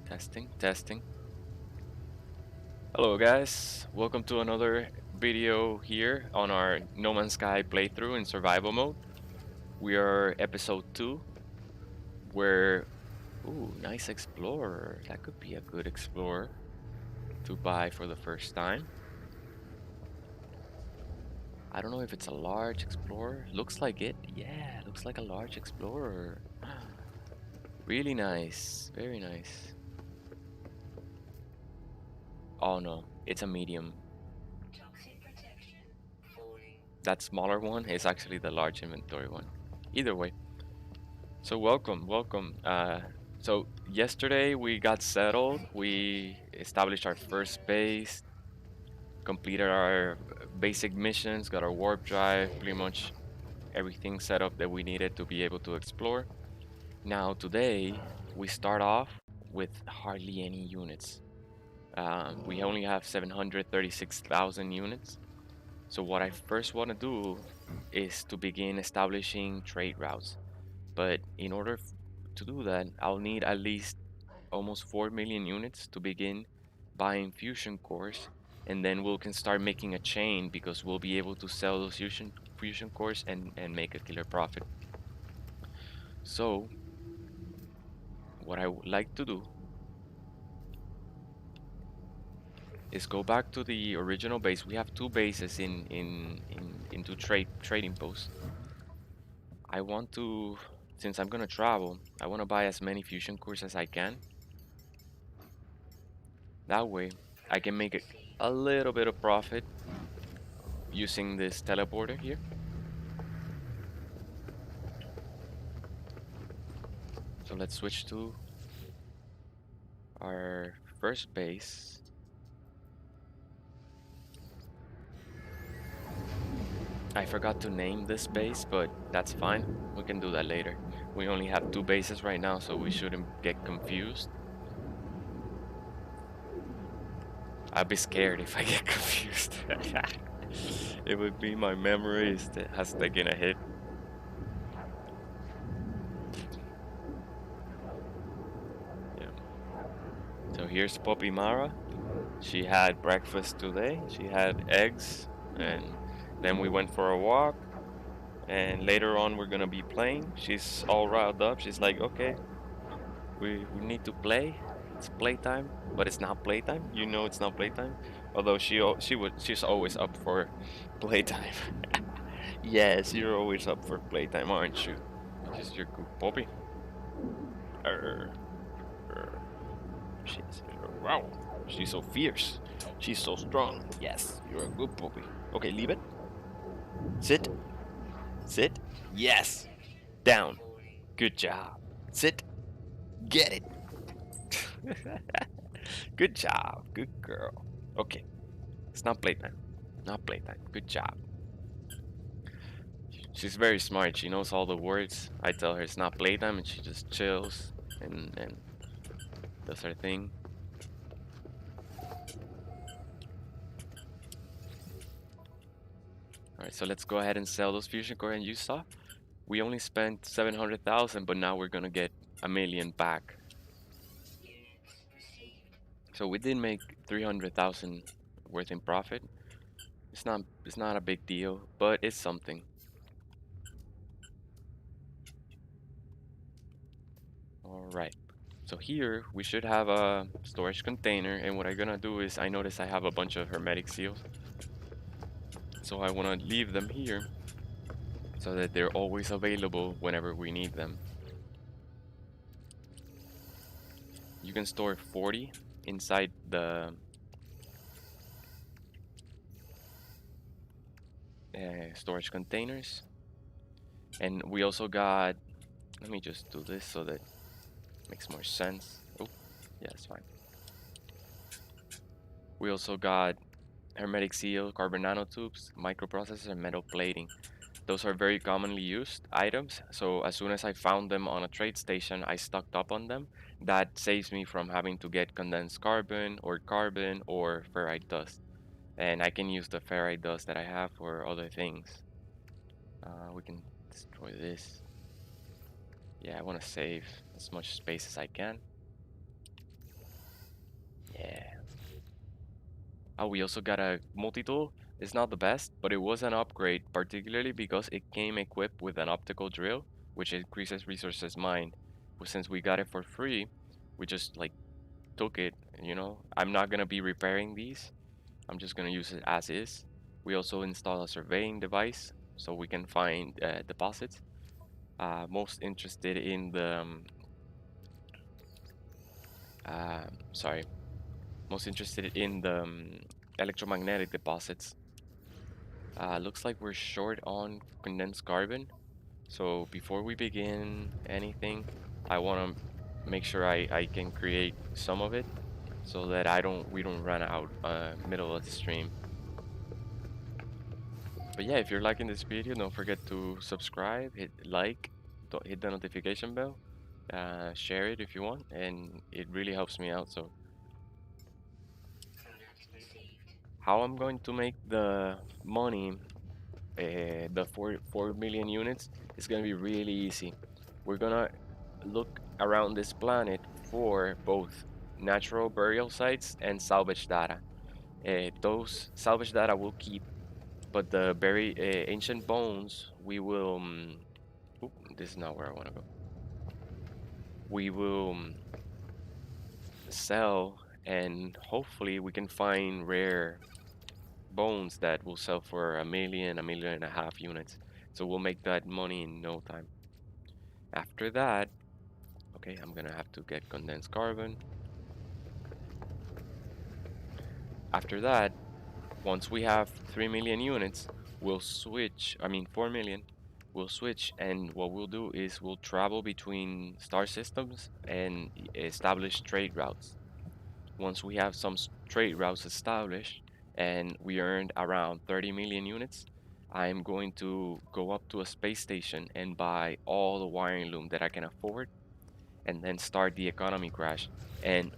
Testing, testing. Hello guys, welcome to another video here on our No Man's Sky playthrough in survival mode. We are episode 2, where... Ooh, nice explorer. That could be a good explorer to buy for the first time. I don't know if it's a large explorer. Looks like it. Yeah, looks like a large explorer. Really nice, very nice. Oh no, it's a medium. That smaller one is actually the large inventory one. Either way. So welcome. So yesterday we got settled. We established our first base, completed our basic missions, got our warp drive, pretty much everything set up that we needed to be able to explore. Now today we start off with hardly any units. We only have 736,000 units. So what I first want to do is to begin establishing trade routes. But in order to do that, I'll need at least almost 4 million units to begin buying fusion cores, and then we can start making a chain because we'll be able to sell those fusion cores and make a killer profit. So what I would like to do is go back to the original base. We have two bases into trading posts. I want to, since I'm gonna travel, I want to buy as many fusion cores as I can. That way, I can make a little bit of profit using this teleporter here. So let's switch to our first base. I forgot to name this base, but that's fine. We can do that later. We only have two bases right now, so we shouldn't get confused. I'd be scared if I get confused. It would be my memories that has taken a hit. Yeah. So here's Poppy Mara. She had breakfast today. She had eggs, and then we went for a walk. And later on, we're gonna be playing. She's all riled up. She's like, "Okay, we need to play. It's playtime, but it's not playtime. You know, it's not playtime. Although she's always up for playtime. Yes, you're always up for playtime, aren't you? Just your good puppy. Arr, arr. She's wow. She's so fierce. She's so strong. Yes, you're a good puppy. Okay, leave it. Sit. Sit. Yes. Down. Good job. Sit. Get it. Good job. Good girl. Okay. It's not playtime. Not playtime. Good job. She's very smart. She knows all the words. I tell her it's not playtime and she just chills and does her thing. Alright, so let's go ahead and sell those fusion core, and you saw we only spent 700,000, but now we're gonna get a million back. So we did make 300,000 worth in profit. It's not a big deal, but it's something. All right. So here we should have a storage container, and what I'm gonna do is I notice I have a bunch of hermetic seals. So I wanna leave them here so that they're always available whenever we need them. You can store 40 inside the storage containers. And we also got, let me just do this so that makes more sense. Oh, yeah, it's fine. We also got hermetic seal, carbon nanotubes, microprocessors, and metal plating. Those are very commonly used items, so as soon as I found them on a trade station, I stocked up on them. That saves me from having to get condensed carbon or ferrite dust. And I can use the ferrite dust that I have for other things. We can destroy this. Yeah, I want to save as much space as I can. Oh, we also got a multi-tool. It's not the best, but it was an upgrade, particularly because it came equipped with an optical drill, which increases resources mined. But since we got it for free, we just like took it, you know. I'm not gonna be repairing these. I'm just gonna use it as is. We also install a surveying device so we can find deposits. Most interested in the sorry, most interested in the electromagnetic deposits. Looks like we're short on condensed carbon. So before we begin anything, I want to make sure I can create some of it so that we don't run out middle of the stream. But yeah, if you're liking this video, don't forget to subscribe, hit like, hit the notification bell, share it if you want, and it really helps me out. So how I'm going to make the money, the 4 million units, is going to be really easy. We're gonna look around this planet for both natural burial sites and salvage data. Those salvage data will keep, but the very ancient bones we will. Oop, this is not where I want to go. We will sell, and hopefully we can find rare bones that will sell for a million and a half units. So we'll make that money in no time. After that, okay, I'm gonna have to get condensed carbon. After that, once we have 3 million units, we'll switch, I mean 4 million, we'll switch, and what we'll do is we'll travel between star systems and establish trade routes. Once we have some trade routes established and we earned around 30 million units, I'm going to go up to a space station and buy all the wiring loom that I can afford and then start the economy crash. And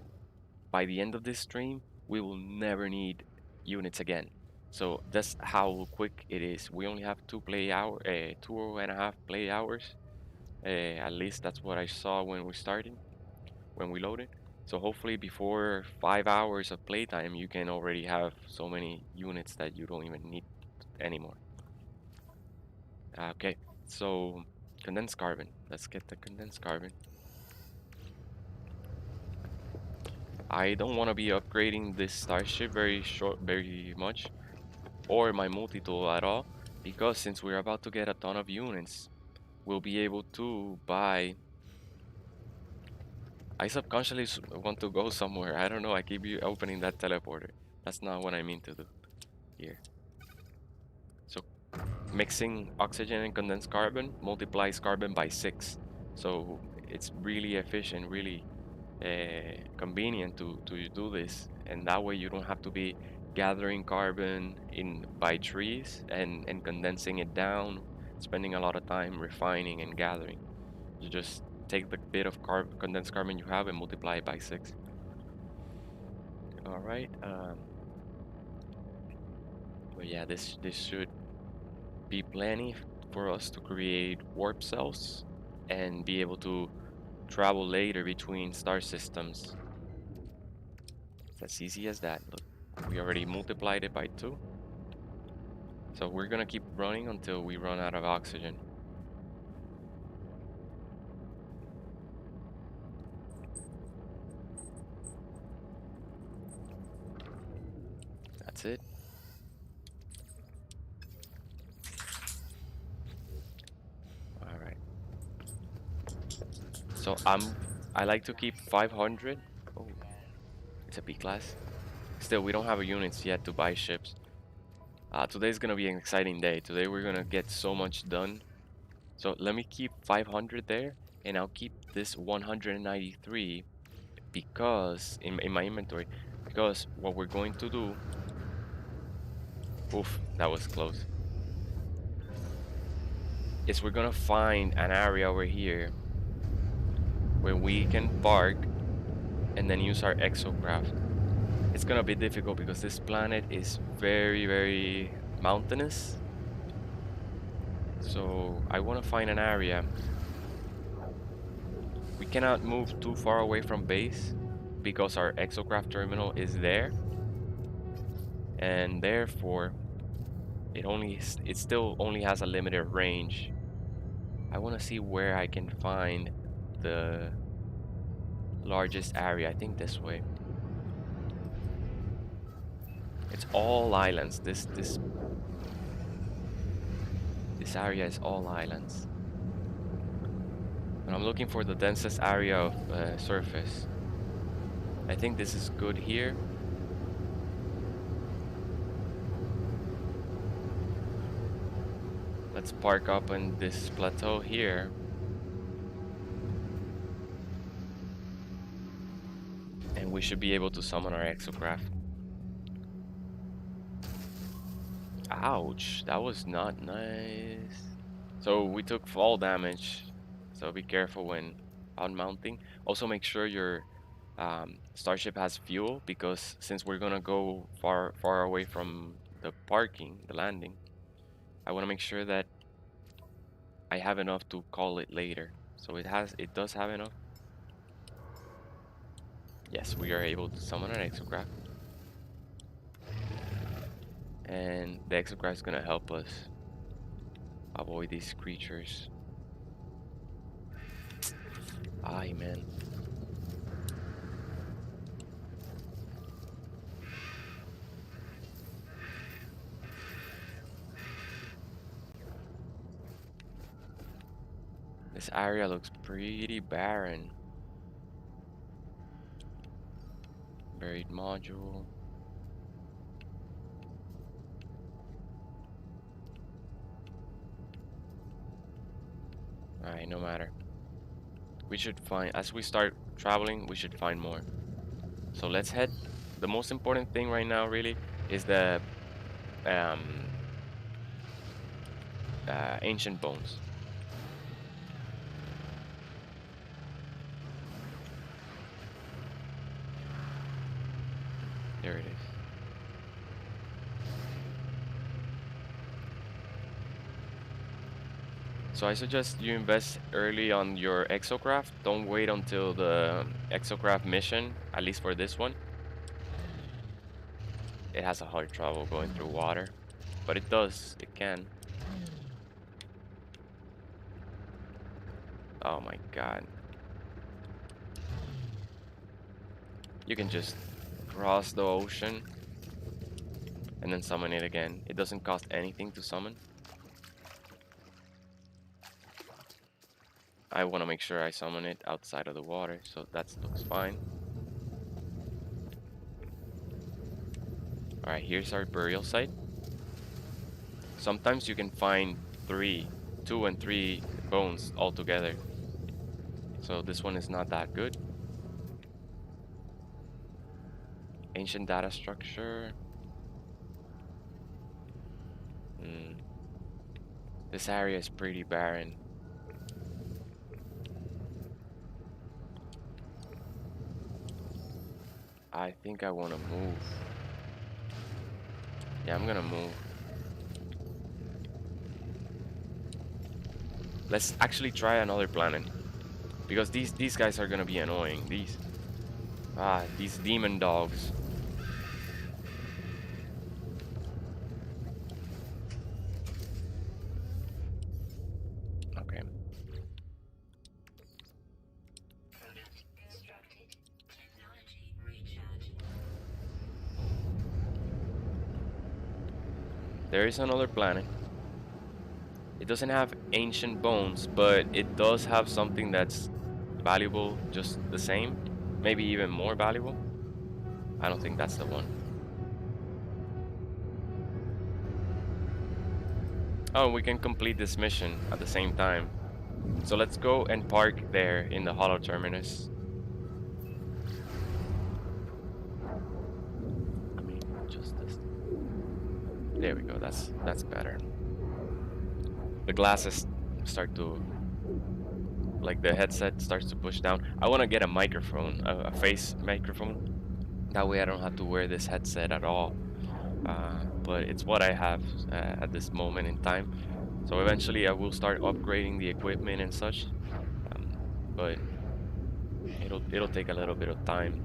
by the end of this stream, we will never need units again. So that's how quick it is. We only have 2.5 play hours. At least that's what I saw when we started, when we loaded. So hopefully before 5 hours of playtime, you can already have so many units that you don't even need anymore. Okay, so condensed carbon. Let's get the condensed carbon. I don't want to be upgrading this starship very much, or my multi-tool at all, because since we're about to get a ton of units, we'll be able to buy. I subconsciously want to go somewhere. I don't know. I keep you opening that teleporter. That's not what I mean to do here. So mixing oxygen and condensed carbon multiplies carbon by 6. So it's really efficient, really convenient to do this, and that way you don't have to be gathering carbon in by trees and condensing it down, spending a lot of time refining and gathering. You just take the bit of condensed carbon you have and multiply it by 6. All right. But yeah, this should be plenty for us to create warp cells and be able to travel later between star systems. It's as easy as that. Look, we already multiplied it by 2. So we're gonna keep running until we run out of oxygen. That's it. All right. So I like to keep 500. Oh, it's a B class. Still, we don't have units yet to buy ships. Today's gonna be an exciting day. Today we're gonna get so much done. So let me keep 500 there, and I'll keep this 193 because in my inventory, because what we're going to do. Oof, that was close. Is we're gonna find an area over here where we can park and then use our exocraft. It's gonna be difficult because this planet is very, very mountainous. So I want to find an area. We cannot move too far away from base because our exocraft terminal is there. and therefore it still only has a limited range. I want to see where I can find the largest area. I think this way. It's all islands. This area is all islands. But I'm looking for the densest area of surface. I think this is good here. Let's park up on this plateau here. And we should be able to summon our exocraft. Ouch, that was not nice. So we took fall damage, so be careful when out mounting. Also make sure your starship has fuel, because since we're gonna go far away from the parking, the landing, I want to make sure that I have enough to call it later. So it does have enough. Yes, we are able to summon an exocraft. And the exocraft is gonna help us avoid these creatures. Ay, man. This area looks pretty barren. Buried module. Alright, no matter. We should find, as we start traveling, we should find more. So let's head. The most important thing right now really is the ancient bones. There it is. So I suggest you invest early on your exocraft. Don't wait until the exocraft mission, at least for this one. It has a hard trouble going through water, but it can. Oh my god. You can just cross the ocean and then summon it again. It doesn't cost anything to summon. I want to make sure I summon it outside of the water, so that looks fine. Alright, here's our burial site. Sometimes you can find 2 and 3 bones all together. So this one is not that good. Ancient data structure. This area is pretty barren. I think I want to move. Yeah, I'm gonna move. Let's actually try another planet, because these guys are gonna be annoying. These demon dogs. Okay. There is another planet. It doesn't have ancient bones, but it does have something that's valuable just the same. Maybe even more valuable. I don't think that's the one. Oh, we can complete this mission at the same time. So let's go and park there in the Hollow Terminus. I mean, just this. There we go. That's better. The glasses start to, like, the headset starts to push down. I want to get a microphone, a face microphone. That way I don't have to wear this headset at all. But it's what I have at this moment in time. So eventually I will start upgrading the equipment and such. But it'll take a little bit of time.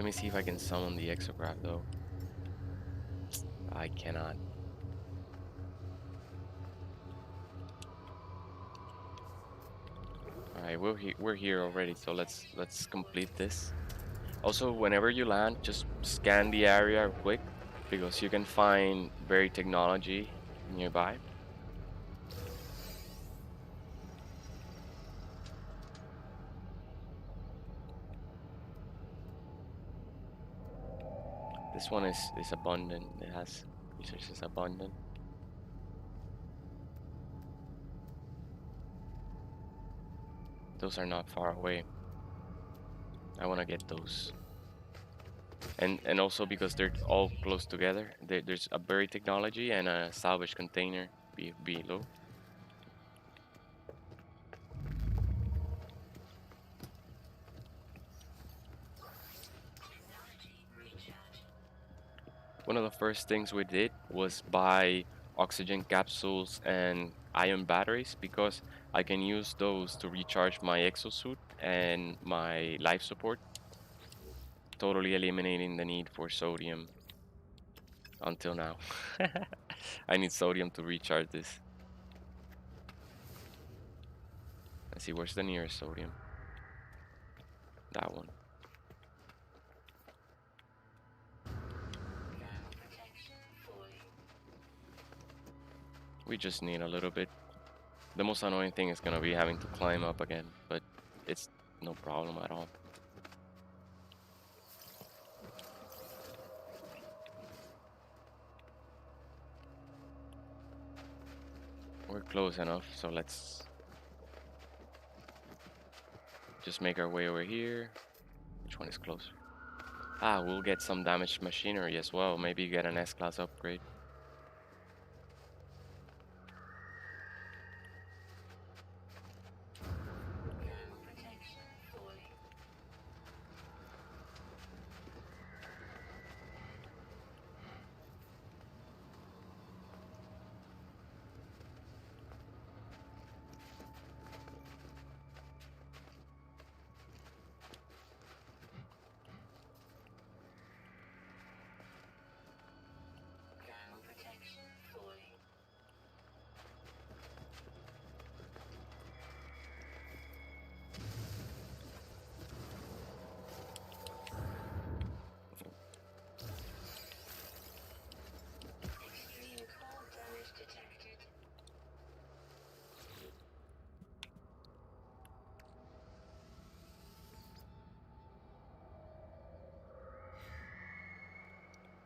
Let me see if I can summon the exocraft though. I cannot. Alright, we're here already, so let's complete this. Also, whenever you land, just scan the area quick because you can find buried technology nearby. This one is abundant. It has resources abundant. Those are not far away. I want to get those. And also because they're all close together. There's a buried technology and a salvage container below. One of the first things we did was buy oxygen capsules and ion batteries because I can use those to recharge my exosuit and my life support, totally eliminating the need for sodium until now. I need sodium to recharge this. Let's see, where's the nearest sodium? That one. We just need a little bit. The most annoying thing is gonna be having to climb up again, but it's no problem at all. We're close enough, so let's just make our way over here. Which one is closer? Ah, we'll get some damaged machinery as well. Maybe get an S-Class upgrade.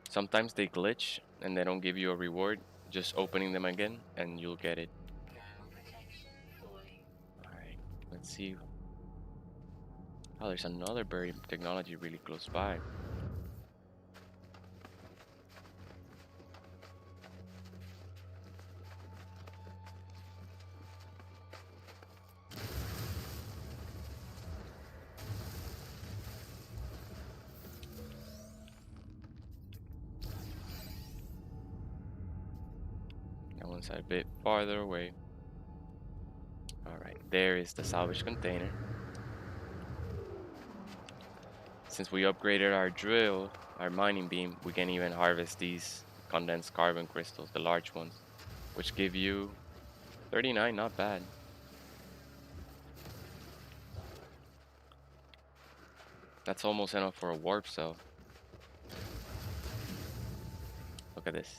Sometimes they glitch and they don't give you a reward. Just opening them again and you'll get it. Alright, let's see. Oh, there's another buried technology really close by. That one's a bit farther away. Alright, there is the salvage container. Since we upgraded our drill, our mining beam, we can even harvest these condensed carbon crystals, the large ones, which give you 39, not bad. That's almost enough for a warp cell. Look at this.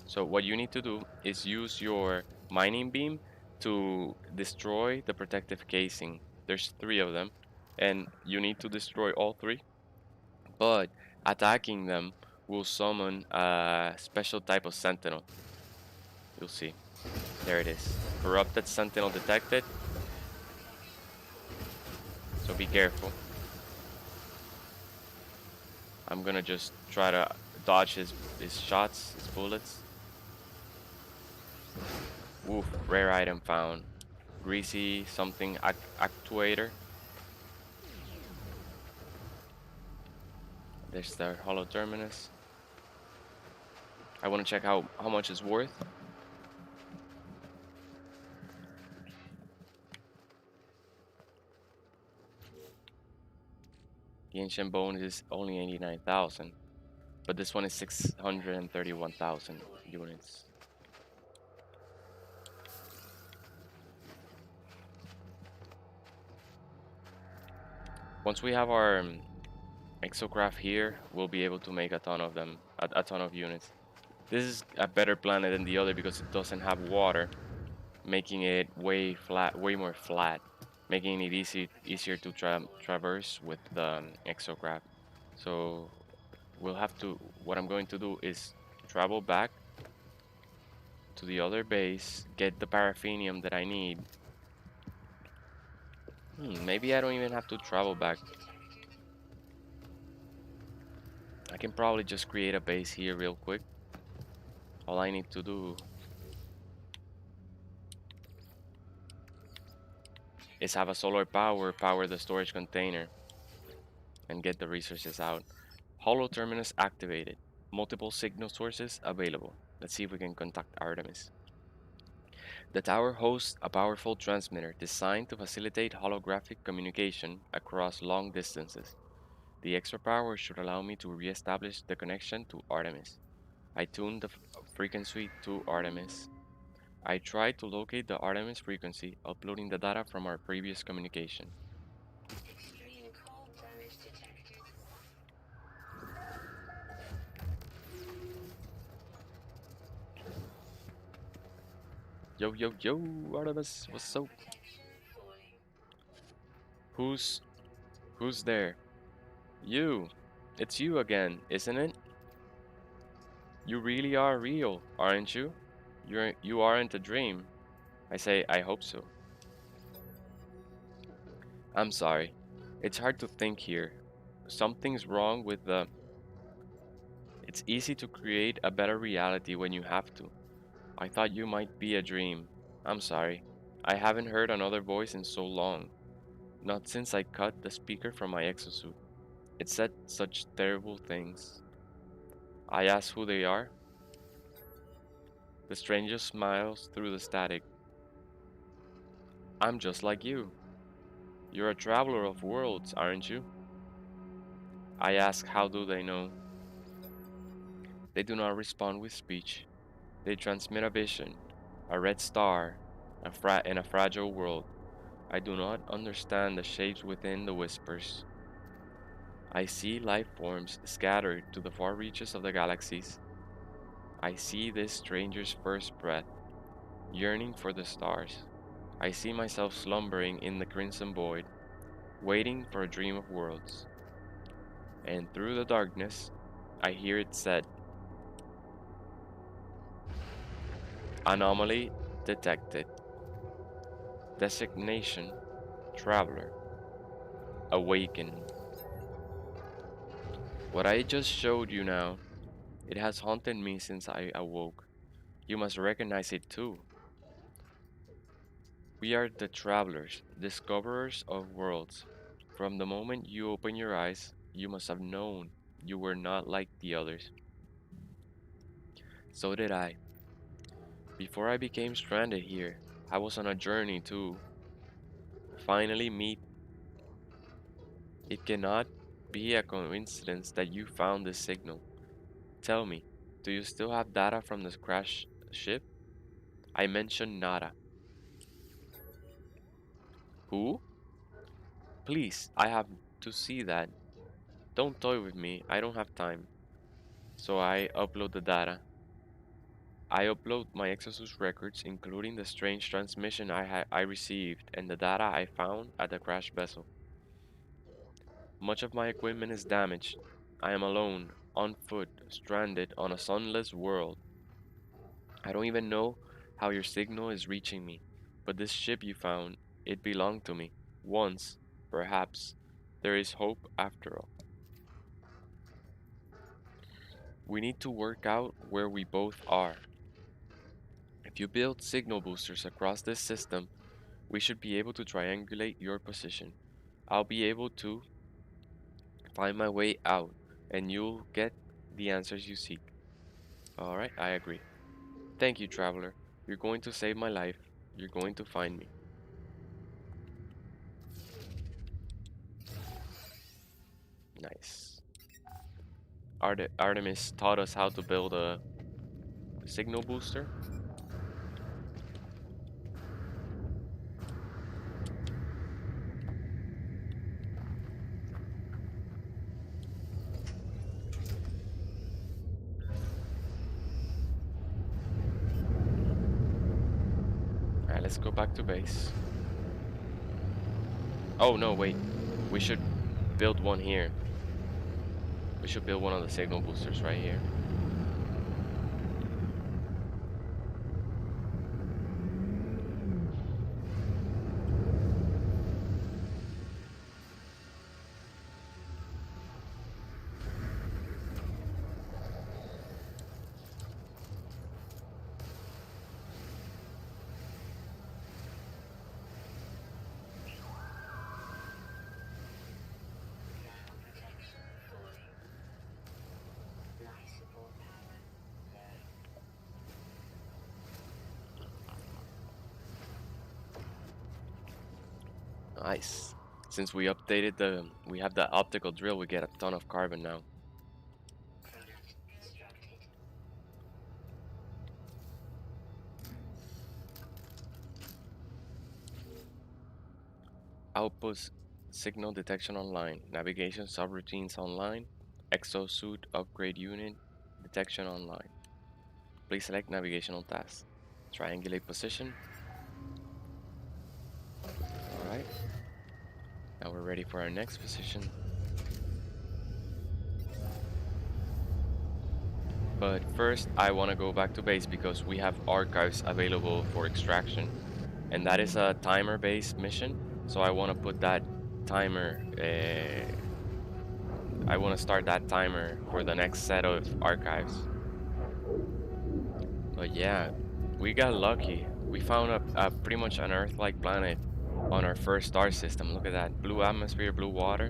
So what you need to do is use your mining beam to destroy the protective casing. There's 3 of them, and you need to destroy all 3. But attacking them will summon a special type of sentinel. You'll see. There it is. Corrupted sentinel detected. So be careful. I'm gonna just try to dodge his shots, his bullets. Woof, rare item found. Greasy something actuator. There's the hollow terminus. I want to check how much it's worth. The ancient bone is only 89,000, but this one is 631,000 units. Once we have our exograph here, we'll be able to make a ton of them, a ton of units. This is a better planet than the other because it doesn't have water, making it way more flat, making it easier to traverse with the exograph. So we'll have to, what I'm going to do is travel back to the other base, get the paraffinium that I need. Maybe I don't even have to travel back. I can probably just create a base here real quick. All I need to do is have a solar power the storage container, and get the resources out. Holo terminus activated. Multiple signal sources available. Let's see if we can contact Artemis. The tower hosts a powerful transmitter designed to facilitate holographic communication across long distances. The extra power should allow me to re-establish the connection to Artemis. I tuned the frequency to Artemis. I tried to locate the Artemis frequency, uploading the data from our previous communication. Extreme cold damage detected. Yo, yo, yo, Artemis, what's up? Protection falling. Who's who's there? You. It's you again, isn't it? You really are real, aren't you? You aren't a dream. I say I hope so. I'm sorry. It's hard to think here. Something's wrong with the. It's easy to create a better reality when you have to. I thought you might be a dream. I'm sorry. I haven't heard another voice in so long. Not since I cut the speaker from my exosuit. It said such terrible things. I asked who they are. The stranger smiles through the static. I'm just like you. You're a traveler of worlds, aren't you? I ask how do they know. They do not respond with speech. They transmit a vision, a red star, in a fragile world. I do not understand the shapes within the whispers. I see life forms scattered to the far reaches of the galaxies. I see this stranger's first breath, yearning for the stars. I see myself slumbering in the crimson void, waiting for a dream of worlds. And through the darkness, I hear it said, Anomaly detected. Designation, Traveler. Awaken. What I just showed you now, it has haunted me since I awoke. You must recognize it too. We are the travelers, discoverers of worlds. From the moment you open your eyes, you must have known you were not like the others. So did I. Before I became stranded here, I was on a journey to finally meet. It cannot be a coincidence that you found this signal. Tell me, do you still have data from the crash ship? I mentioned nada. Who? Please, I have to see that. Don't toy with me, I don't have time. So I upload the data. I upload my Exosus records, including the strange transmission I received and the data I found at the crash vessel. Much of my equipment is damaged. I am alone, on foot, stranded on a sunless world. I don't even know how your signal is reaching me, but this ship you found, it belonged to me. Once, perhaps. There is hope after all. We need to work out where we both are. If you build signal boosters across this system, we should be able to triangulate your position. I'll be able to find my way out, and you'll get the answers you seek. Alright, I agree. Thank you, traveler. You're going to save my life. You're going to find me. Nice. Artemis taught us how to build a signal booster. Alright, let's go back to base. Oh no, wait. We should build one here. We should build one of the signal boosters right here. Protection falling. Life support power low. Nice. Since we updated we have the optical drill, we get a ton of carbon now. Product constructed. Outpost signal detection online. Navigation subroutines online. Exosuit upgrade unit detection online. Please select navigational task. Triangulate position. Alright. Now we're ready for our next position. But first, I want to go back to base because we have archives available for extraction. And that is a timer-based mission. So I want to put that timer, I want to start that timer for the next set of archives. But yeah, we got lucky. We found a pretty much an Earth-like planet on our first star system. Look at that, blue atmosphere, blue water.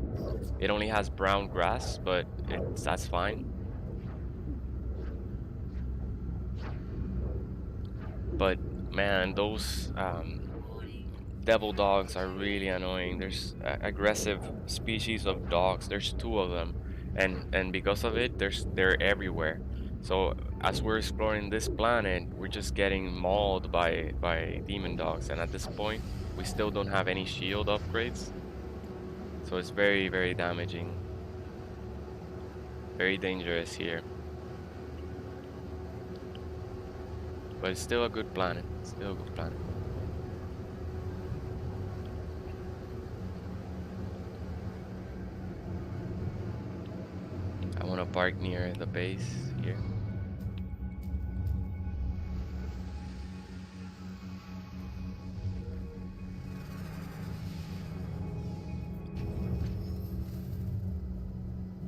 It only has brown grass, but that's fine. But man, those devil dogs are really annoying. There's aggressive species of dogs. There's 2 of them, and because of it, they're everywhere. So as we're exploring this planet, we're just getting mauled by demon dogs, and at this point, we still don't have any shield upgrades. So it's very, very damaging. Very dangerous here. But it's still a good planet. Still a good planet. I want to park near the base here.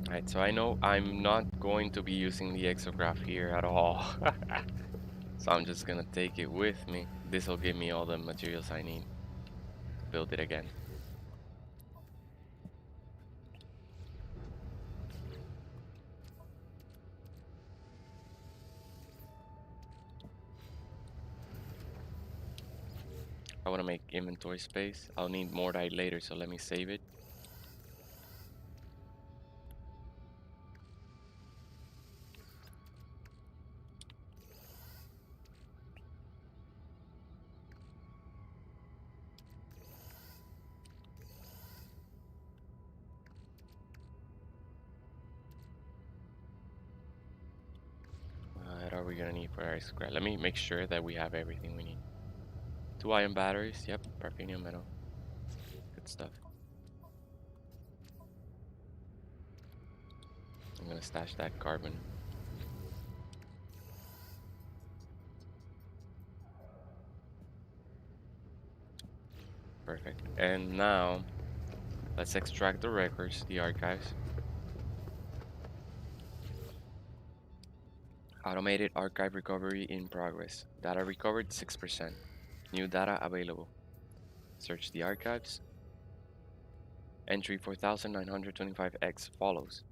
Alright, so I know I'm not going to be using the exograph here at all. So I'm just gonna take it with me. This will give me all the materials I need to build it again. I want to make inventory space. I'll need Mordite later, so let me save it. What are we gonna need for our scrap? Let me make sure that we have everything we need. 2 iron batteries. Yep, Parthenium metal. Good stuff. I'm gonna stash that carbon. Perfect. And now, let's extract the records, the archives. Automated archive recovery in progress. Data recovered 6%. New data available. Search the archives. Entry 4925X follows.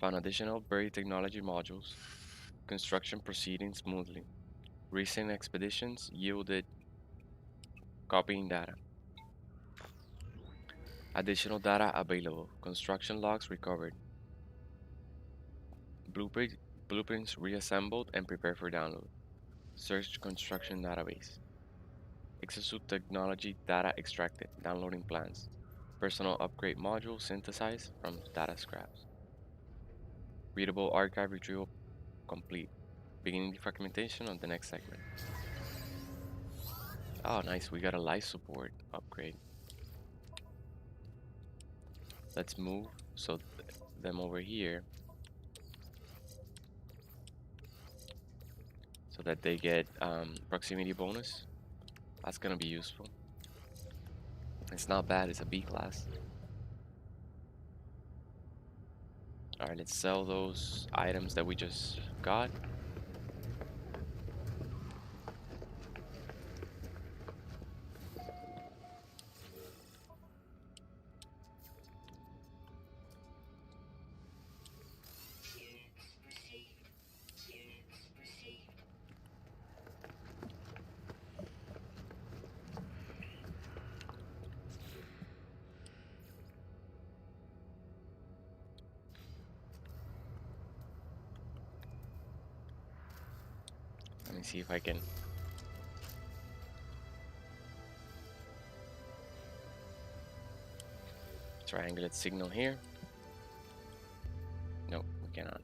Found additional buried technology modules. Construction proceeding smoothly. Recent expeditions yielded copying data. Additional data available. Construction logs recovered. blueprints reassembled and prepared for download. Search construction database. Exosuit technology data extracted. Downloading plans. Personal upgrade module synthesized from data scraps. Readable archive retrieval complete. Beginning defragmentation on the next segment. Oh, nice. We got a life support upgrade. Let's move so them over here so that they get proximity bonus. That's gonna be useful. It's not bad. It's a B class. All right, let's sell those items that we just got. Units received. Units received. Let me see if I can. Triangulate signal here. No, we cannot.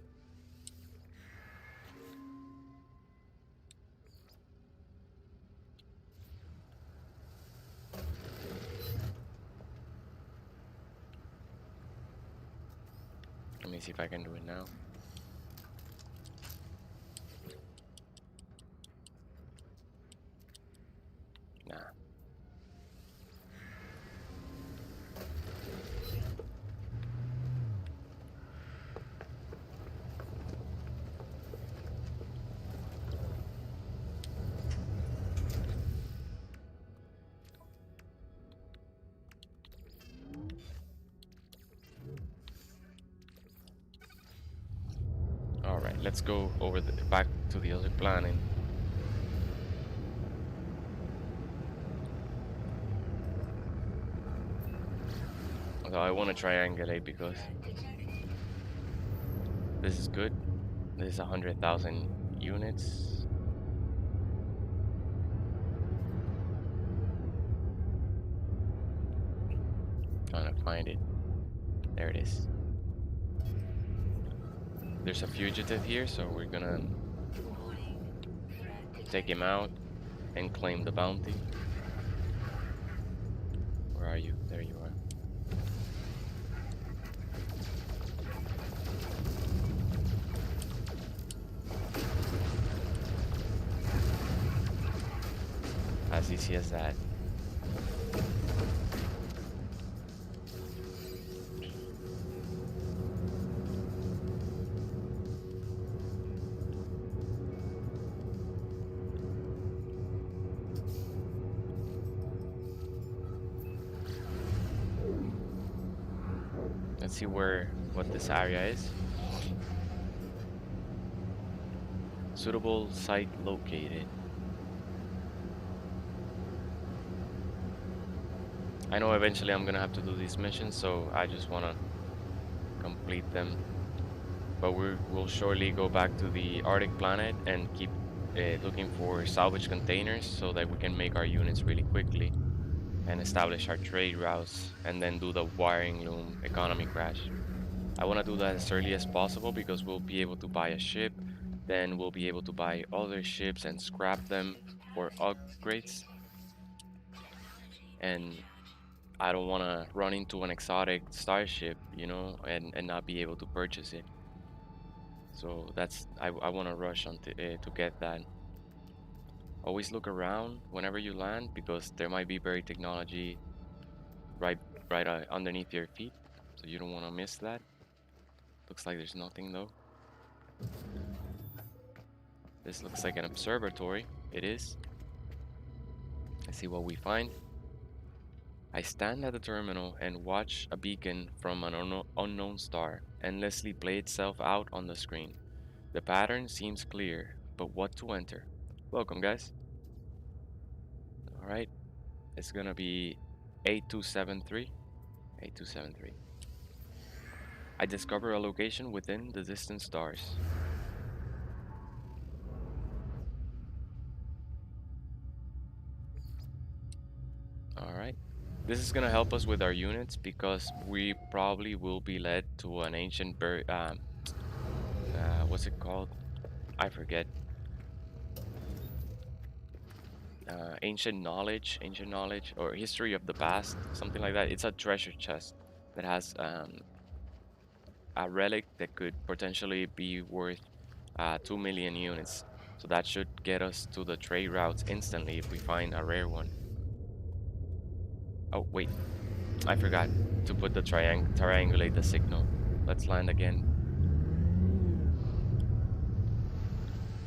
Let me see if I can do it now. Nah. All right, let's go over back to the other planet. So I want to triangulate because this is good. This is 100,000 units. Trying to find it. There it is. There's a fugitive here, so we're gonna take him out and claim the bounty. Where are you? There you are. As easy as that. Let's see what this area is. Suitable site located. I know eventually I'm gonna have to do these missions, so I just wanna complete them. But we'll surely go back to the Arctic planet and keep looking for salvage containers so that we can make our units really quickly and establish our trade routes and then do the wiring loom economy crash. I want to do that as early as possible because we'll be able to buy a ship, then we'll be able to buy other ships and scrap them for upgrades. And I don't want to run into an exotic starship, you know, and not be able to purchase it. So that's I want to rush on to get that. Always look around whenever you land because there might be buried technology right underneath your feet, so you don't want to miss that. Looks like there's nothing though. This looks like an observatory. It is. Let's see what we find. I stand at the terminal and watch a beacon from an unknown star endlessly play itself out on the screen. The pattern seems clear, but what to enter? Welcome, guys. Alright, it's gonna be 8273. 8273. I discover a location within the distant stars. Alright. This is gonna help us with our units because we probably will be led to an ancient what's it called? I forget. Ancient knowledge, or history of the past, something like that. It's a treasure chest that has a relic that could potentially be worth 2 million units. So that should get us to the trade routes instantly if we find a rare one. Oh, wait, I forgot to put the triangulate the signal. Let's land again.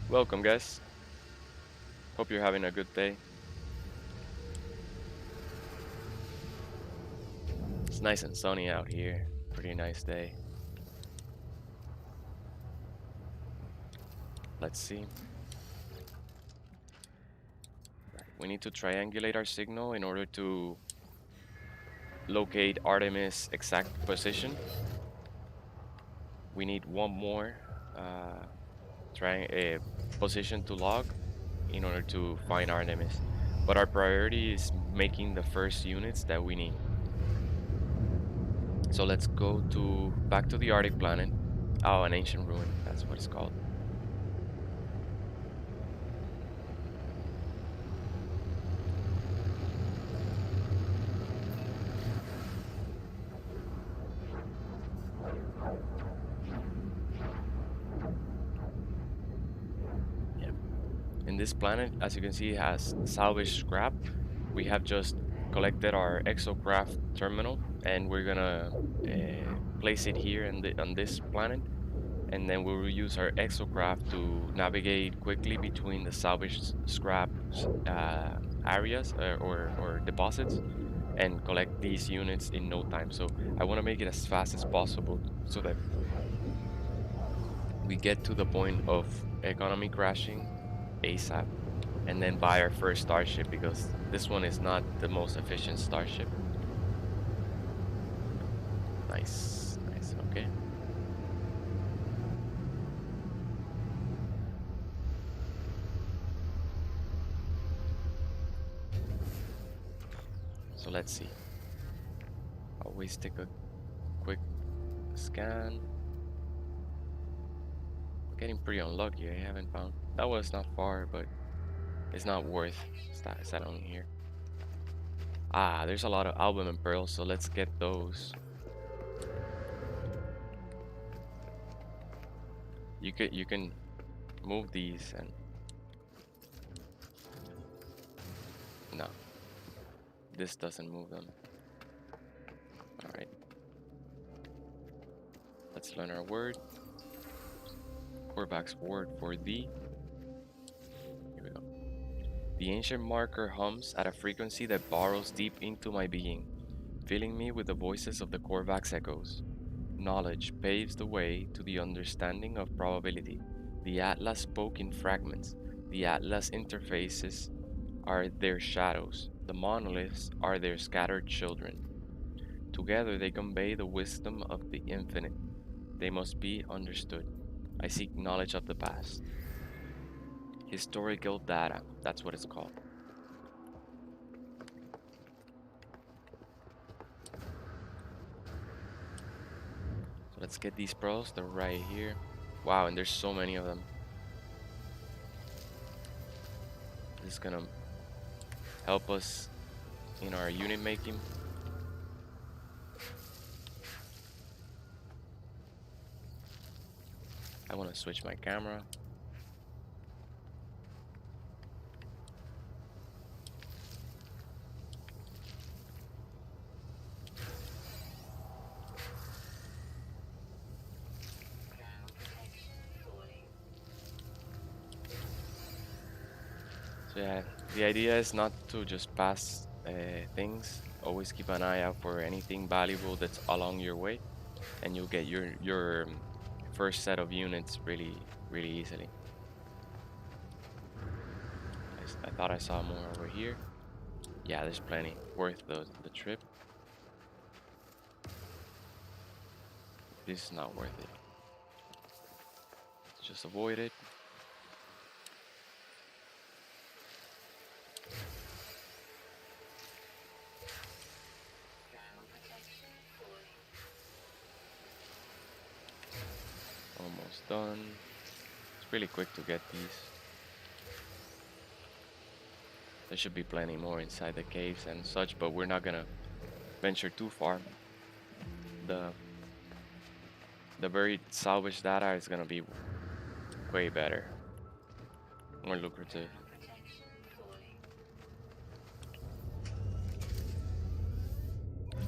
Welcome, guys. Hope you're having a good day. It's nice and sunny out here. Pretty nice day. Let's see. We need to triangulate our signal in order to locate Artemis' exact position. We need one more position to log in order to find Artemis. But our priority is making the first units that we need. So let's go back to the Arctic planet. Oh, an ancient ruin. That's what it's called. Yeah. And this planet, as you can see, has salvage scrap. We have just collected our exocraft terminal, and we're gonna place it here on this planet, and then we will use our exocraft to navigate quickly between the salvage scrap areas or deposits and collect these units in no time. So I want to make it as fast as possible so that we get to the point of economy crashing ASAP and then buy our first starship, because this one is not the most efficient starship. Nice, nice, okay. So let's see. Always take a quick scan. Getting pretty unlucky. I haven't found. That was not far, but it's not worth settling here. Ah, there's a lot of albumin pearls, so let's get those. You can move these and no, this doesn't move them. All right, let's learn our word. Korvax's word for thee. Here we go. The ancient marker hums at a frequency that burrows deep into my being, filling me with the voices of the Korvax echoes. Knowledge paves the way to the understanding of probability. The Atlas spoke in fragments. The Atlas interfaces are their shadows. The monoliths are their scattered children. Together they convey the wisdom of the infinite. They must be understood. I seek knowledge of the past. Historical data, that's what it's called. So let's get these pearls, they're right here. Wow, and there's so many of them. This is gonna help us in our unit making. I want to switch my camera. So yeah, the idea is not to just pass things. Always keep an eye out for anything valuable that's along your way, and you'll get your first set of units really easily. I thought I saw more over here. Yeah, there's plenty. Worth the trip. This is not worth it. Let's just avoid it. Ground protection fully. Almost done. It's really quick to get these. There should be plenty more inside the caves and such, but we're not gonna venture too far. The buried salvage data is gonna be way better, more lucrative. Ground protection fully.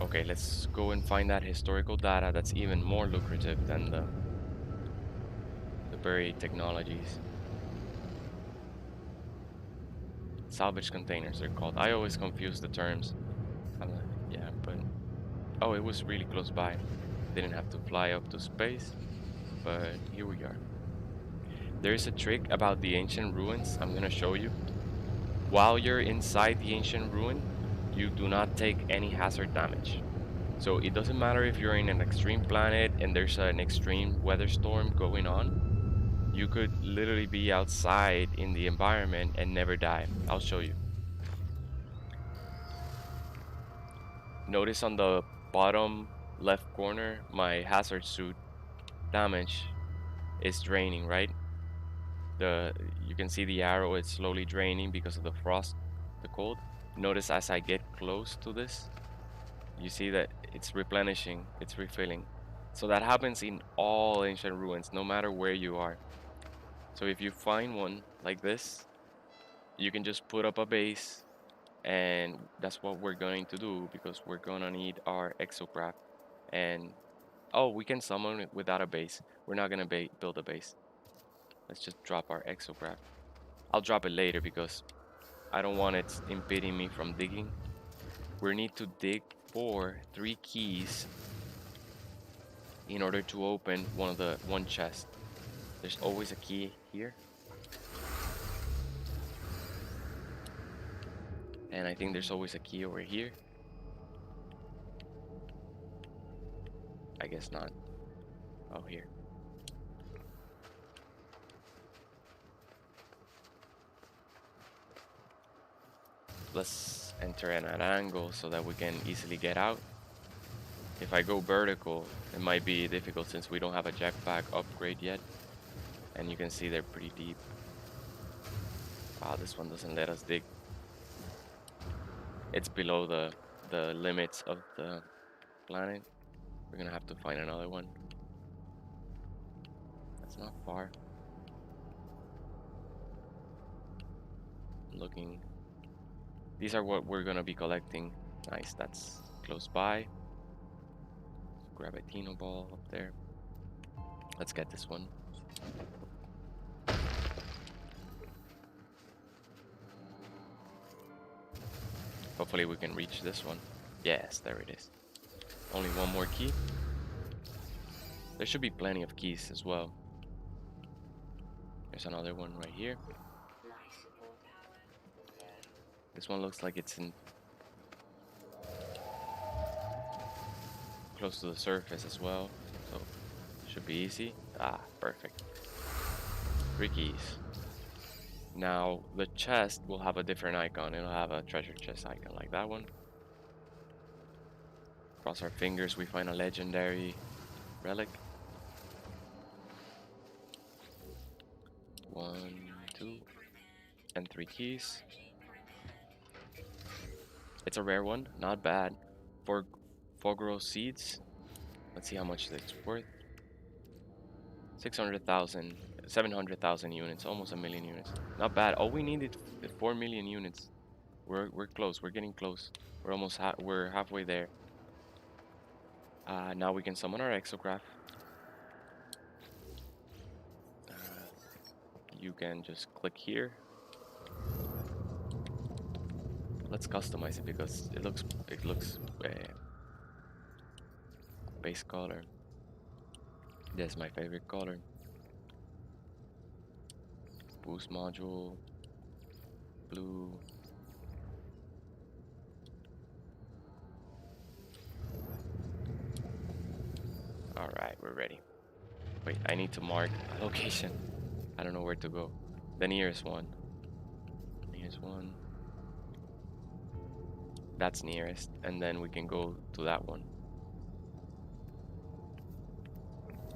Okay, let's go and find that historical data that's even more lucrative than the buried technologies. Salvage containers they're called. I always confuse the terms. I'm like, yeah, but oh, it was really close by. Didn't have to fly up to space, but here we are. There is a trick about the ancient ruins I'm gonna show you. While you're inside the ancient ruin, you do not take any hazard damage. So it doesn't matter if you're in an extreme planet and there's an extreme weather storm going on. You could literally be outside in the environment and never die. I'll show you. Notice on the bottom left corner, my hazard suit damage is draining, right? You can see the arrow, it's slowly draining because of the frost, the cold. Notice as I get close to this, you see that it's replenishing, it's refilling. So that happens in all ancient ruins, no matter where you are. So if you find one like this, you can just put up a base, and that's what we're going to do because we're gonna need our exocraft. And oh, we can summon it without a base. We're not gonna build a base. Let's just drop our exocraft. I'll drop it later because I don't want it impeding me from digging. We need to dig for 3 keys in order to open one chest. There's always a key here. And I think there's always a key over here. I guess not. Oh, here. Let's enter at an angle so that we can easily get out. If I go vertical, it might be difficult since we don't have a jetpack upgrade yet. And you can see they're pretty deep. Wow, this one doesn't let us dig. It's below the limits of the planet. We're gonna have to find another one. That's not far. I'm looking. These are what we're gonna be collecting. Nice, that's close by. Grab a Tino ball up there. Let's get this one. Hopefully we can reach this one. Yes, there it is. Only one more key. There should be plenty of keys as well. There's another one right here. Life support power. This one looks like it's in close to the surface as well, so should be easy. Ah, perfect. 3 keys. Now the chest will have a different icon. It'll have a treasure chest icon like that one. Cross our fingers, we find a legendary relic. 1, 2, and 3 keys. It's a rare one, not bad. For Fogro seeds, let's see how much it's worth. 600,000, 700,000 units, almost a million units. Not bad. All we needed 4 million units. We're close. We're getting close. We're almost we're halfway there. Now we can summon our exocraft. You can just click here. Let's customize it because it looks base color. That's my favorite color. Boost module, blue. All right, we're ready. Wait, I need to mark a location. I don't know where to go. The nearest one. Nearest one. That's nearest, and then we can go to that one.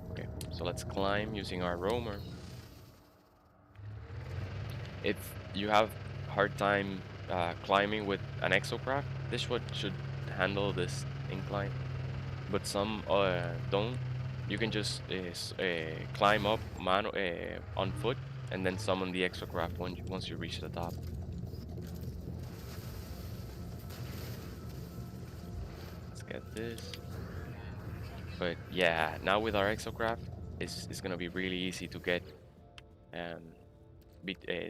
Okay, so let's climb using our roamer. If you have hard time climbing with an exocraft, this one should handle this incline, but some don't. You can just climb up on foot and then summon the exocraft once you reach the top. Let's get this. But yeah, now with our exocraft, it's gonna be really easy to get um,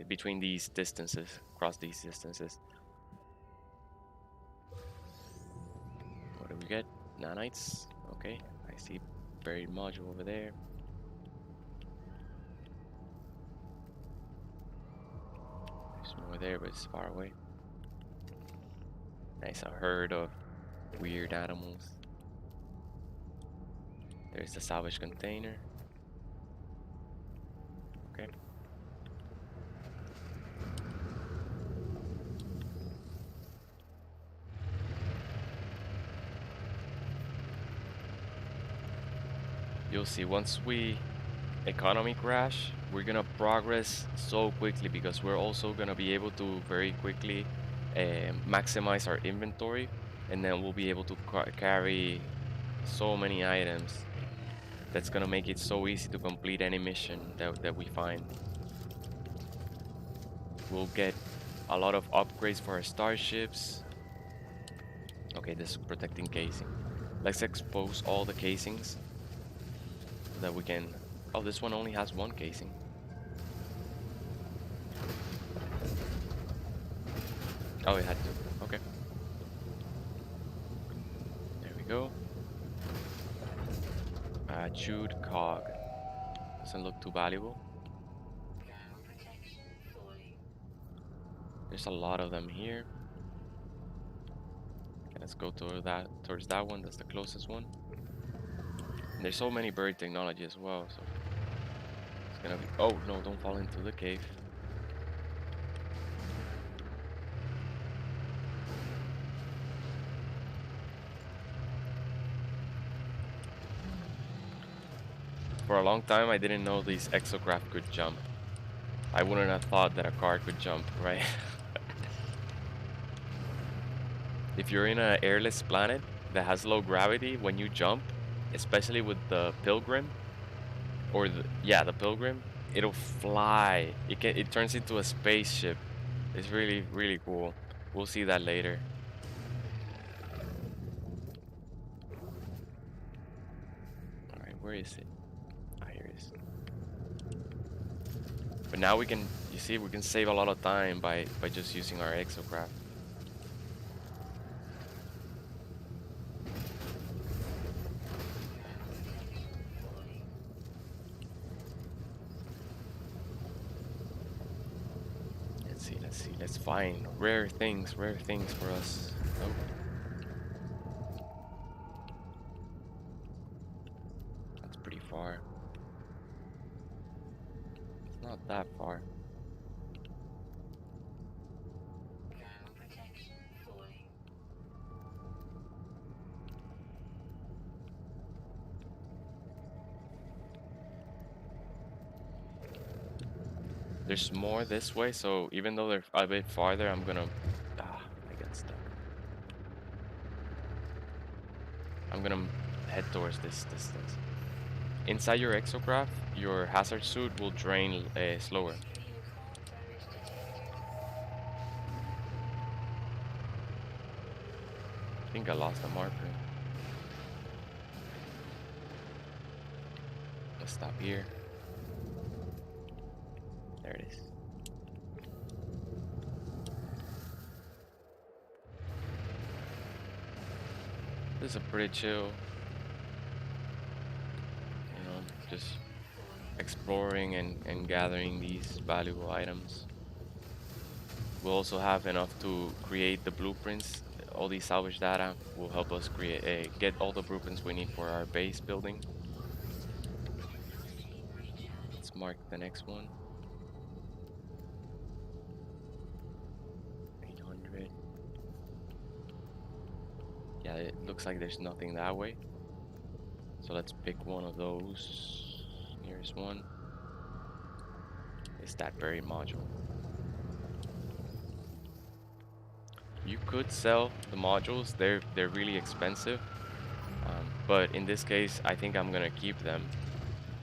between these distances, across these distances. What do we get? Nanites. Okay, I see buried module over there. There's more there, but it's far away. Nice, a herd of weird animals. There's the salvage container. Okay. You'll see once we economy crash, we're gonna progress so quickly because we're also gonna be able to very quickly maximize our inventory, and then we'll be able to carry so many items. That's gonna make it so easy to complete any mission that we find. We'll get a lot of upgrades for our starships. Okay, this is protecting casing. Let's expose all the casings so that we can... Oh, this one only has one casing. Oh, it had two. Okay. There we go. Chewed cog. Doesn't look too valuable. Ground protection falling. There's a lot of them here. Okay, let's go towards that one. That's the closest one. And there's so many bird technology as well, so it's gonna be... Oh no, don't fall into the cave. For a long time, I didn't know these exocraft could jump. I wouldn't have thought that a car could jump, right? If you're in an airless planet that has low gravity, when you jump, especially with the Pilgrim, or the Pilgrim, it'll fly. It turns into a spaceship. It's really, really cool. We'll see that later. All right, where is it? But now we can, you see, we can save a lot of time by just using our exocraft. Let's see, let's find rare things for us. Nope. That's pretty far. Not that far. Ground protection falling. There's more this way, so even though they're a bit farther, I'm gonna... I got stuck. I'm gonna head towards this distance. Inside your exocraft, your hazard suit will drain slower. Vehicle damage detected. I think I lost the marker. Let's stop here. There it is. This is a pretty chill, just exploring and gathering these valuable items. We'll also have enough to create the blueprints. All these salvage data will help us create get all the blueprints we need for our base building. mark the next one. 800. Yeah, it looks like there's nothing that way. So let's pick one of those. Here's one. It's that very module. You could sell the modules. They're really expensive. But in this case, I think I'm gonna keep them.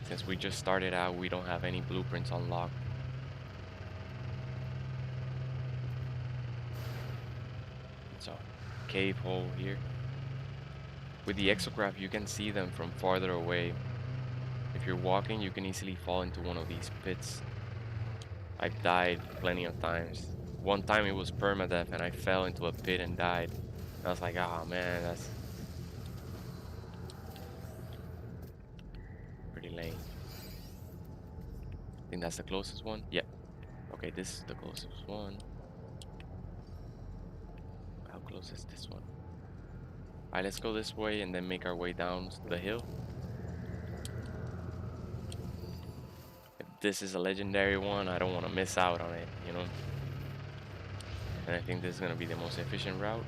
Since we just started out, we don't have any blueprints unlocked. So, cave hole here. With the exograph, you can see them from farther away. If you're walking, you can easily fall into one of these pits. I've died plenty of times. One time it was permadeath and I fell into a pit and died. I was like, oh man, that's pretty lame. I think that's the closest one. Yeah. Okay, this is the closest one. How close is this one? Alright, let's go this way and then make our way down the hill. If this is a legendary one, I don't want to miss out on it, you know? And I think this is going to be the most efficient route.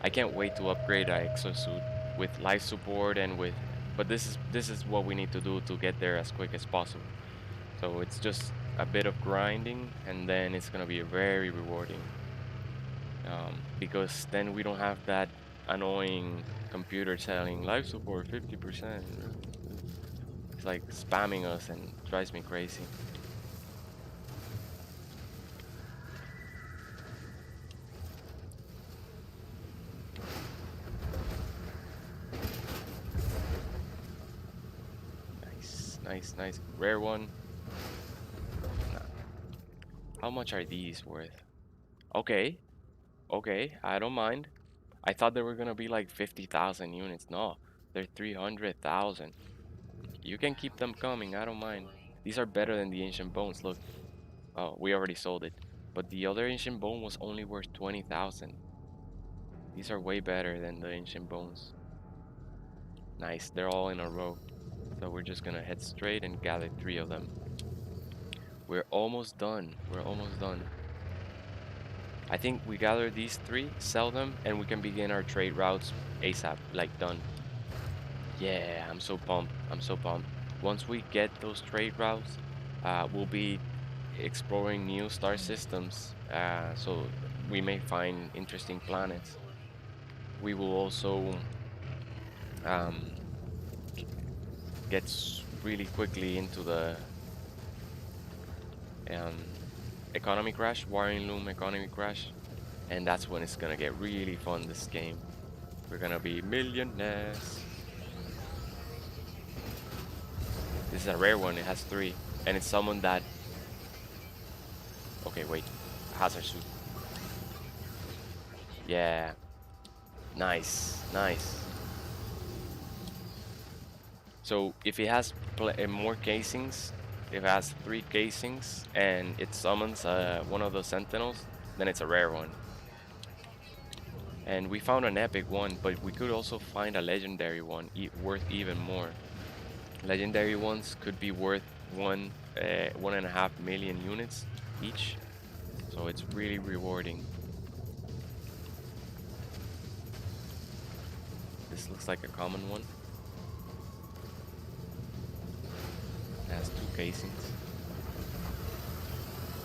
I can't wait to upgrade our exosuit with life support and with... But this is what we need to do to get there as quick as possible. So it's just a bit of grinding and then it's going to be very rewarding. Because then we don't have that annoying computer telling life support 50%. It's like spamming us and drives me crazy. Nice. Rare one. Nah. How much are these worth? Okay, I don't mind. I thought they were gonna be like 50,000 units. No, they're 300,000. You can keep them coming, I don't mind. These are better than the ancient bones, look. Oh, we already sold it. But the other ancient bone was only worth 20,000. These are way better than the ancient bones. Nice, they're all in a row. So we're just gonna head straight and gather 3 of them. We're almost done. I think we gather these 3, sell them, and we can begin our trade routes ASAP, like done. Yeah, I'm so pumped. Once we get those trade routes, we'll be exploring new star systems, so we may find interesting planets. We will also get really quickly into the economy crash, Warring Loom economy crash, and that's when it's gonna get really fun this game. We're gonna be millionaires. This is a rare one, it has 3, and it's someone that... Okay, wait, hazard suit. Yeah, nice. So if it has more casings, if it has 3 casings and it summons one of the sentinels, then it's a rare one. And we found an epic one, but we could also find a legendary one worth even more. Legendary ones could be worth 1.5 million units each, so it's really rewarding. This looks like a common one. It has 2 casings.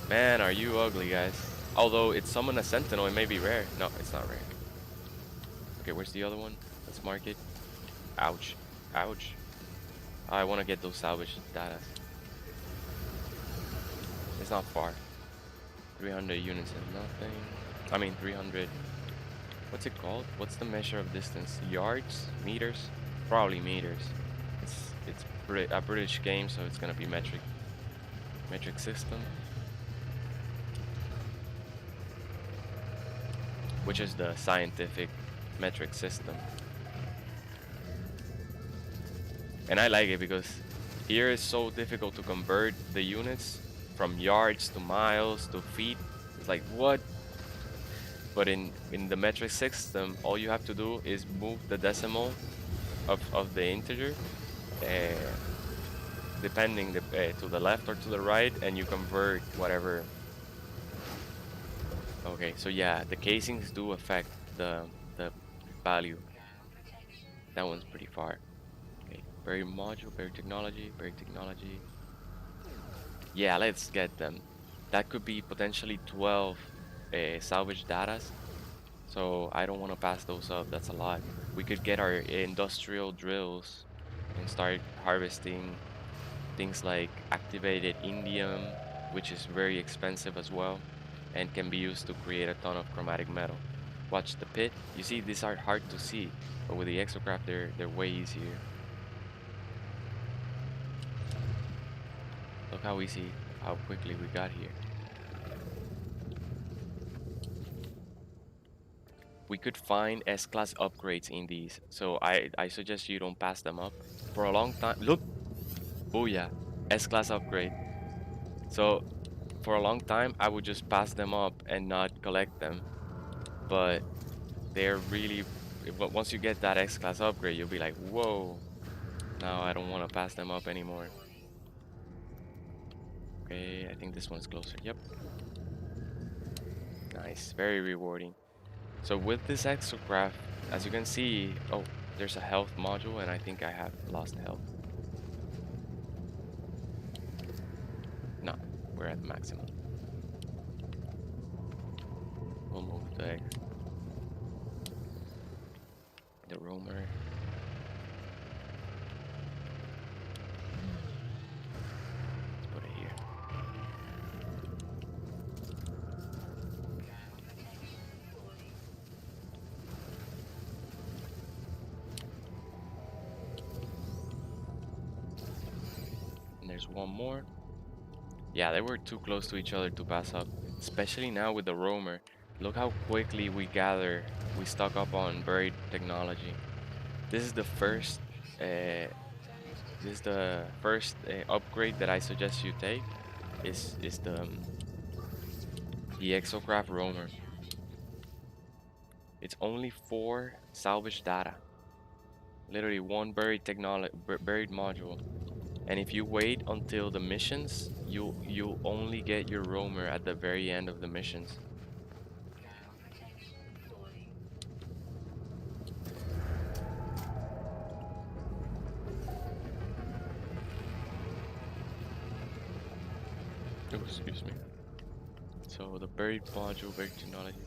Man, are you ugly, guys. Although it summoned a sentinel, it may be rare. No, it's not rare. Okay, where's the other one? Let's mark it. Ouch. I want to get those salvage data. It's not far. 300 units is nothing. I mean 300. What's it called? What's the measure of distance? Yards? Meters? Probably meters. It's a British game, so it's gonna be metric system, which is the scientific metric system. And I like it because here it's so difficult to convert the units from yards to miles to feet. It's like, what? But in the metric system, all you have to do is move the decimal of the integer depending to the left or to the right, and you convert whatever. Okay, so yeah, the casings do affect the value. That one's pretty far. Okay, buried module, buried technology, buried technology. Yeah, let's get them. That could be potentially 12 salvage datas. So I don't want to pass those up. That's a lot. We could get our industrial drills and start harvesting things like activated indium, which is very expensive as well, and can be used to create a ton of chromatic metal. Watch the pit. You see, these are hard to see, but with the exocraft, they're way easier. Look how easy, how quickly we got here. We could find S-class upgrades in these, so I suggest you don't pass them up. For a long time, look, booyah, S-class upgrade. So for a long time, I would just pass them up and not collect them. But they're really, once you get that S-class upgrade, you'll be like, whoa, now I don't want to pass them up anymore. Okay, I think this one's closer. Yep. Nice, very rewarding. So with this exocraft, as you can see, oh, there's a health module, and I think I have lost health. No, we're at maximum. We'll move the roamer. Let's put it here. And there's one more. Yeah, they were too close to each other to pass up, especially now with the roamer. Look how quickly we stock up on buried technology. This is the first, upgrade that I suggest you take. Is the exocraft roamer. It's only 4 salvage data. Literally one buried module. And if you wait until the missions, you'll only get your roamer at the very end of the missions. Oh, excuse me. So the buried module, buried technology.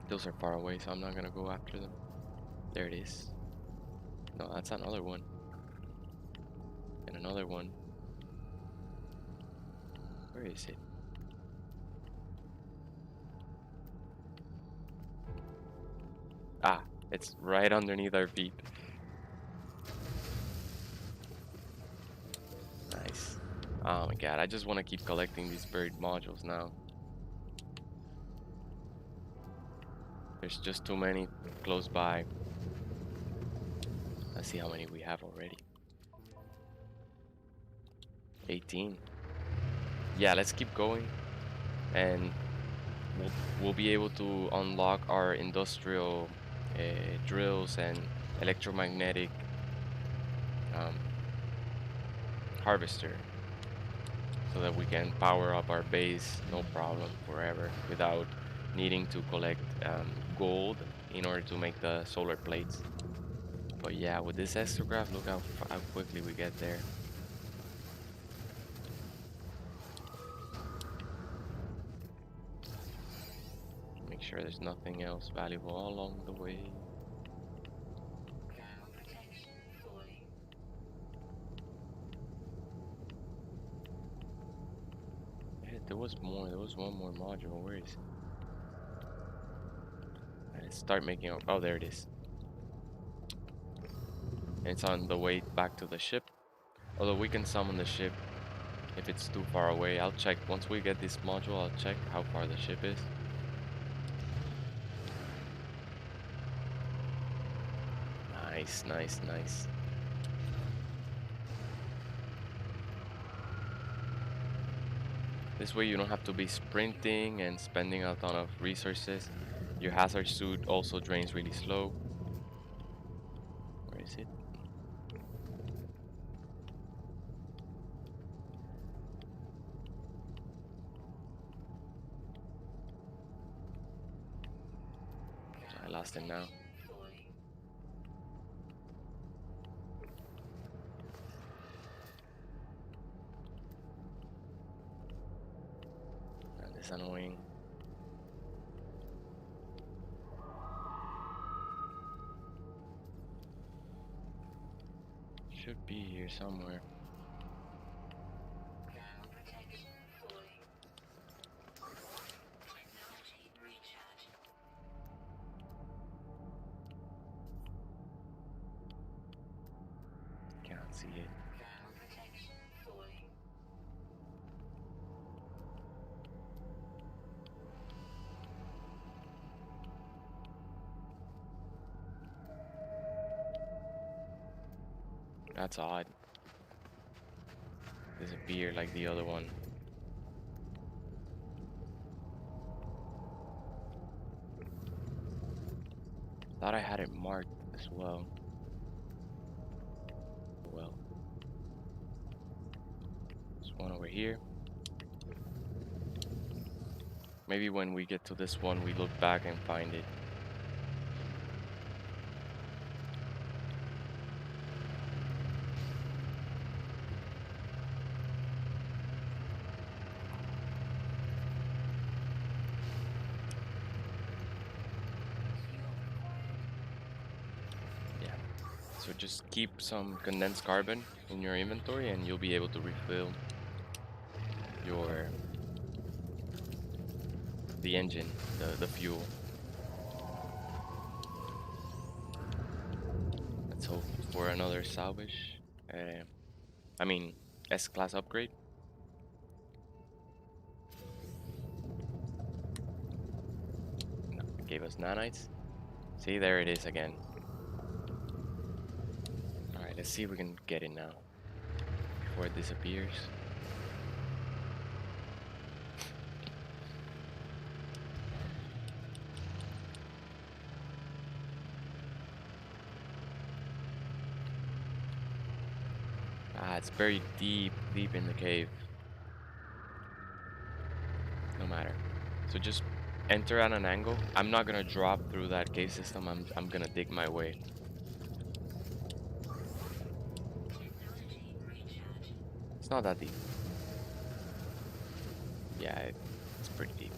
Those are far away, so I'm not gonna go after them. There it is. No, that's another one. And another one. Where is it? Ah, it's right underneath our feet. Nice. Oh my god, I just want to keep collecting these buried modules now. There's just too many close by. Let's see how many we have already. 18. Yeah, let's keep going, and we'll be able to unlock our industrial drills and electromagnetic harvester, so that we can power up our base no problem forever without needing to collect gold in order to make the solar plates. But yeah, with this exocraft, look how quickly we get there. Make sure there's nothing else valuable along the way. Yeah, there was more. There was one more module. Where is it? Let's start making up. Oh, there it is. And it's on the way back to the ship. Although we can summon the ship if it's too far away. I'll check. Once we get this module, I'll check how far the ship is. Nice, nice, nice. This way you don't have to be sprinting and spending a ton of resources. Your hazard suit also drains really slow. Where is it? lost it now. Falling. That is annoying. Should be here somewhere. Ground protection falling. Technology recharge. Can't see it. Ground protection falling. That's odd. Disappear like the other one. Thought I had it marked as well. Well, there's one over here. Maybe when we get to this one, we look back and find it. Yeah. So just keep some condensed carbon in your inventory and you'll be able to refill your the engine, the fuel. Let's hope for another salvage. I mean S-class upgrade. No, it gave us nanites. See, there it is again. Alright, let's see if we can get it now before it disappears. Ah, it's buried deep in the cave. No matter. So just enter at an angle. I'm not gonna drop through that cave system. I'm gonna dig my way. Technology recharge. It's not that deep. Yeah, it's pretty deep.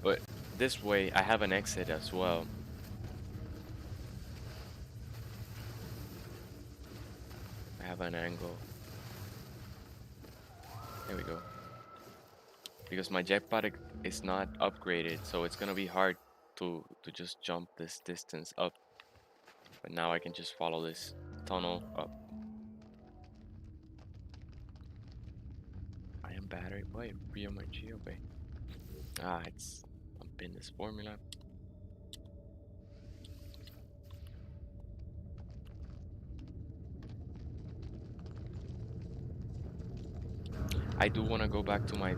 But this way, I have an exit as well. I have an angle. There we go. Because my jetpack is not upgraded, so it's gonna be hard to just jump this distance up. But now I can just follow this tunnel up. I am battery. Wait, Rio my Geobay. Ah, it's I'm in this formula. I do want to go back to my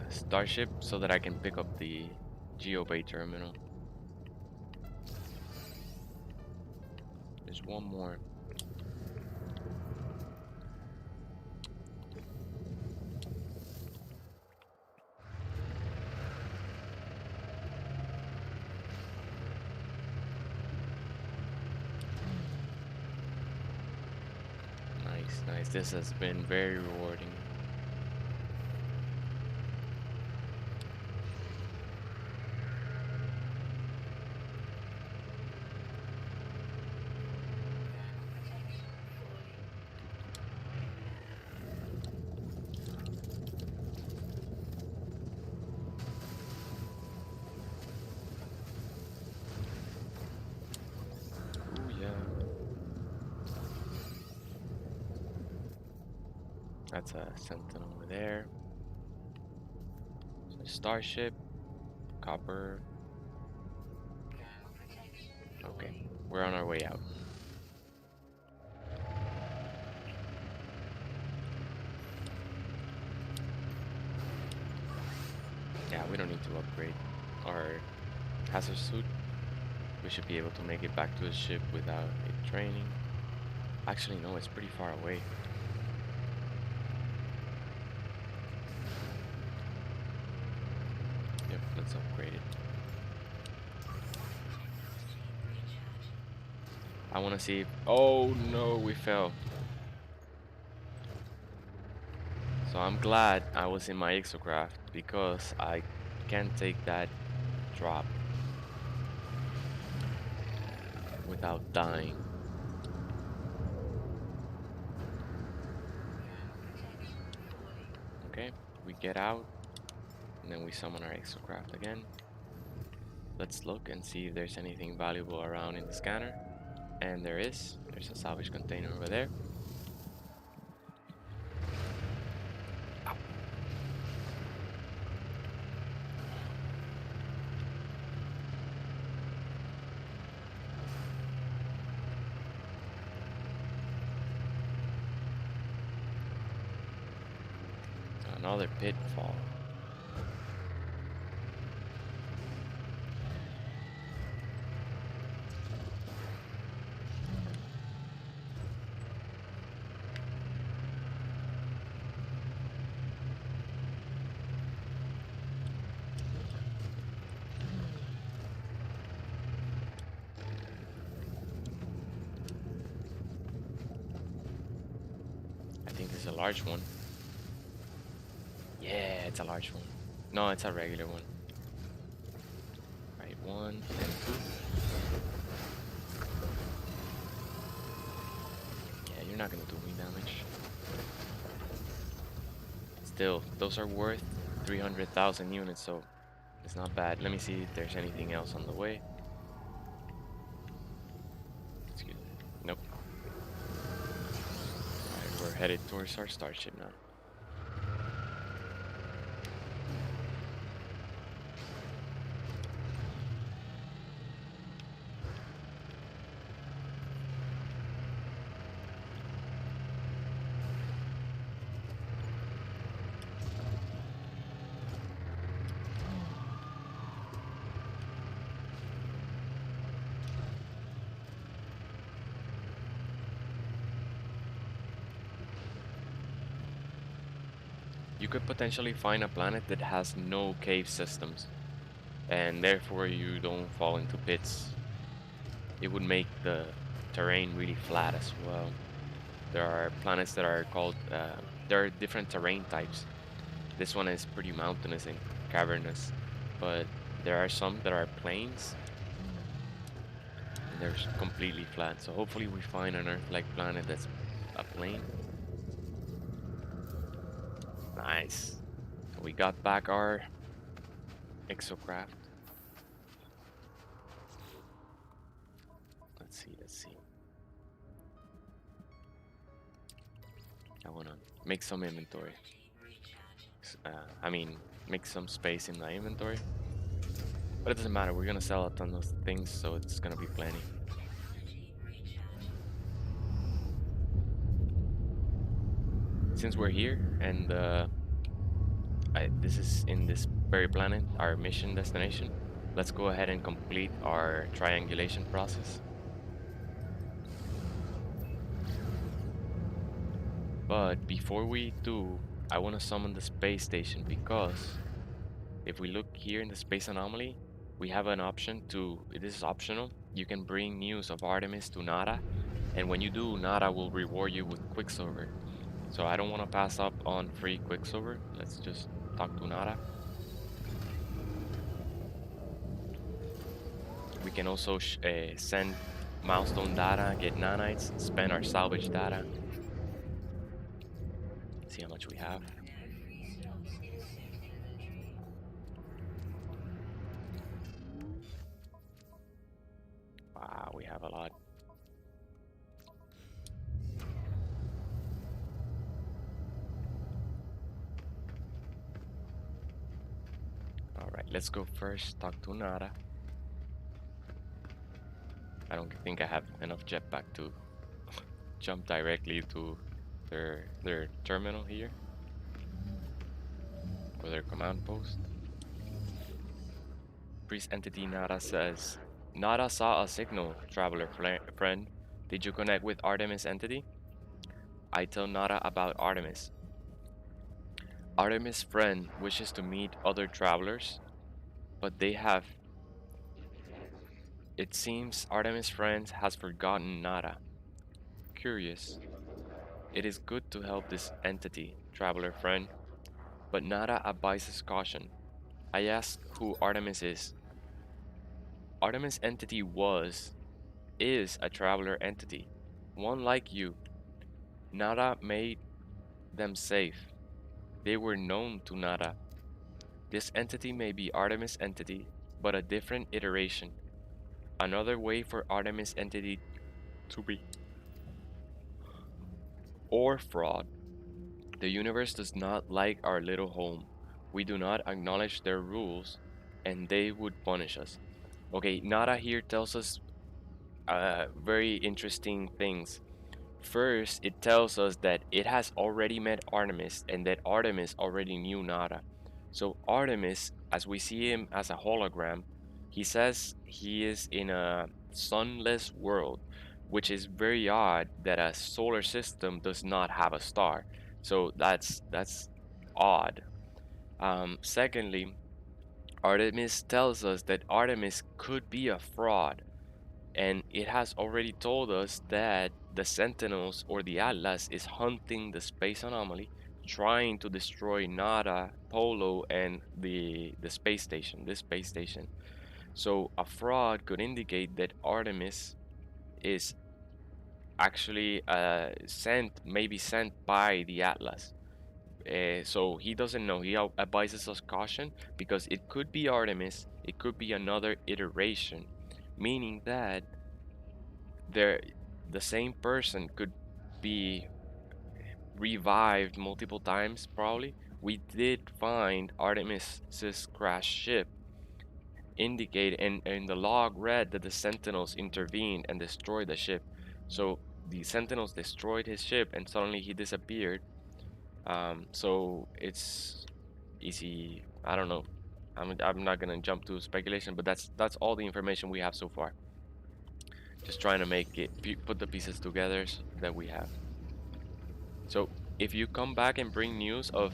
Starship so that I can pick up the Geobay terminal. There's one more. Nice, nice. This has been very rewarding. Ground protection falling. Ooh, yeah. That's a Sentinel over there. So Starship, copper. Ground protection Okay, falling. we're on our way out. Yeah, we don't need to upgrade our hazard suit. We should be able to make it back to the ship without it draining. Actually, no, it's pretty far away. Yep, let's upgrade it. I want to see if... Oh no, we fell. So I'm glad I was in my exocraft because I can't take that drop without dying. Okay, we get out and then we summon our exocraft again. Let's look and see if there's anything valuable around in the scanner. And there is. There's a salvage container over there. Ow. Another pitfall. I think this is a large one. Yeah, it's a large one. No, it's a regular one. Right, 1 and 2. Yeah, you're not gonna do me damage. Still, those are worth 300,000 units, so it's not bad. Let me see if there's anything else on the way. Excuse me. Nope. Alright, we're headed towards our starship now. You could potentially find a planet that has no cave systems, and therefore you don't fall into pits. It would make the terrain really flat as well. There are planets that are called, there are different terrain types. This one is pretty mountainous and cavernous, but there are some that are plains, and they're completely flat. So hopefully we find an Earth-like planet that's a plain. Nice. We got back our exocraft. Let's see. I wanna make some inventory. I mean, make some space in my inventory. But it doesn't matter, we're gonna sell a ton of things, so it's gonna be plenty. Since we're here, and this is in this very planet, our mission destination, let's go ahead and complete our triangulation process. But before we do, I want to summon the space station, because if we look here in the space anomaly, we have an option to, this is optional, you can bring news of Artemis to Nara, and when you do, Nara will reward you with Quicksilver. So I don't want to pass up on free Quicksilver. Let's just talk to Nara. We can also send milestone data, get nanites, spend our salvage data. See how much we have. Wow, we have a lot. Alright, let's go first, talk to Nara. I don't think I have enough jetpack to jump directly to their terminal here, or their command post. Priest entity Nara says, Nara saw a signal, traveler friend. Did you connect with Artemis entity? I tell Nara about Artemis. Artemis friend wishes to meet other travelers, but they have It seems Artemis' friend has forgotten Nara. Curious. It is good to help this entity, traveler friend, but Nara advises caution. I ask who Artemis is. Artemis entity is a traveler entity, one like you. Nara made them safe. They were known to Nara. This entity may be Artemis entity, but a different iteration. Another way for Artemis entity to be or fraud. The universe does not like our little home. We do not acknowledge their rules, and they would punish us. Okay, Nara here tells us very interesting things. First, it tells us that it has already met Artemis and that Artemis already knew Nara. So Artemis, as we see him as a hologram, he says he is in a sunless world, which is very odd that a solar system does not have a star. So that's odd. Secondly, Artemis tells us that Artemis could be a fraud, and it has already told us that the Sentinels or the Atlas is hunting the space anomaly, trying to destroy Nara, Polo, and the space station, this space station. So a fraud could indicate that Artemis is actually maybe sent by the Atlas. So he doesn't know. He advises us caution because it could be Artemis, it could be another iteration, meaning that there the same person could be revived multiple times probably. We did find Artemis's crashed ship indicate and the log read that the Sentinels intervened and destroyed the ship. So the Sentinels destroyed his ship and suddenly he disappeared. So it's easy. I don't know. I'm not gonna jump to speculation, but that's all the information we have so far. Just trying to make it put the pieces together that we have. So if you come back and bring news of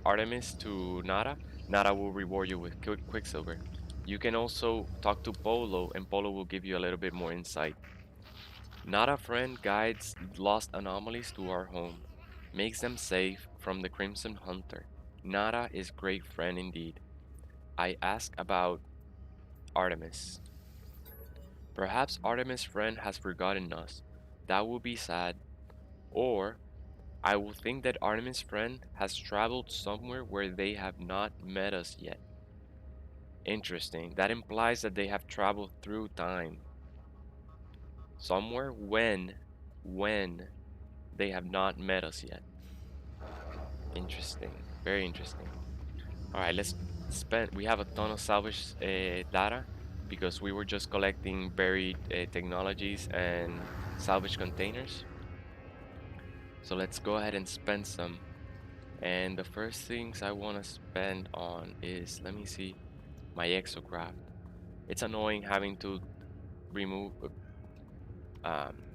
Artemis to Nara, Nara will reward you with Quicksilver. You can also talk to Polo, and Polo will give you a little bit more insight. Nara friend guides lost anomalies to our home, makes them safe from the Crimson Hunter. Nara is great friend indeed. I ask about Artemis. Perhaps Artemis' friend has forgotten us. That would be sad. Or I will think that Artemis' friend has traveled somewhere where they have not met us yet. Interesting. That implies that they have traveled through time. Somewhere when they have not met us yet. Interesting. Very interesting. Alright, let's spend. We have a ton of salvage data because we were just collecting buried technologies and salvage containers. So let's go ahead and spend some. And the first things I want to spend on is, let me see, my exocraft. It's annoying having to remove,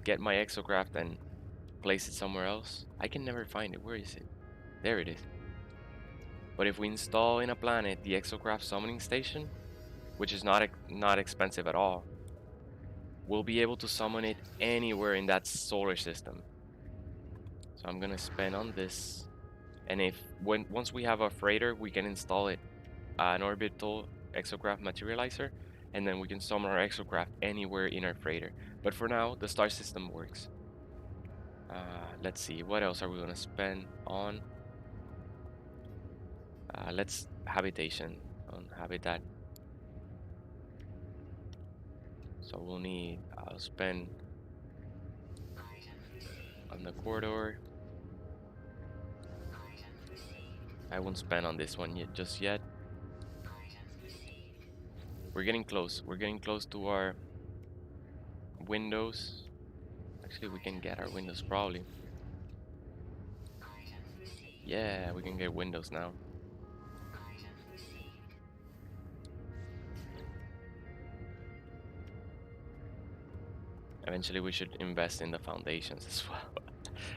get my exocraft and place it somewhere else. I can never find it. Where is it? There it is. But if we install in a planet the exocraft summoning station, which is not expensive at all, we'll be able to summon it anywhere in that solar system. So I'm gonna spend on this, and once we have a freighter, we can install it an orbital exocraft materializer, and then we can summon our exocraft anywhere in our freighter. But for now, the star system works. Let's see, what else are we gonna spend on? Let's habitation on habitat. So we'll need, I'll spend on the corridor. I won't spend on this one yet, just yet. We're getting close. We're getting close to our windows. Actually, we can get our windows probably. Yeah, we can get windows now. Eventually, we should invest in the foundations as well.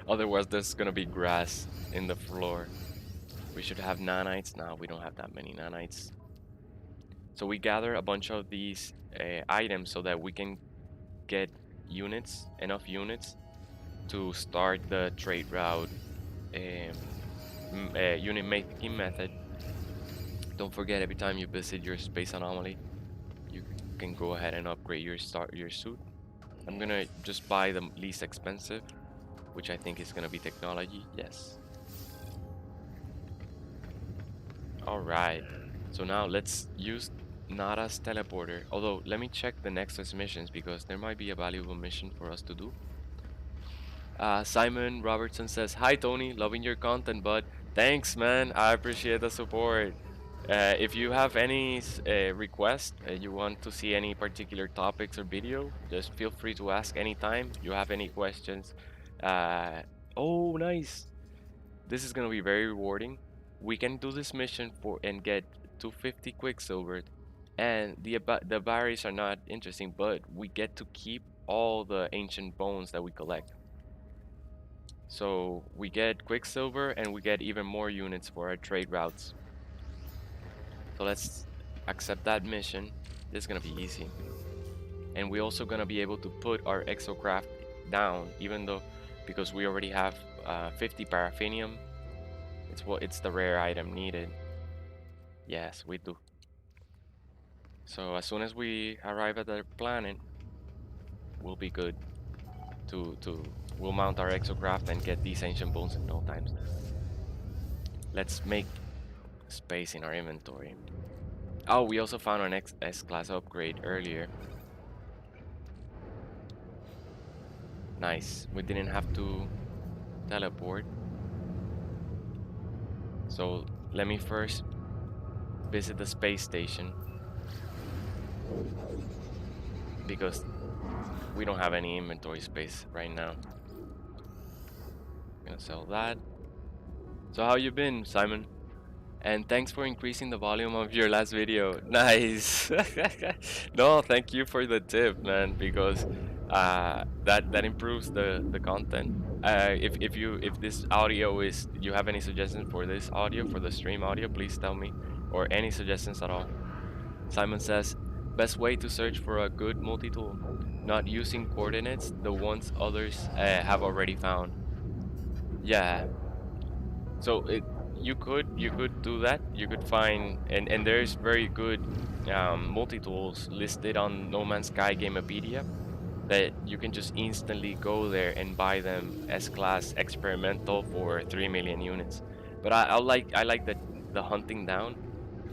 Otherwise, there's gonna be grass in the floor. We should have nanites. Now we don't have that many nanites. So we gather a bunch of these items so that we can get units, enough units to start the trade route unit making method. Don't forget, every time you visit your space anomaly, you can go ahead and upgrade your suit. I'm gonna just buy the least expensive, which I think is gonna be technology. Yes. All right. So now let's use Nada's teleporter. Although let me check the Nexus missions because there might be a valuable mission for us to do. Simon Robertson says, "Hi Tony, loving your content, bud. Thanks, man. I appreciate the support. If you have any request, you want to see any particular topics or video, just feel free to ask anytime. You have any questions? Uh, oh, nice. This is gonna be very rewarding. We can do this mission for and get 250 Quicksilver, and the berries are not interesting, but we get to keep all the ancient bones that we collect. So we get Quicksilver and we get even more units for our trade routes. So let's accept that mission. This is gonna be easy. And we're also gonna be able to put our exocraft down, even though because we already have 50 paraffinium. It's the rare item needed. Yes, we do. So as soon as we arrive at the planet, we'll be good to we'll mount our exocraft and get these ancient bones in no time. Let's make space in our inventory. Oh, we also found an S-class upgrade earlier. Nice. We didn't have to teleport. So let me first visit the space station because we don't have any inventory space right now. I'm gonna sell that. So how you been, Simon? And thanks for increasing the volume of your last video. Nice. No, thank you for the tip, man, because that improves the content. If this audio is you have any suggestions for this audio for the stream audio, please tell me, or any suggestions at all. Simon says, best way to search for a good multi-tool, not using coordinates, the ones others have already found. Yeah. So you could do that. You could find and there's very good multi-tools listed on No Man's Sky Gamepedia that you can just instantly go there and buy them S-class experimental for 3 million units. But I like the hunting down.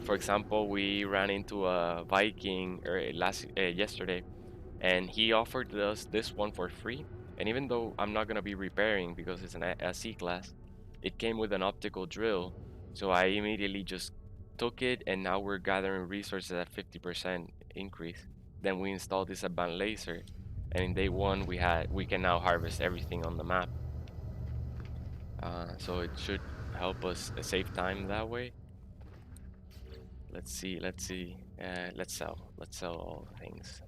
For example, we ran into a Viking yesterday, and he offered us this one for free. And even though I'm not gonna be repairing because it's a C-class, it came with an optical drill, so I immediately just took it, and now we're gathering resources at 50% increase. Then we installed this advanced laser, and in day one we can now harvest everything on the map. So it should help us save time that way. Let's see. Let's sell all things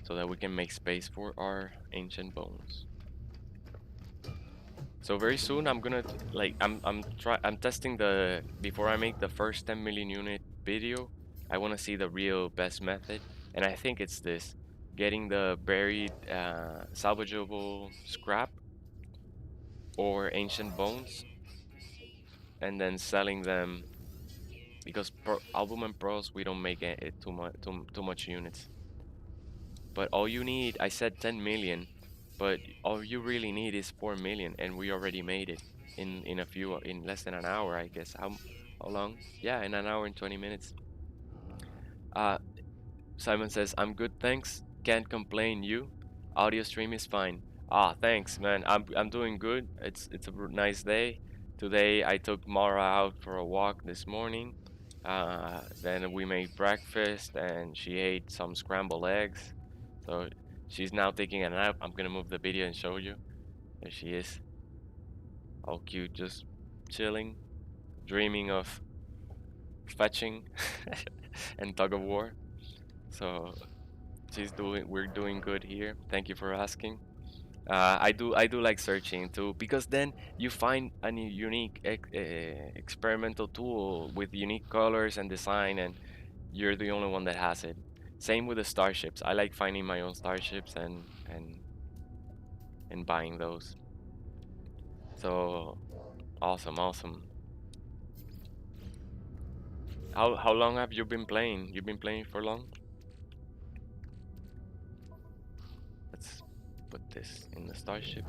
so that we can make space for our ancient bones. So very soon I'm gonna I'm testing before I make the first 10 million unit video. I want to see the real best method, and I think it's this: getting the buried salvageable scrap or ancient bones, and then selling them because album and pros we don't make it too much units. But all you need, I said 10 million, but all you really need is 4 million, and we already made it in less than an hour, I guess. How long? Yeah, in an hour and 20 minutes. Uh, Simon says, I'm good, thanks. Can't complain. You? Audio stream is fine. Ah, thanks, man. I'm doing good. It's a nice day. Today I took Mara out for a walk this morning. Then we made breakfast, and she ate some scrambled eggs. So she's now taking a nap. I'm gonna move the video and show you. There she is. All cute, just chilling, dreaming of fetching and tug of war. So we're doing good here. Thank you for asking. I do like searching too because then you find a new unique experimental tool with unique colors and design, and you're the only one that has it. Same with the starships. I like finding my own starships and buying those. So awesome, awesome. How long have you been playing? You've been playing for long? Let's put this in the starship.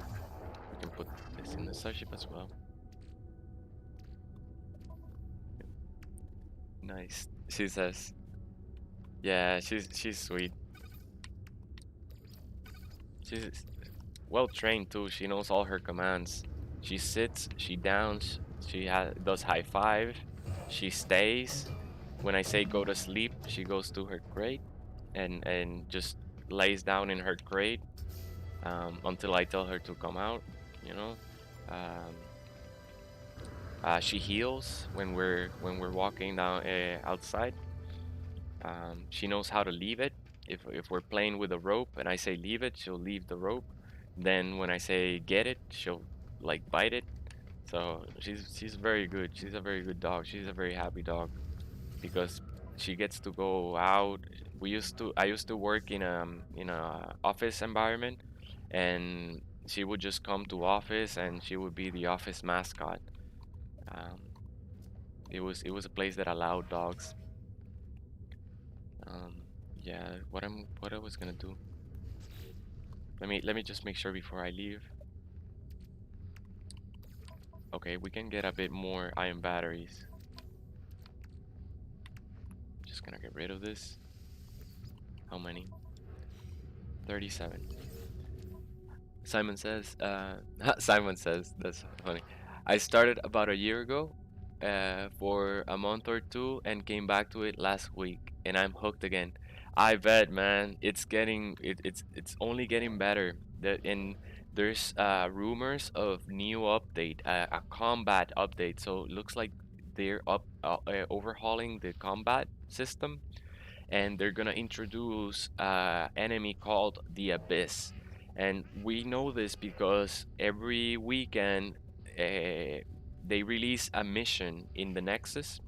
We can put this in the starship as well. Nice. She says, yeah, she's sweet. She's well trained too. She knows all her commands. She sits, she downs, does high five, she stays. When I say go to sleep, she goes to her crate and just lays down in her crate until I tell her to come out. You know, um, she heals when we're walking down outside. She knows how to leave it. If we're playing with a rope and I say leave it, she'll leave the rope. Then when I say get it, she'll like bite it. So she's very good. She's a very good dog. She's a very happy dog because she gets to go out. I used to work in a office environment, and she would just come to office and she would be the office mascot. Um, it was a place that allowed dogs. Um, yeah, what I was gonna do. Let me just make sure before I leave. Okay, we can get a bit more iron batteries. Just gonna get rid of this. How many? 37. Simon says, Simon says, that's funny. I started about a year ago, for a month or two and came back to it last week and I'm hooked again. I bet, man. It's only getting better. There's rumors of new update, a combat update. So it looks like they're overhauling the combat system, and they're gonna introduce enemy called the Abyss. And we know this because every weekend they release a mission in the Nexus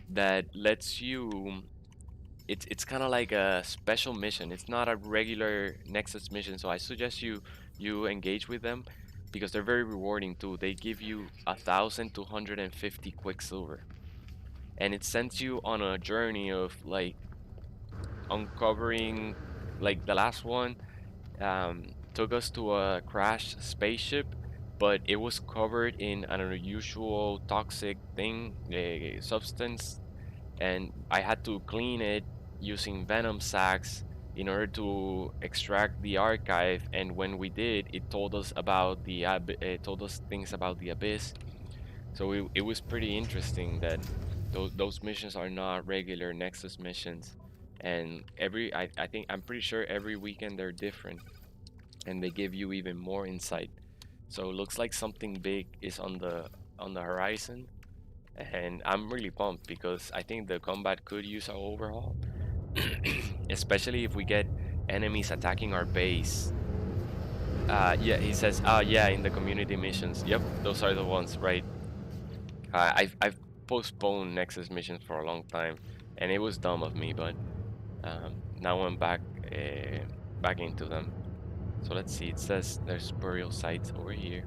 that lets you. It's kind of like a special mission. It's not a regular Nexus mission, so I suggest you engage with them because they're very rewarding too. They give you 1,250 Quicksilver, and it sends you on a journey of like uncovering, like the last one took us to a crashed spaceship, but it was covered in an unusual toxic thing, a substance, and I had to clean it using venom sacs in order to extract the archive. And when we did, it told us about it told us things about the abyss. So it was pretty interesting that those missions are not regular Nexus missions, and I think I'm pretty sure every weekend they're different, and they give you even more insight. So it looks like something big is on the horizon, and I'm really pumped because I think the combat could use an overhaul, especially if we get enemies attacking our base. Yeah, he says, yeah, in the community missions. Yep, those are the ones, right? I've postponed Nexus missions for a long time, and it was dumb of me, but now I'm back into them. So let's see. It says there's burial sites over here.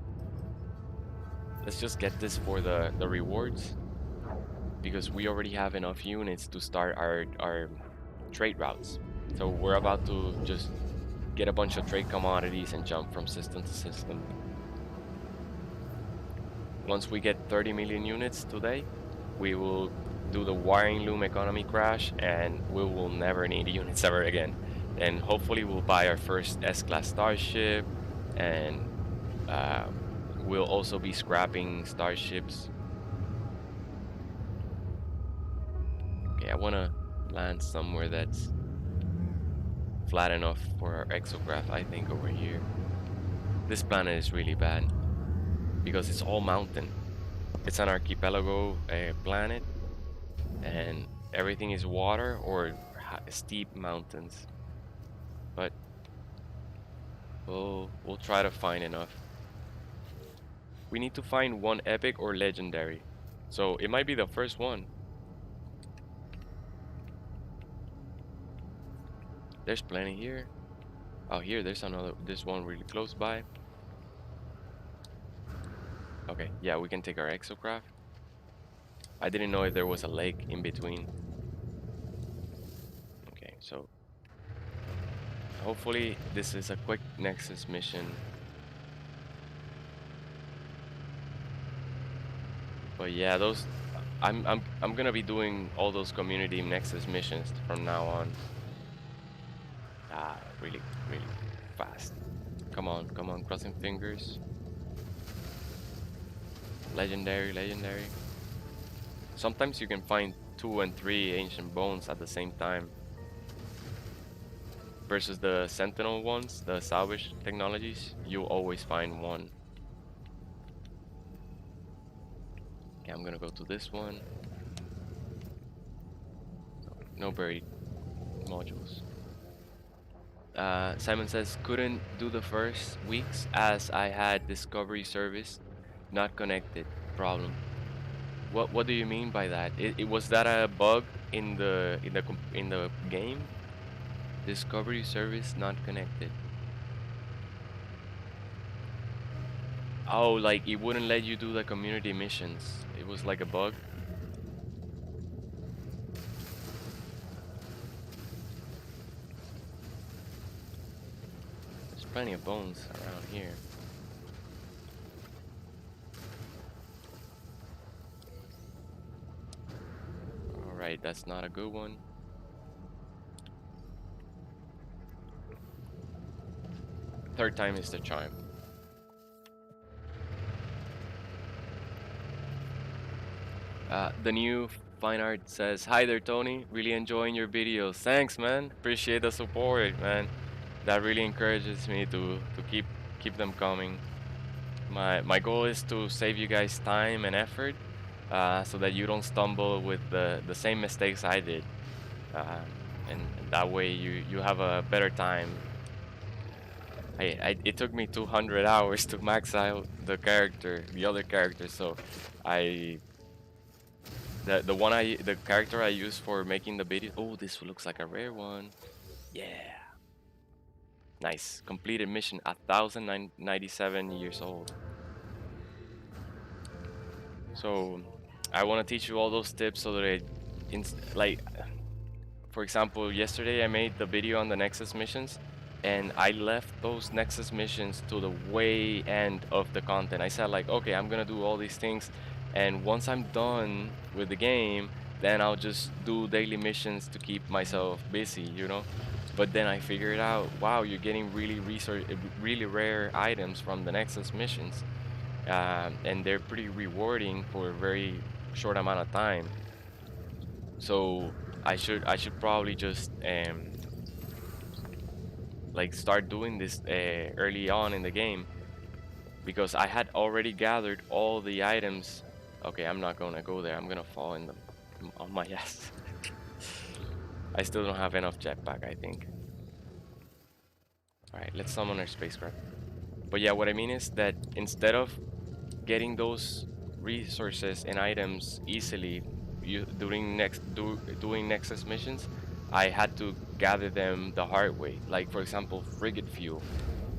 Let's just get this for the rewards because we already have enough units to start our trade routes. So we're about to just get a bunch of trade commodities and jump from system to system. Once we get 30 million units today, we will do the wiring loom economy crash and we will never need units ever again. And hopefully we'll buy our first S-class starship, and we'll also be scrapping starships. Okay, I want to land somewhere that's flat enough for our exocraft, I think, over here. This planet is really bad because it's all mountain. It's an archipelago planet, and everything is water or steep mountains. But We'll try to find enough. We need to find one epic or legendary. So it might be the first one. There's plenty here. Oh, here, there's another, this one really close by. Okay, yeah, we can take our exocraft. I didn't know if there was a lake in between. Okay, so hopefully this is a quick Nexus mission. But yeah, those I'm gonna be doing all those community Nexus missions from now on. Really, really fast. Come on, crossing fingers. Legendary, legendary. Sometimes you can find 2 and 3 ancient bones at the same time. Versus the Sentinel ones, the salvage technologies, you always find one. Okay, I'm gonna go to this one. No buried modules. Simon says, couldn't do the first weeks as I had Discovery service not connected problem. What do you mean by that? It was that a bug in the game? Discovery service not connected. Oh, like it wouldn't let you do the community missions. It was like a bug. There's plenty of bones around here. Alright, that's not a good one. Third time is the charm. The new fine art says, hi there, Tony. Really enjoying your videos. Thanks, man. Appreciate the support, man. That really encourages me to keep them coming. My goal is to save you guys time and effort, so that you don't stumble with the same mistakes I did, and that way you have a better time. It took me 200 hours to max out the other character, so the character I use for making the video. Oh, this looks like a rare one. Yeah. Nice. Completed mission 1097 years old. So I want to teach you all those tips so that like, for example, yesterday I made the video on the Nexus missions, and I left those Nexus missions to the way end of the content. I said like, okay, I'm gonna do all these things, and once I'm done with the game, then I'll just do daily missions to keep myself busy, you know. But then I figured out, wow, you're getting really rare items from the Nexus missions, and they're pretty rewarding for a very short amount of time. So I should probably just like start doing this early on in the game, because I had already gathered all the items. Okay, I'm not gonna go there. I'm gonna fall on my ass. I still don't have enough jetpack, I think. Alright, let's summon our spacecraft. But yeah, what I mean is that instead of getting those resources and items easily doing Nexus missions, I had to gather them the hard way. Like for example, frigate fuel.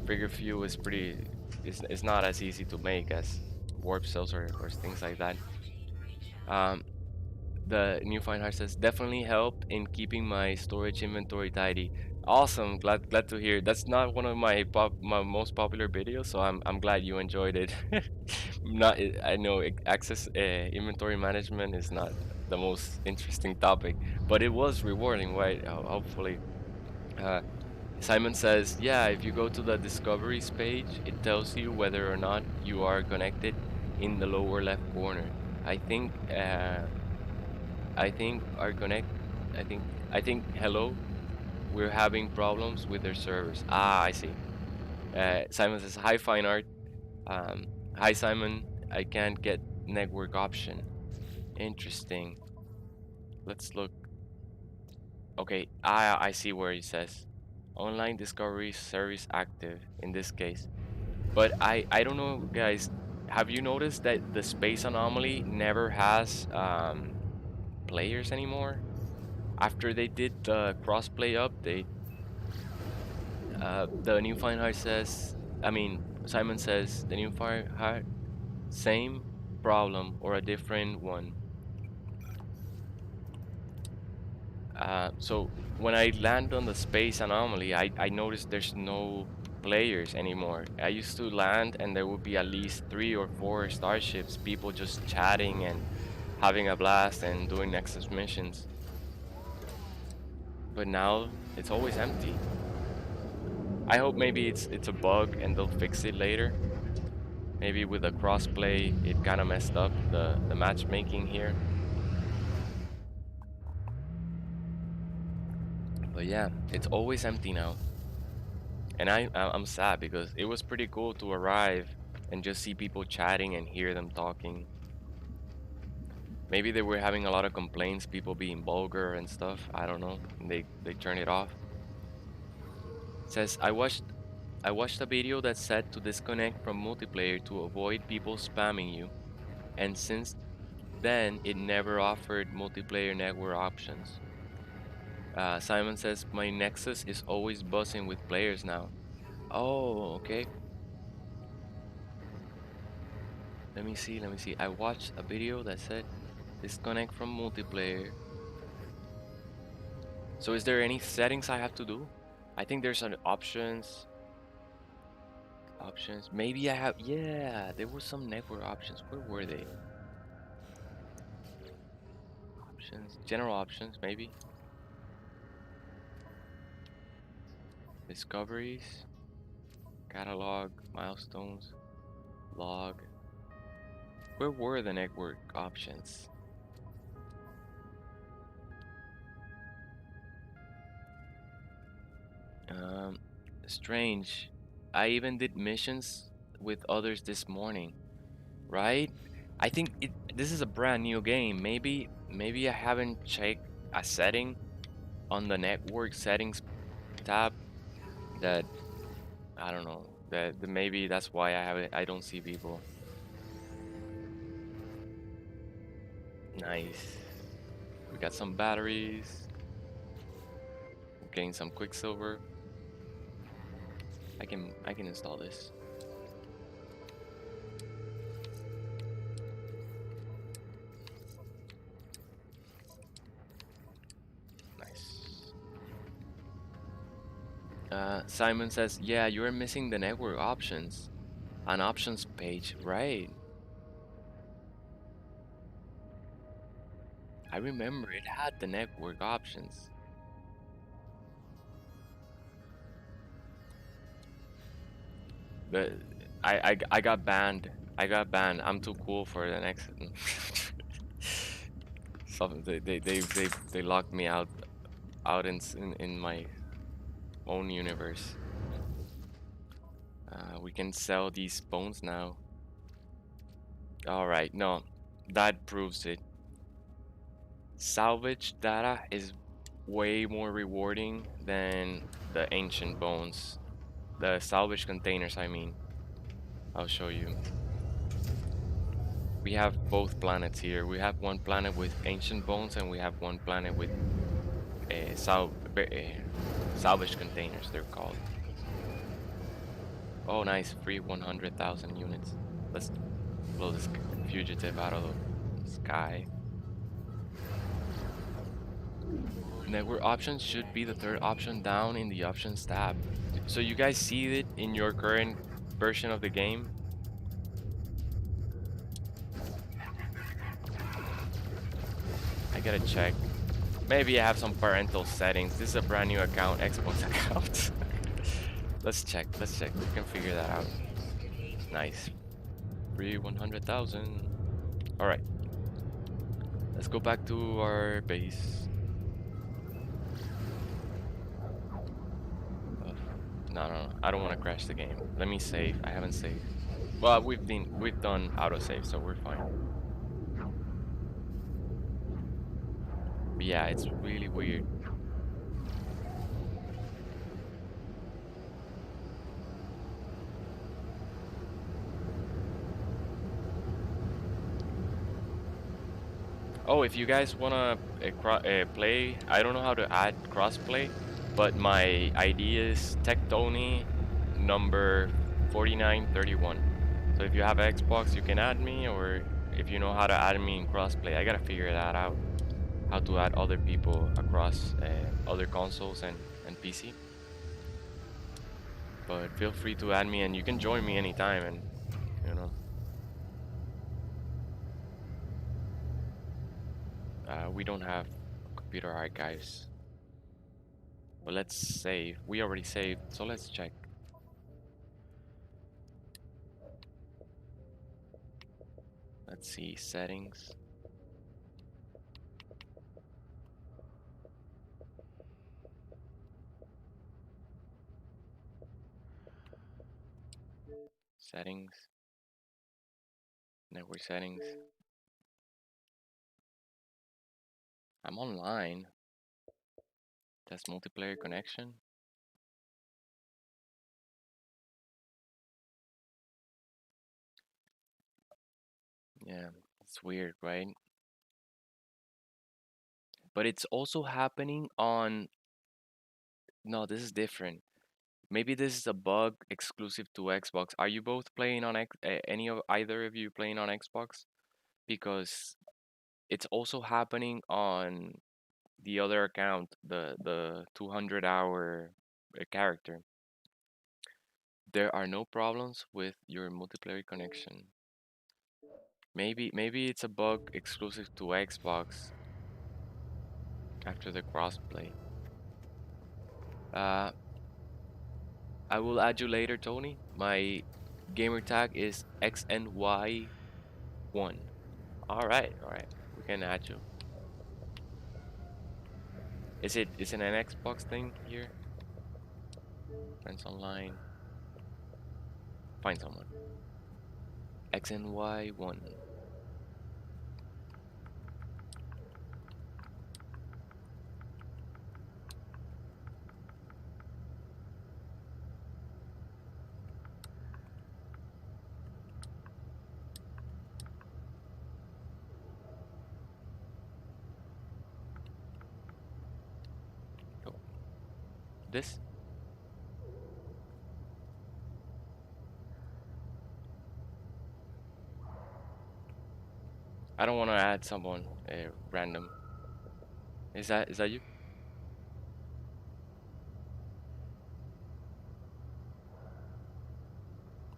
Frigate fuel is it's not as easy to make as warp cells or things like that. The new fine heart says, definitely helped in keeping my storage inventory tidy. Awesome, glad to hear. That's not one of my most popular videos, so I'm glad you enjoyed it. I know access inventory management is not the most interesting topic, but it was rewarding, right? Hopefully. Uh, Simon says, yeah, if you go to the discoveries page, it tells you whether or not you are connected in the lower left corner. I think our connect. I think hello. We're having problems with their servers. Ah, I see. Simon says, hi, fine art. Hi, Simon. I can't get network option. Interesting. Let's look. Okay, I see where he says. Online discovery service active in this case. But I don't know, guys. Have you noticed that the Space Anomaly never has players anymore? After they did the crossplay update, the new Fahrenheit says, I mean, Simon says the new Fahrenheit, same problem or a different one. So when I land on the Space Anomaly, I noticed there's no players anymore. I used to land and there would be at least 3 or 4 starships, people just chatting and having a blast and doing Nexus missions. But now it's always empty. I hope maybe it's a bug and they'll fix it later. Maybe with the crossplay, it kind of messed up the matchmaking here. But yeah, it's always empty now. And I'm sad because it was pretty cool to arrive and just see people chatting and hear them talking. Maybe they were having a lot of complaints, people being vulgar and stuff. I don't know. And they turn it off. It says I watched a video that said to disconnect from multiplayer to avoid people spamming you, and since then it never offered multiplayer network options. Simon says my Nexus is always buzzing with players now. Oh, okay. Let me see, let me see. I watched a video that said disconnect from multiplayer. So is there any settings I have to do? I think there's an options. Options. Maybe I have, yeah, there were some network options. Where were they? Options, general options, maybe. Discoveries, catalog, milestones, log. Where were the network options? Strange. I even did missions with others this morning, right? I think this is a brand new game. Maybe I haven't checked a setting on the network settings tab that I don't know. That maybe that's why I don't see people. Nice. We got some batteries. Getting some quicksilver. I can install this. Nice. Simon says, yeah, you're missing the network options. An options page, right? I remember it had the network options. But I got banned. I got banned. I'm too cool for the next. Something they locked me out in my own universe. We can sell these bones now. All right, no, that proves it. Salvage data is way more rewarding than the ancient bones. The salvage containers, I mean. I'll show you. We have both planets here. We have one planet with ancient bones and we have one planet with salvage containers, they're called. Oh, nice. Free 100,000 units. Let's blow this fugitive out of the sky. Network options should be the third option down in the options tab. So you guys see it in your current version of the game? I gotta check. Maybe I have some parental settings. This is a brand new account, Xbox account. Let's check. We can figure that out. Nice. Free 100,000. Alright. Let's go back to our base. No. I don't want to crash the game. Let me save. I haven't saved. Well, we've done autosave, so we're fine. But yeah, it's really weird. Oh, if you guys wanna play, I don't know how to add crossplay, but my ID is TechTony number 4931. So if you have Xbox, you can add me, or if you know how to add me in crossplay, I gotta figure that out. How to add other people across other consoles and PC. But feel free to add me, and you can join me anytime, and you know. We don't have computer archives. But let's save. We already saved, so let's check. Let's see, settings. Settings. Network settings. I'm online. Test multiplayer connection. Yeah, it's weird, right? But it's also happening on... No, this is different. Maybe this is a bug exclusive to Xbox. Are you both playing on any of either of you playing on Xbox? Because it's also happening on the other account, the 200-hour character. There are no problems with your multiplayer connection. Maybe it's a bug exclusive to Xbox after the crossplay. Uh, I will add you later, Tony. My gamer tag is XNY1. All right. We can add you. Is it an Xbox thing here? Friends online. Find someone. XNY1. Oh, this? I don't want to add someone random. Is that you?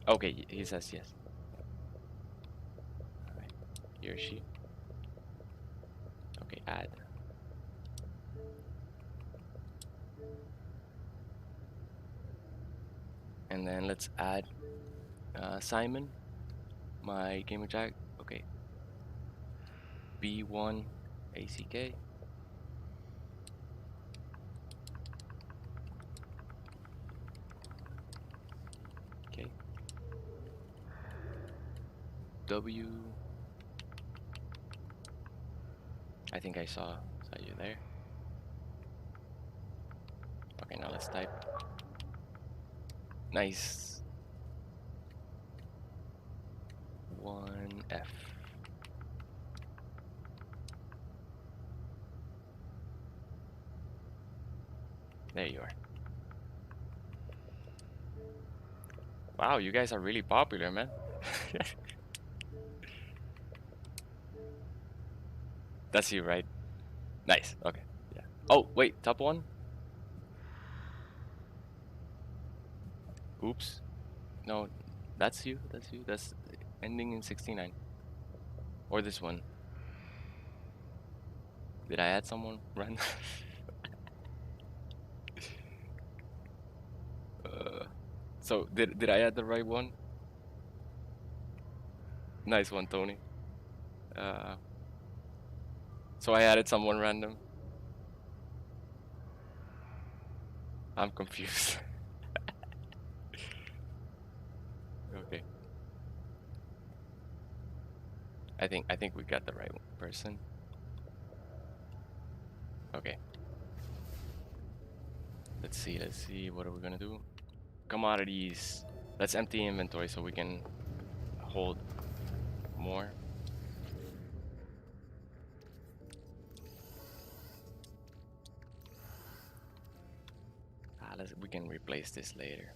Okay, he says yes. All right. He or she. Okay, add. And then let's add Simon, my gamer tag. Okay, B1ACK. Okay, W. I think I saw you there. Okay, now let's type. Nice. 1F. There you are. Wow, you guys are really popular, man. That's you, right? Nice. Okay. Yeah. Oh, wait, top one? Oops. No, that's you. That's you. That's ending in 69. Or this one. Did I add someone random? So did I add the right one? Nice one, Tony. Uh, so I added someone random. I'm confused. Okay. I think we got the right person. Okay. Let's see. What are we gonna do? Commodities. Let's empty inventory so we can hold more. we can replace this later.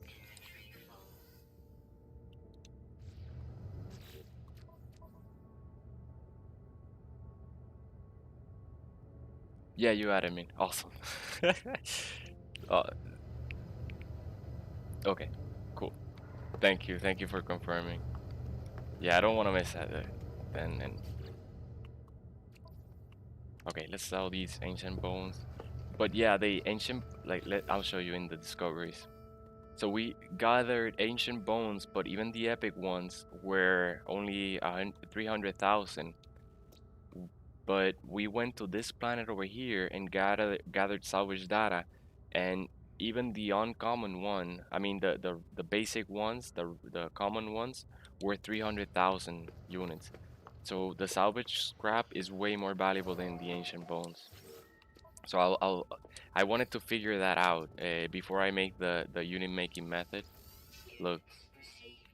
Inventory full. Yeah, you added me. Awesome. uh, okay, cool. Thank you. Thank you for confirming. Yeah, I don't want to miss that then. And okay, let's sell these ancient bones. But yeah, the ancient I'll show you in the discoveries. So we gathered ancient bones, but even the epic ones were only 300,000. But we went to this planet over here and gathered salvage data, and even the uncommon one, I mean the basic ones, the common ones, were 300,000 units. So the salvage scrap is way more valuable than the ancient bones. So I wanted to figure that out before I make the unit making method. Look,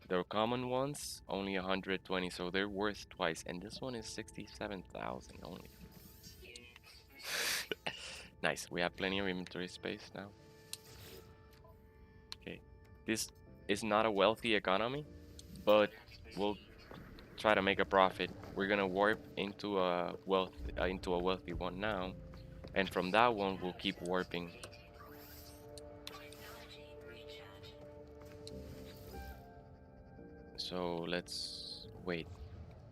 the common ones only 120, so they're worth twice, and this one is 67,000 only. Nice. We have plenty of inventory space now. Okay, this is not a wealthy economy, but we'll try to make a profit. We're gonna warp into a wealthy one now, and from that one we'll keep warping. Technology recharge. So let's wait.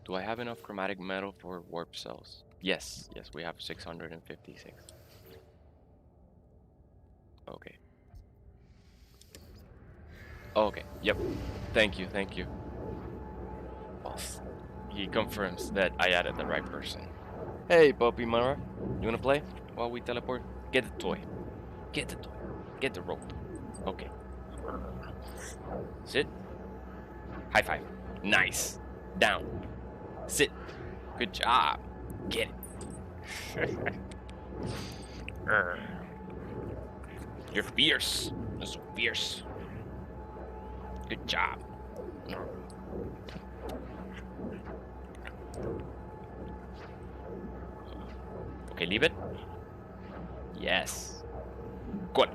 Do I have enough chromatic metal for warp cells? Yes, yes, we have 656. Okay. Okay, yep. Thank you, thank you. Boss. He confirms that I added the right person. Hey, Puppy Mara. You wanna play while we teleport? Get the toy. Get the toy. Get the rope. Okay. Sit. High five. Nice. Down. Sit. Good job. Get it. You're fierce. You're so fierce. Good job. Okay, leave it. Yes. Good.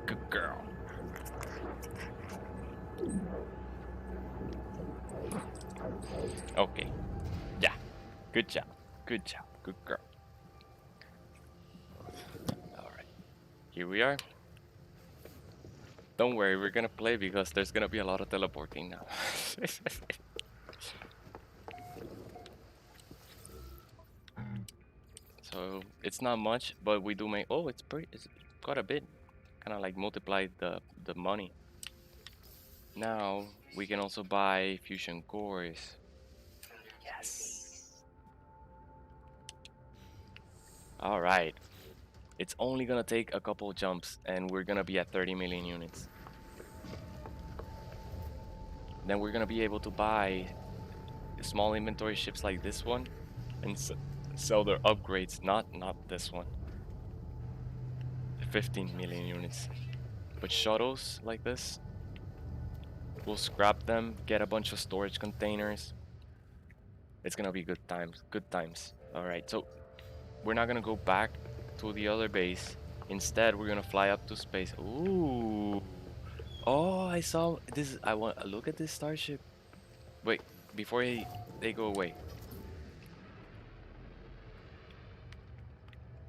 Good girl. Okay. Yeah. Good job. Good job. Good girl. Alright. Here we are. Don't worry, we're gonna play because there's gonna be a lot of teleporting now. So it's not much, but we do make. Oh, it's quite a bit. Kind of like multiply the money. Now we can also buy fusion cores. Yes. All right. It's only gonna take a couple jumps, and we're gonna be at 30 million units. Then we're gonna be able to buy small inventory ships like this one, and sell their upgrades. Not this one. 15 million units. But shuttles like this, we'll scrap them, get a bunch of storage containers. It's gonna be good times. Good times. All right. So we're not gonna go back to the other base. Instead, we're gonna fly up to space. Ooh. Oh, I saw this. I want look at this starship. Wait, before they go away.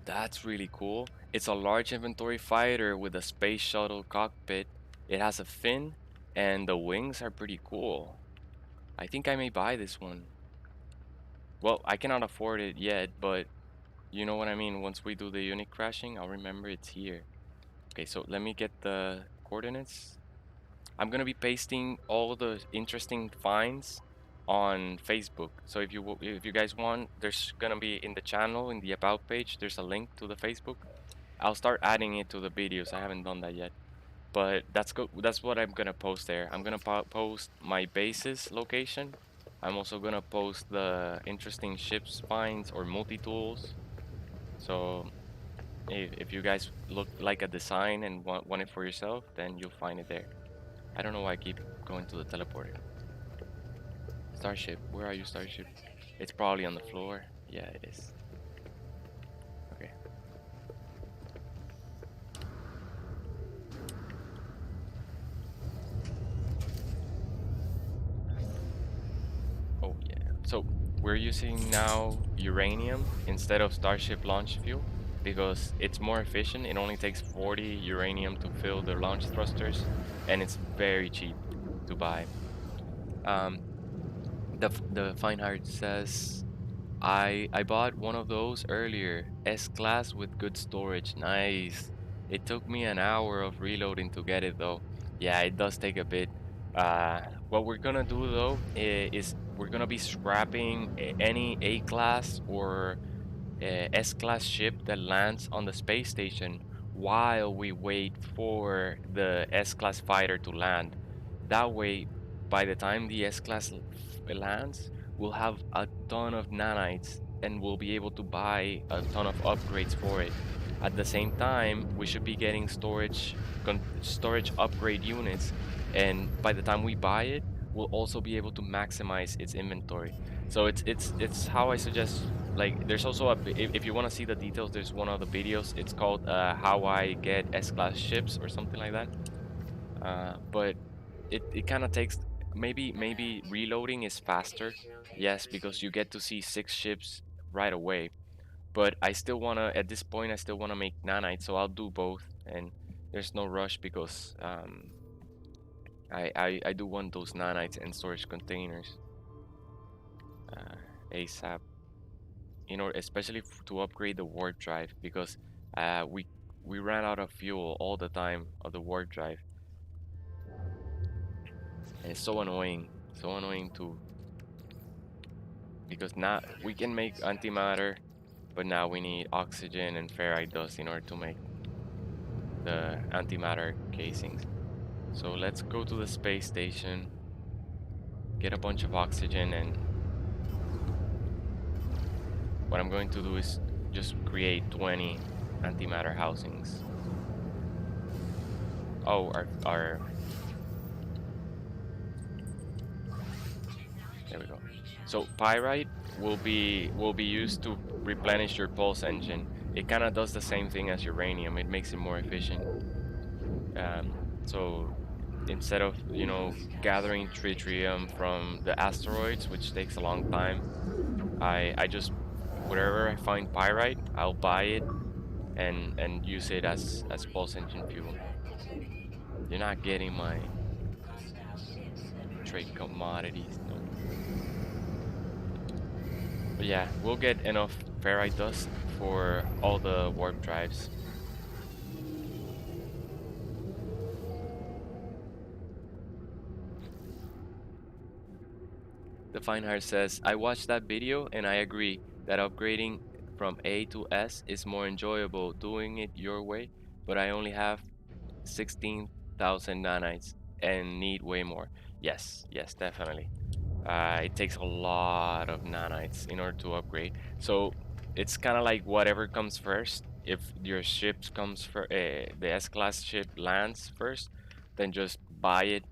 That's really cool. It's a large inventory fighter with a space shuttle cockpit. It has a fin, and the wings are pretty cool. I think I may buy this one. Well, I cannot afford it yet, but you know what I mean. Once we do the unit crashing, I'll remember it's here. Okay, so let me get the coordinates. I'm gonna be pasting all the interesting finds on Facebook. So if you guys want, there's gonna be in the channel in the about page. There's a link to the Facebook. I'll start adding it to the videos. I haven't done that yet, but that's what I'm gonna post there. I'm gonna post my base's location. I'm also gonna post the interesting ships finds or multi-tools. So if you guys look like a design and want it for yourself, then you'll find it there. I don't know why I keep going to the teleporter. Starship, where are you, Starship? It's probably on the floor. Yeah, it is. Okay. we're using now uranium instead of Starship launch fuel because it's more efficient. It only takes 40 uranium to fill the launch thrusters, and it's very cheap to buy. Um, the Fine Heart says I bought one of those earlier, S-Class with good storage. Nice. It took me an hour of reloading to get it though. Yeah, it does take a bit. What we're gonna do though is we're gonna be scrapping any A-Class or S-Class ship that lands on the space station while we wait for the S-Class fighter to land. That way, by the time the S-Class lands, we'll have a ton of nanites and we'll be able to buy a ton of upgrades for it. At the same time, we should be getting storage upgrade units, and by the time we buy it, we'll also be able to maximize its inventory. So it's how I suggest. Like, there's also if you want to see the details, there's one of the videos. It's called how I get S-Class ships or something like that. But it kind of takes, maybe reloading is faster. Yes, because you get to see 6 ships right away. But I still wanna, at this point, I still wanna make nanites, so I'll do both. And there's no rush because I do want those nanites and storage containers ASAP. You know, especially to upgrade the warp drive because uh, we we ran out of fuel all the time of the warp drive, and it's so annoying too. Because now we can make antimatter, but now we need oxygen and ferrite dust in order to make the antimatter casings. So let's go to the space station, get a bunch of oxygen, and what I'm going to do is just create 20 antimatter housings. Oh, our there we go. So pyrite will be used to replenish your pulse engine. It kind of does the same thing as uranium. It makes it more efficient. So instead of gathering tritium from the asteroids, which takes a long time, I just wherever I find pyrite, I'll buy it and use it as pulse engine fuel. You're not getting my trade commodities, no. But yeah, we'll get enough ferrite dust for all the warp drives. The Fine Heart says, I watched that video and I agree that upgrading from A to S is more enjoyable doing it your way, but I only have 16,000 nanites and need way more. Yes, yes, definitely. It takes a lot of nanites in order to upgrade. So it's kind of like whatever comes first. If your ship comes for the S-Class ship lands first, then just buy it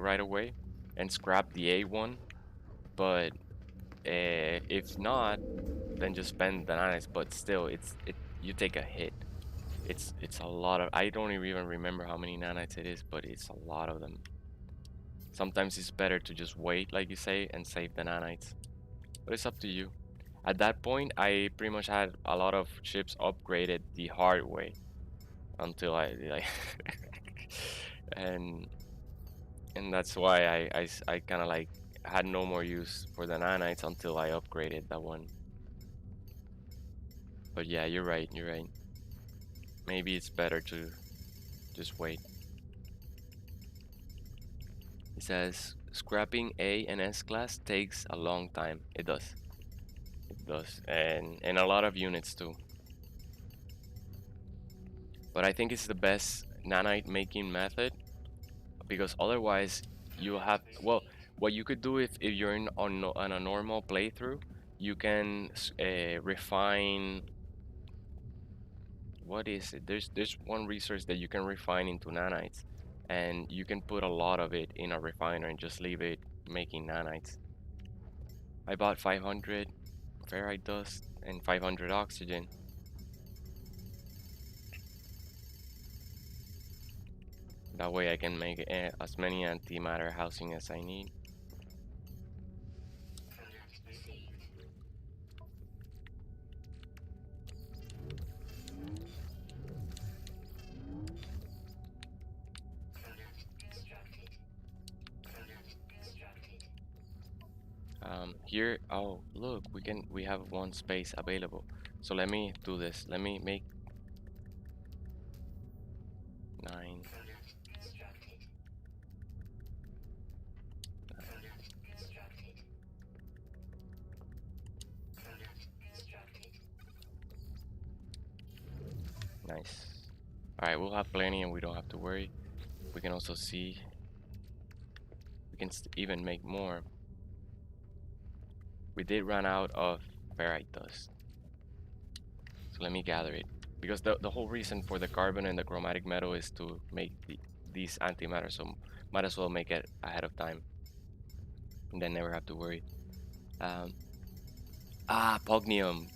right away and scrap the A1. But if not, then just spend the nanites. But still, you take a hit. It's a lot of. I don't even remember how many nanites it is, but it's a lot of them. Sometimes it's better to just wait, like you say, and save the nanites. But it's up to you. At that point, I pretty much had a lot of ships upgraded the hard way until I like, and that's why I kind of like had no more use for the nanites until I upgraded that one. But yeah, you're right. You're right. Maybe it's better to just wait. It says scrapping A and S class takes a long time. It does. It does, and a lot of units too. But I think it's the best nanite making method because otherwise you have, well, what you could do if you're on a normal playthrough, you can refine, what is it, there's one resource that you can refine into nanites, and you can put a lot of it in a refiner and just leave it making nanites. I bought 500 ferrite dust and 500 oxygen. That way I can make as many antimatter housing as I need. here. Oh, look, we have one space available. So let me do this. Let me make 9. Constructed. Constructed. Constructed. Nice. All right, we'll have plenty and we don't have to worry. We can also see we can even make more. We did run out of ferrite dust, so let me gather it, because the whole reason for the carbon and the chromatic metal is to make these antimatter, so might as well make it ahead of time and then never have to worry. um, Pognium,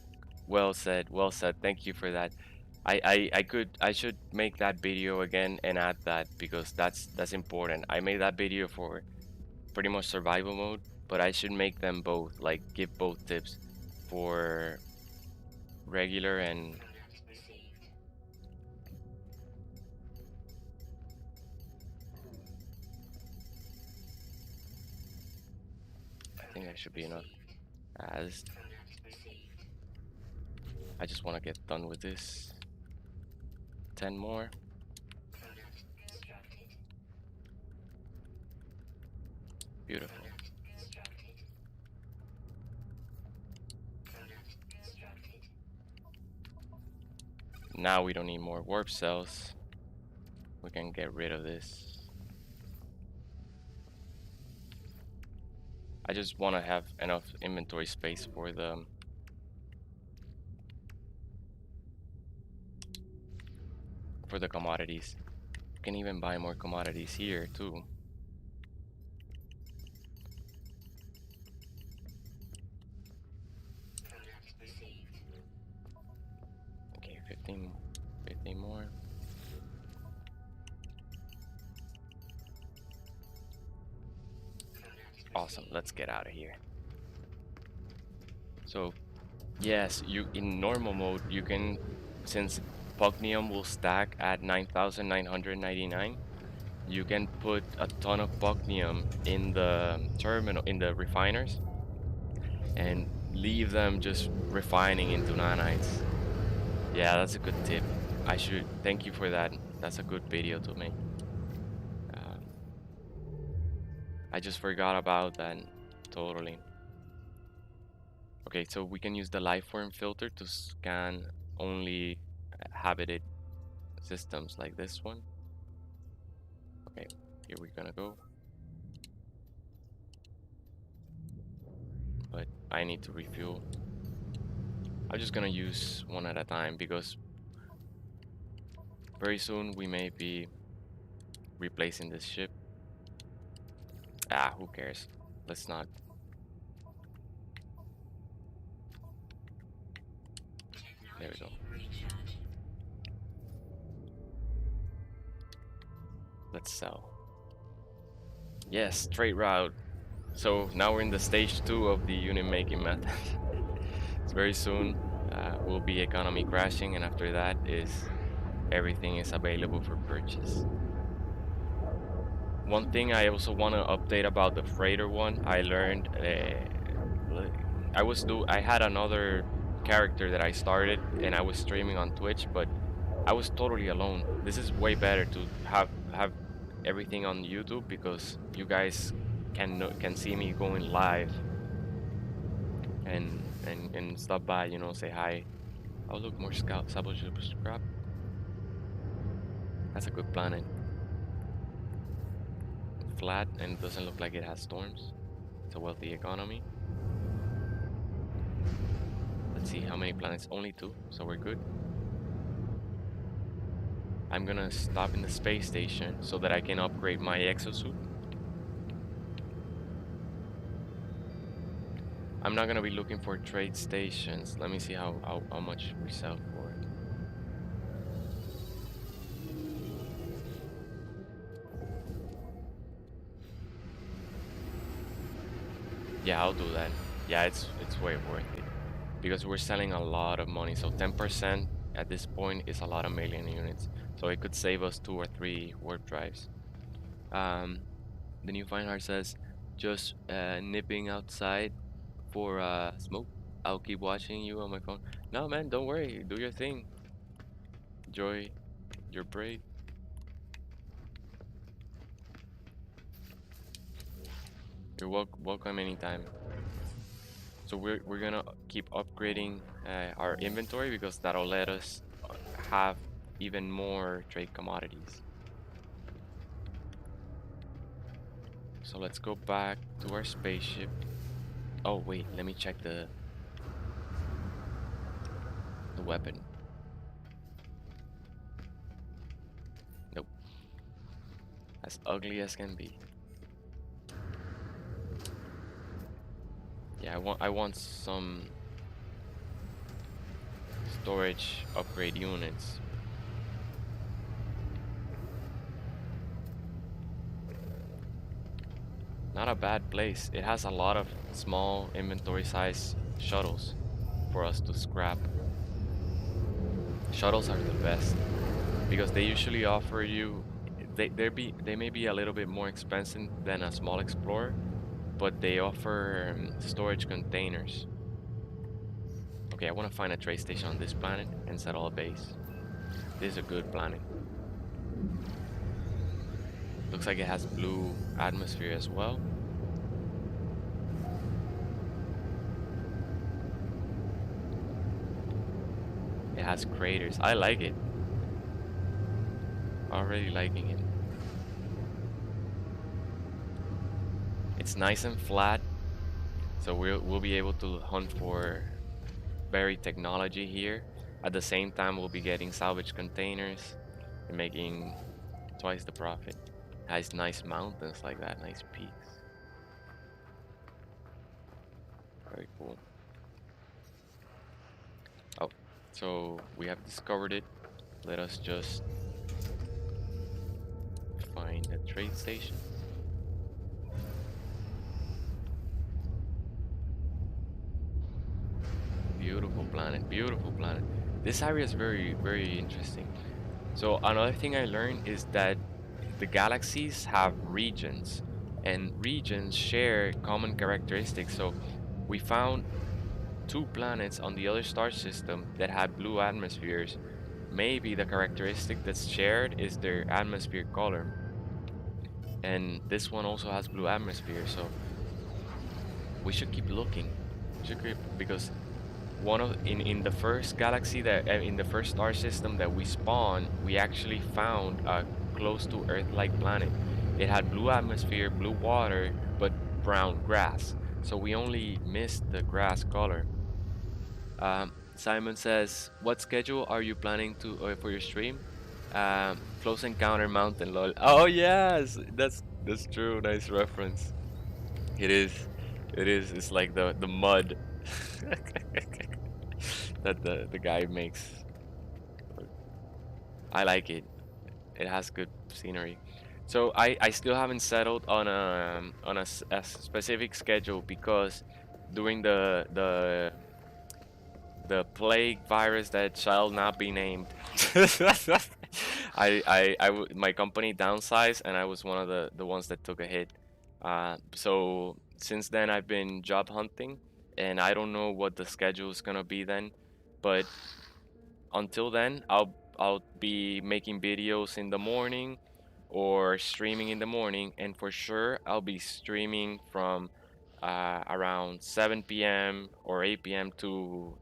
well said, well said, thank you for that. I should make that video again and add that, because that's important. I made that video for pretty much survival mode, but I should make them both, like give both tips for regular and Received. I think that should be enough. As Received. I just want to get done with this. 10 more. Constructed. Beautiful. Constructed. Constructed. Now we don't need more warp cells. We can get rid of this. I just want to have enough inventory space for the commodities. You can even buy more commodities here too. Received. Okay, 15 more. Awesome, let's get out of here. So yes, you in normal mode you can, since Pugnium will stack at 9,999, you can put a ton of Pugnium in the terminal, in the refiners, and leave them just refining into nanites. Yeah, that's a good tip. I should thank you for that. That's a good video to make. I just forgot about that totally. Okay, so we can use the lifeform filter to scan only habited systems like this one. Okay, here we're gonna go. But I need to refuel. I'm just gonna use one at a time, because very soon we may be replacing this ship. Who cares? Let's not. There we go. Recharge. Let's sell. Yes, straight route. So now we're in the stage 2 of the unit making method. It's very soon will be economy crashing, and after that is everything is available for purchase. One thing I also want to update about the freighter one, I learned I had another character that I started and I was streaming on Twitch, but I was totally alone. This is way better to have everything on YouTube, because you guys can see me going live and stop by, you know, say hi. Oh look, more scout salvage scrap. That's a good planet. Flat, and it doesn't look like it has storms. It's a wealthy economy. Let's see how many planets. Only 2, so we're good. I'm gonna stop in the space station so that I can upgrade my exosuit. I'm not gonna be looking for trade stations. Let me see how much we sell for it. Yeah, I'll do that. Yeah, it's way worth it, because we're selling a lot of money. So 10% at this point is a lot of million units. So it could save us 2 or 3 warp drives. The new Feinhardt says, just nipping outside for smoke. I'll keep watching you on my phone. No, man, don't worry. Do your thing. Enjoy your break. You're welcome anytime. So we're gonna keep upgrading our inventory because that'll let us have even more trade commodities. So let's go back to our spaceship. Oh wait, let me check the weapon. Nope, as ugly as can be. Yeah, I want some storage upgrade units. Not a bad place. It has a lot of small inventory size shuttles for us to scrap. Shuttles are the best because they usually offer you they may be a little bit more expensive than a small explorer, but they offer storage containers. Okay, I want to find a trade station on this planet and settle a base. This is a good planet. Looks like it has blue atmosphere as well. It has craters. I like it. Already liking it. It's nice and flat, so we'll be able to hunt for buried technology here. At the same time, we'll be getting salvage containers and making twice the profit. Has nice mountains like that, nice peaks. Very cool. Oh, so we have discovered it. Let us just find a trade station. Beautiful planet, beautiful planet. This area is very interesting. So another thing I learned is that the galaxies have regions, and regions share common characteristics. So we found two planets on the other star system that had blue atmospheres. Maybe the characteristic that's shared is their atmosphere color. And this one also has blue atmosphere, so we should keep looking. Because one of in the first galaxy that in the first star system that we spawned, we actually found a close to Earth-like planet. It had blue atmosphere, blue water, but brown grass. So we only missed the grass color. Simon says, "What schedule are you planning to for your stream?" Close Encounter Mountain, lol. Oh yes, that's true. Nice reference. It is, it is. It's like the mud that the guy makes. I like it. It has good scenery. So I still haven't settled on a specific schedule because during the plague virus that shall not be named. My company downsized and I was one of the ones that took a hit. So since then I've been job hunting and I don't know what the schedule is gonna be then, but until then I'll be making videos in the morning or streaming in the morning, and for sure I'll be streaming from around 7 p.m. or 8 p.m. to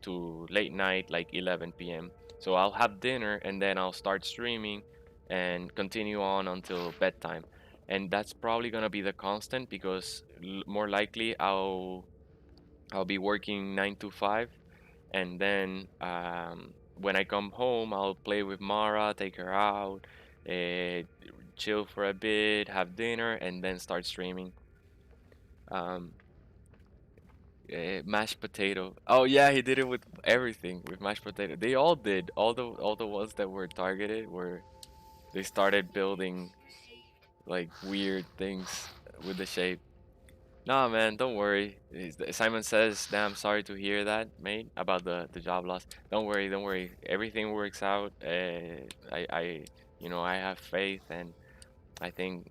late night, like 11 p.m. So I'll have dinner and then I'll start streaming and continue on until bedtime. And that's probably gonna be the constant because more likely I'll be working 9 to 5, and then when I come home I'll play with Mara, take her out, uh, chill for a bit, have dinner, and then start streaming. Um, Mashed potato. Oh yeah, he did it with everything with mashed potato. They all did. All the ones that were targeted were they started building like weird things with the shape. Nah, man, don't worry. Simon says, "Damn, sorry to hear that, mate, about the job loss. Don't worry, don't worry. Everything works out. I have faith, and I think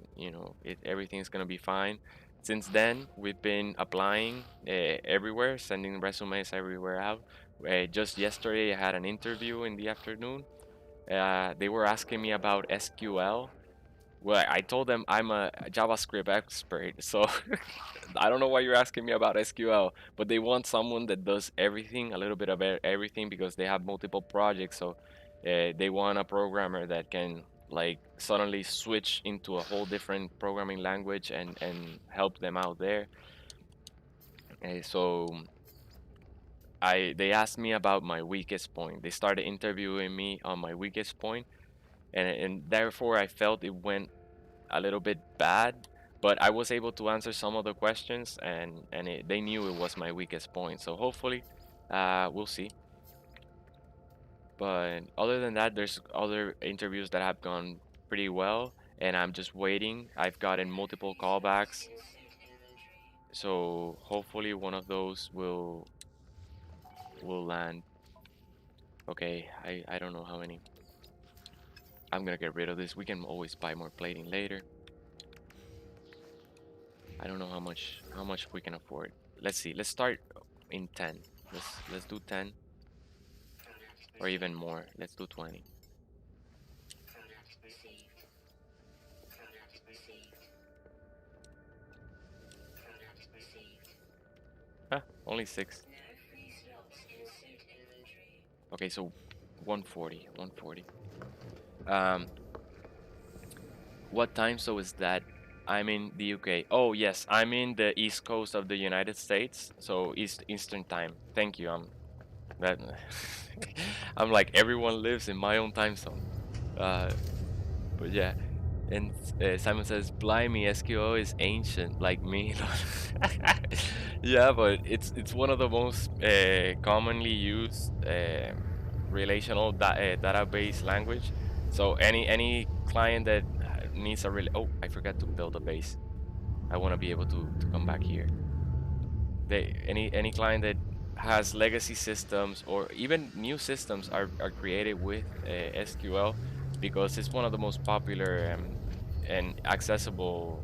everything's gonna be fine. Since then, we've been applying everywhere, sending resumes everywhere out. Just yesterday, I had an interview in the afternoon. They were asking me about SQL. Well, I told them I'm a JavaScript expert, so I don't know why you're asking me about SQL, but they want someone that does everything, a little bit of everything, because they have multiple projects. So they want a programmer that can like suddenly switch into a whole different programming language and help them out there. So they asked me about my weakest point. They started interviewing me on my weakest point, and therefore I felt it went a little bit bad, but I was able to answer some of the questions, and they knew it was my weakest point. So hopefully, we'll see. But other than that, there's other interviews that have gone pretty well, and I'm just waiting. I've gotten multiple callbacks, so hopefully one of those will land. Okay, I don't know how many. I'm gonna get rid of this. We can always buy more plating later. I don't know how much we can afford. Let's see. Let's start in 10. Let's do 10 or even more. Let's do 20. Product received. Product received. Product received. Ah, only 6. No free slots in suit inventory. Okay, so 140, 140. Um, what time so is that? I'm in the UK. Oh yes, I'm in the East Coast of the United States, so Eastern time. Thank you. That I'm like everyone lives in my own time zone. Uh, but yeah, and Simon says, "Blimey, SQL is ancient, like me." Yeah, but it's one of the most commonly used relational database language. So any client that needs a oh, I forgot to build a base. I want to be able to come back here. Any client that has legacy systems or even new systems are created with SQL because it's one of the most popular and accessible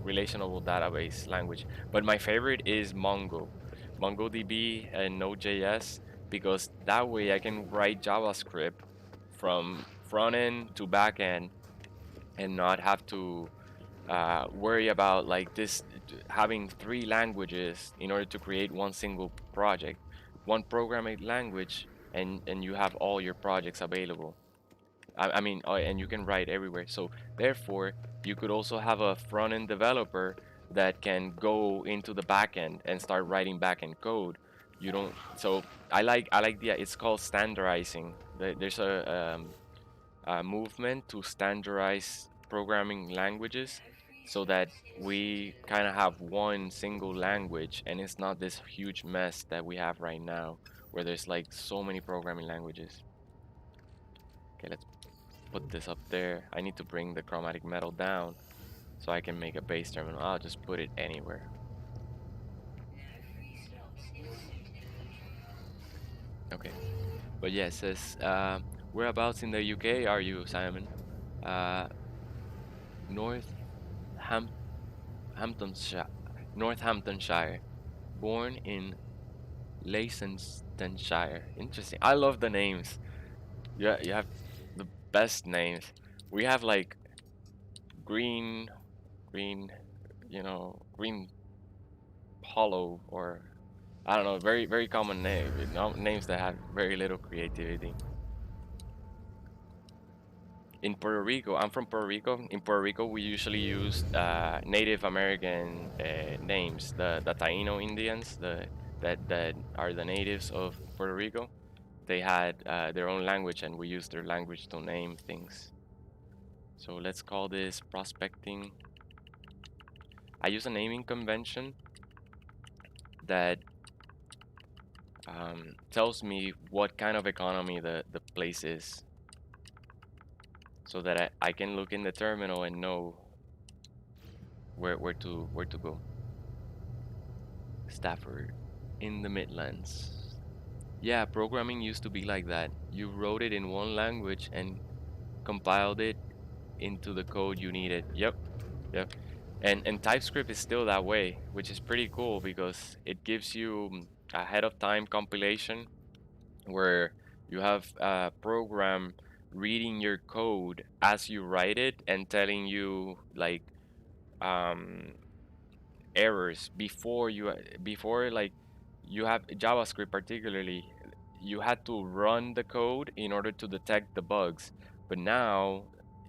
relational database language. But my favorite is MongoDB and Node.js, because that way I can write JavaScript from front end to back end and not have to worry about like this having 3 languages in order to create one single project, one programming language, and you have all your projects available. I mean, and you can write everywhere. So therefore, you could also have a front-end developer that can go into the backend and start writing backend code. You don't. So I like the. It's called standardizing. There's a movement to standardize programming languages so that we kind of have one single language and it's not this huge mess that we have right now where there's like so many programming languages. Okay, let's put this up there. I need to bring the chromatic metal down so I can make a base terminal. I'll just put it anywhere. No free slots in suit inventory. Okay, but yeah, it says whereabouts in the UK are you, Simon? uh Northamptonshire, Northamptonshire, born in Leicestershire. Interesting. I love the names. Yeah, you have the best names. We have like green, green, green hollow, or I don't know, very common name. Names that have very little creativity. In Puerto Rico, I'm from Puerto Rico. In Puerto Rico, we usually use Native American names, the Taino Indians, that are the natives of Puerto Rico. They had their own language, and we use their language to name things. So let's call this prospecting. I use a naming convention that tells me what kind of economy the place is, so that I can look in the terminal and know where to go. Stafford in the Midlands. Yeah, programming used to be like that. You wrote it in one language and compiled it into the code you needed. Yep, yep. And TypeScript is still that way, which is pretty cool because it gives you ahead of time compilation where you have a program reading your code as you write it and telling you like um, errors before like you have JavaScript particularly you had to run the code in order to detect the bugs, but now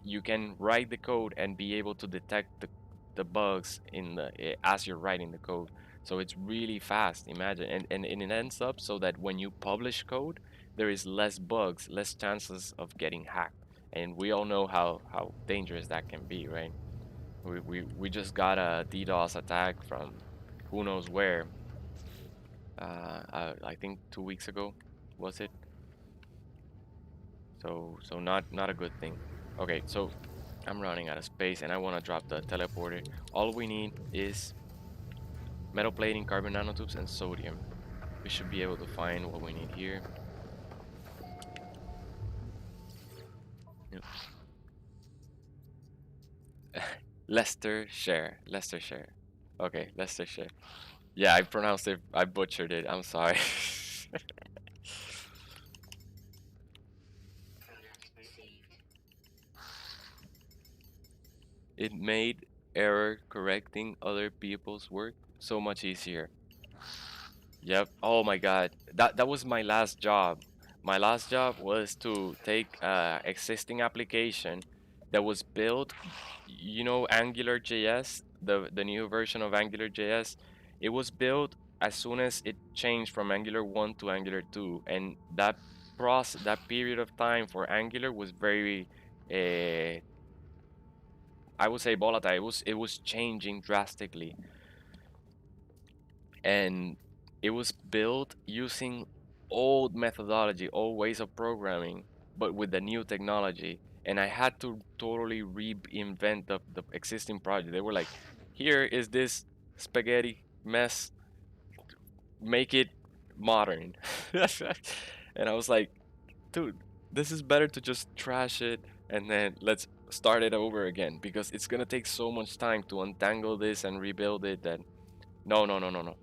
you can write the code and be able to detect the bugs in the as you're writing the code. So it's really fast, imagine, and it ends up so that when you publish code there is less bugs, less chances of getting hacked, and we all know how dangerous that can be, right? We just got a DDoS attack from who knows where. I think 2 weeks ago, was it? So not a good thing. Okay, so I'm running out of space and I want to drop the teleporter. All we need is metal plating, carbon nanotubes, and sodium. We should be able to find what we need here. Yep. Leicestershire. Okay, Leicestershire. Yeah, I pronounced it. I butchered it. I'm sorry. Pronouns received. It made error correcting other people's work so much easier. Yep. Oh my God. That was my last job. My last job was to take existing application that was built, you know, AngularJS, the new version of AngularJS. It was built as soon as it changed from Angular 1 to Angular 2, and that period of time for Angular was very I would say volatile. It was changing drastically, and it was built using old methodology, old ways of programming, but with the new technology. And I had to totally reinvent the existing project. They were like, "Here is this spaghetti mess. Make it modern." And I was like, "Dude, this is better to just trash it and then let's start it over again because it's gonna take so much time to untangle this and rebuild it that no, no, no, no, no.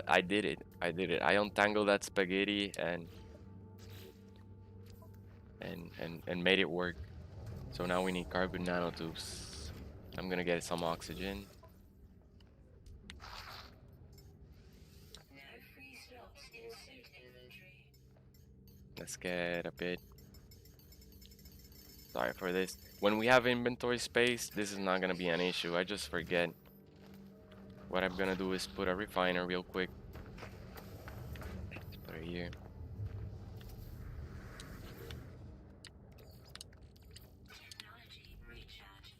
I did it. I did it. I untangled that spaghetti and made it work. So now we need carbon nanotubes. I'm gonna get some oxygen. No free slots in suit inventory. Let's get a bit. Sorry for this. When we have inventory space, this is not gonna be an issue. I just forget. What I'm gonna do is put a refiner real quick. Let's put it here. Technology recharge.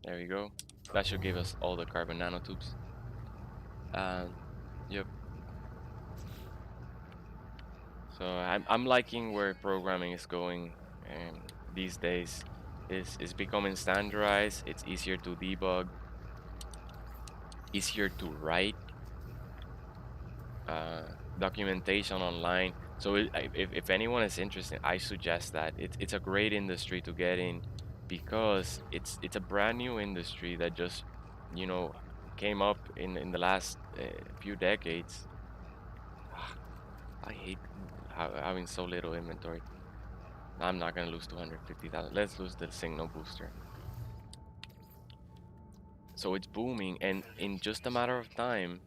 There we go. That should give us all the carbon nanotubes. Um, yep. So I'm liking where programming is going these days. It's becoming standardized. It's easier to debug, easier to write, uh, documentation online. So if anyone is interested, I suggest that it's a great industry to get in because it's a brand new industry that just you know came up in the last few decades. I hate having so little inventory. I'm not gonna lose 250,000. Let's lose the signal booster. So it's booming, and in just a matter of time,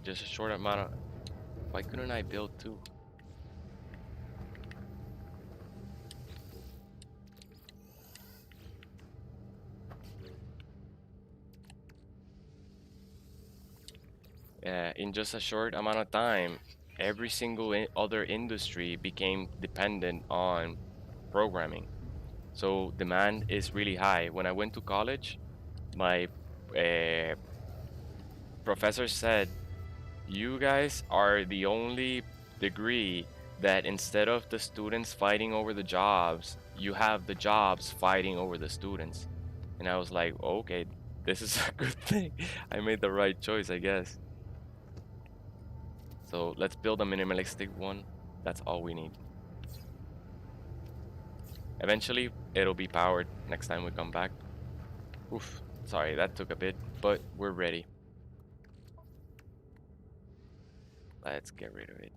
just a short amount of. Why couldn't I build two? In just a short amount of time, every single other industry became dependent on programming. So demand is really high. When I went to college, my uh, professor said, "You guys are the only degree that instead of the students fighting over the jobs, you have the jobs fighting over the students." And I was like, "Okay, this is a good thing. I made the right choice, I guess." So let's build a minimalistic one. That's all we need. Eventually, it'll be powered next time we come back. Oof. Sorry, that took a bit, but we're ready. Let's get rid of it.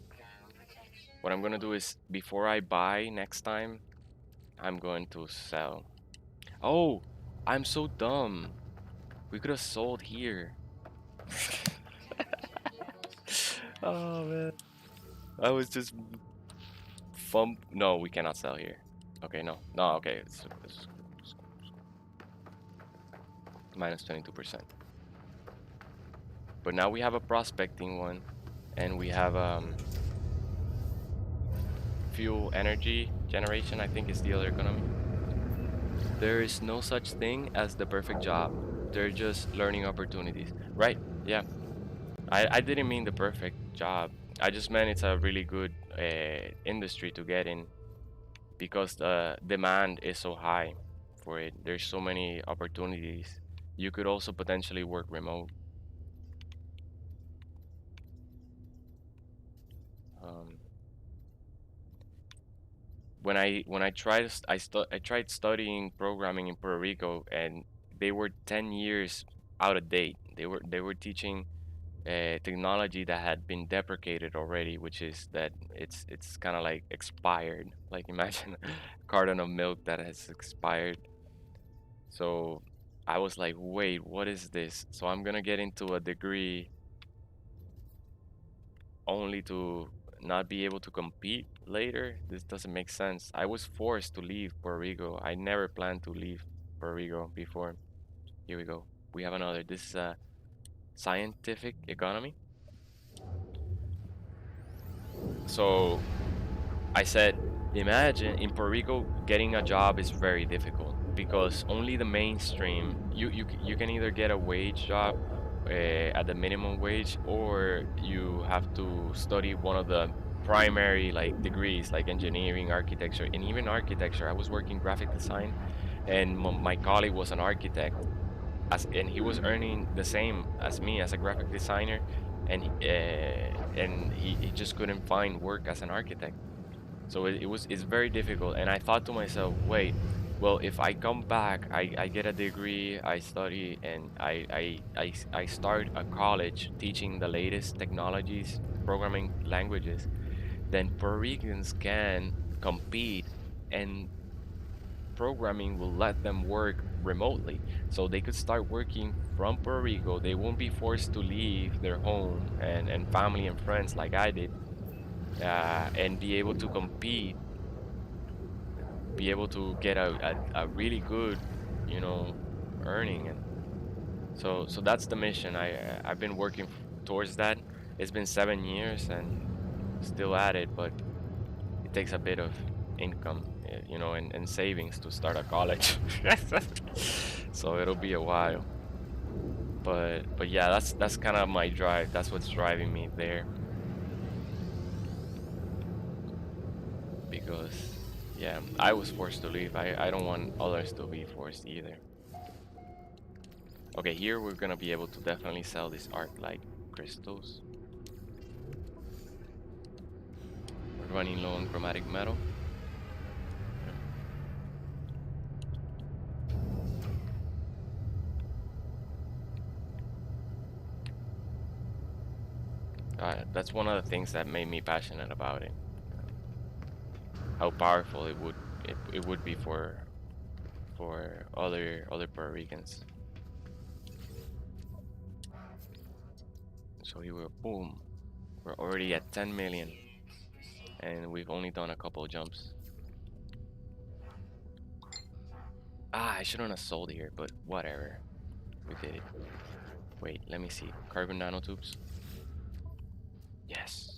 Ground protection. What I'm gonna do is, before I buy next time, I'm going to sell. Oh, I'm so dumb. We could have sold here. Oh man. I was just No, we cannot sell here. Okay, no. No, okay. It's minus 22%. But now we have a prospecting one, and we have fuel energy generation, I think is the other economy. There is no such thing as the perfect job. They're just learning opportunities. Right? Yeah. I didn't mean the perfect job. I just meant it's a really good industry to get in because the demand is so high for it. There's so many opportunities. You could also potentially work remote. Um, when I tried I tried studying programming in Puerto Rico, and they were 10 years out of date. They were teaching technology that had been deprecated already, which is that it's kind of like expired. Like imagine a carton of milk that has expired. So I was like, wait, what is this? So I'm gonna get into a degree only to not be able to compete later. This doesn't make sense. I was forced to leave Puerto Rico. I never planned to leave Puerto Rico before. Here we go. We have another. This is a scientific economy. So I said, imagine in Puerto Rico getting a job is very difficult because only the mainstream. You can either get a wage job at the minimum wage, or you have to study one of the primary like degrees like engineering, architecture, and even architecture. I was working graphic design, and my colleague was an architect, and he was earning the same as me as a graphic designer, and he just couldn't find work as an architect. So it's very difficult. And I thought to myself, wait, well, if I come back, I get a degree, I study, and I start a college teaching the latest technologies, programming languages, then Puerto Ricans can compete, and programming will let them work remotely. So they could start working from Puerto Rico. They won't be forced to leave their home and family and friends like I did, and be able to compete, be able to get a really good, you know, earning. And so that's the mission. I've been working towards that. It's been 7 years and still at it, but it takes a bit of income, and savings to start a college. So it'll be a while. But yeah, that's kind of my drive. That's what's driving me there. Because yeah, I was forced to leave. I don't want others to be forced either. Okay, here we're gonna be able to definitely sell these Arc-Light crystals. We're running low on chromatic metal. That's one of the things that made me passionate about it. How powerful it would be for other Puerto Ricans. So here we're boom. We're already at 10 million, and we've only done a couple of jumps. I shouldn't have sold here, but whatever. We did it. Wait, let me see. Carbon nanotubes. Yes.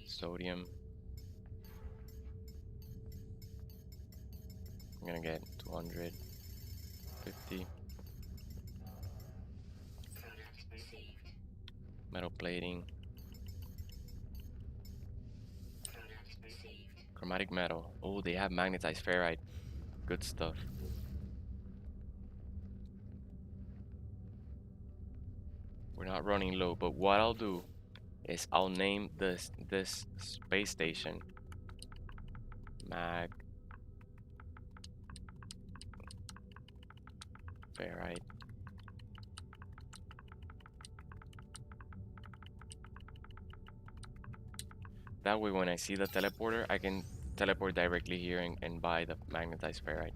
Sodium. I'm gonna get 250. Metal plating. Chromatic metal. Oh, they have magnetized ferrite. Good stuff. We're not running low, but what I'll do is I'll name this space station Mag Ferrite. That way when I see the teleporter, I can teleport directly here and buy the magnetized ferrite.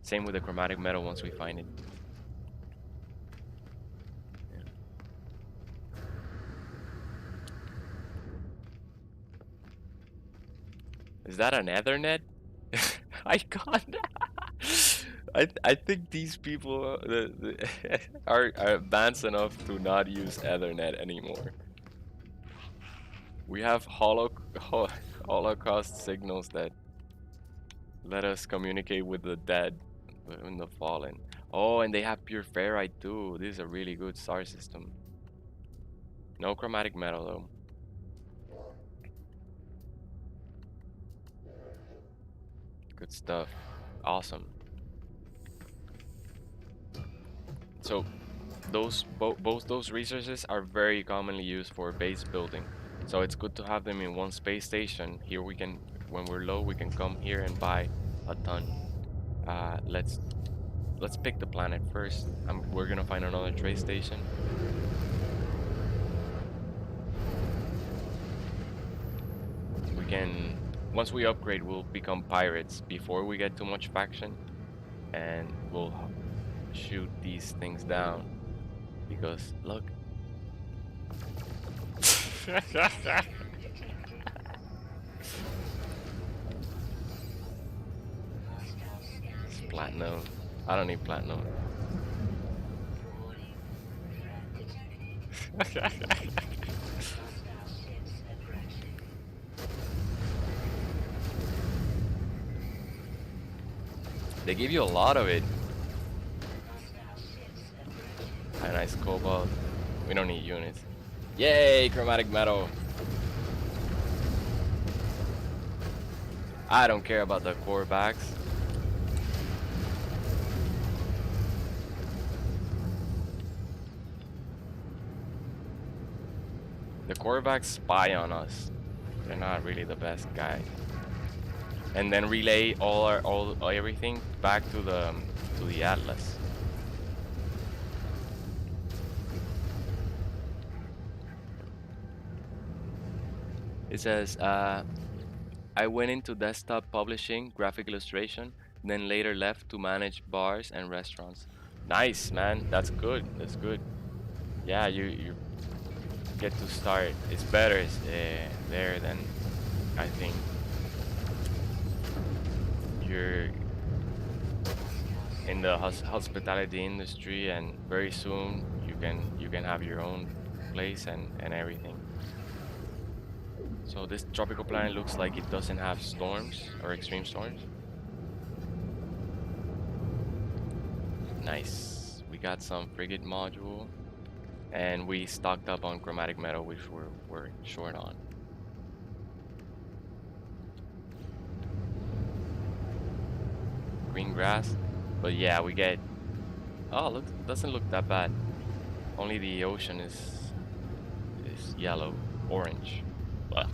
Same with the chromatic metal once we find it. Yeah. Is that an Ethernet? I can't. I think these people are advanced enough to not use Ethernet anymore. We have Holocaust signals that let us communicate with the dead and the fallen. Oh, and they have pure ferrite too. This is a really good star system. No chromatic metal though. Good stuff. Awesome. So both those resources are very commonly used for base building. So it's good to have them in one space station. Here we can, when we're low, we can come here and buy a ton. Let's pick the planet first. We're gonna find another trade station. We can, once we upgrade, we'll become pirates before we get too much faction, and we'll shoot these things down. Because look. It's platinum. I don't need platinum. They give you a lot of it. A nice cobalt. We don't need units. Yay, chromatic metal. I don't care about the core backs. The Korvax spy on us. They're not really the best guy. And then relay everything back to the Atlas. It says, I went into desktop publishing, graphic illustration, then later left to manage bars and restaurants. Nice, man. That's good. That's good. Yeah, you get to start. It's better there than I think you're in the hospitality industry, and very soon you can have your own place and everything. So this tropical planet looks like it doesn't have storms or extreme storms. Nice. We got some frigate module, and we stocked up on chromatic metal, which we're short on. Green grass, but yeah, we get. Oh, look, doesn't look that bad. Only the ocean is yellow, orange. Ugh.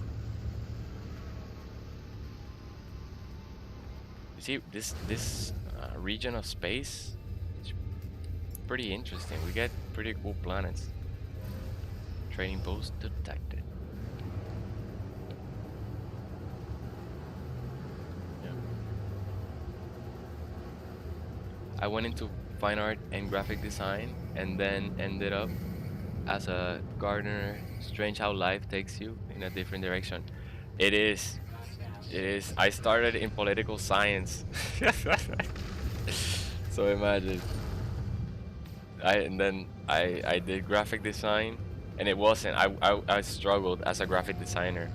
You see, this region of space is pretty interesting. We get pretty cool planets. Trading post detected. Yeah. I went into fine art and graphic design, and then ended up as a gardener. Strange how life takes you in a different direction. It is. It is. I started in political science. So imagine. I did graphic design, and it wasn't. I struggled as a graphic designer.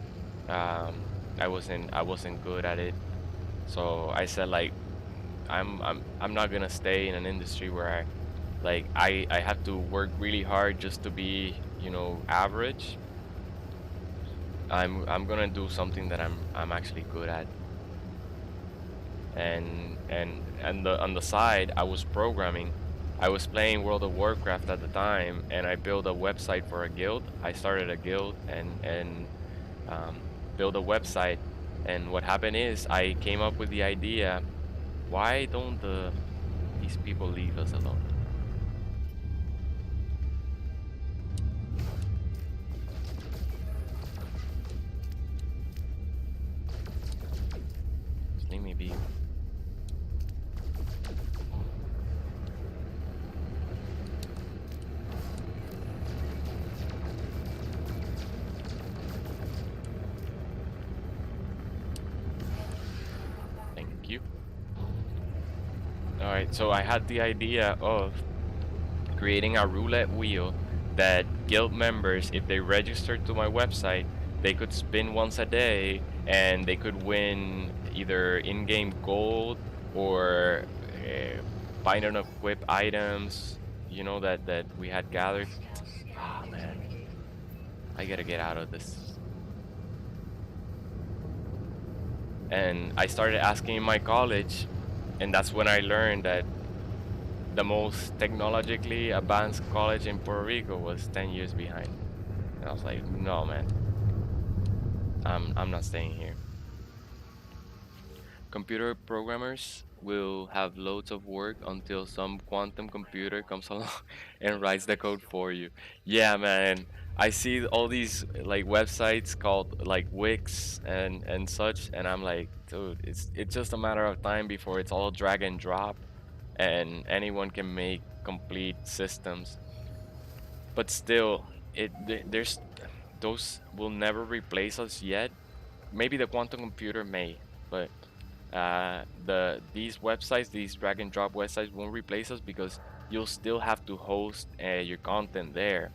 I wasn't good at it. So I said, like, I'm not gonna stay in an industry where I have to work really hard just to be, average. I'm gonna do something that I'm actually good at. And on the side, I was programming, I was playing World of Warcraft at the time, and I built a website for a guild. I started a guild and built a website. And what happened is I came up with the idea: why don't these people leave us alone? Just leave me be. Thank you. All right, so I had the idea of creating a roulette wheel that guild members, if they registered to my website, they could spin once a day and they could win either in-game gold or find and equip items, you know, that we had gathered. Ah, man, I gotta get out of this. And I started asking in my college, and that's when I learned that the most technologically advanced college in Puerto Rico was 10 years behind. And I was like, no, man, I'm not staying here. Computer programmers will have loads of work until some quantum computer comes along and writes the code for you. Yeah, man. I see all these like websites called like Wix and such, and I'm like, dude, it's just a matter of time before it's all drag and drop, and anyone can make complete systems. But still, there's those will never replace us yet. Maybe the quantum computer may, but these websites, these drag and drop websites, won't replace us because you'll still have to host your content there,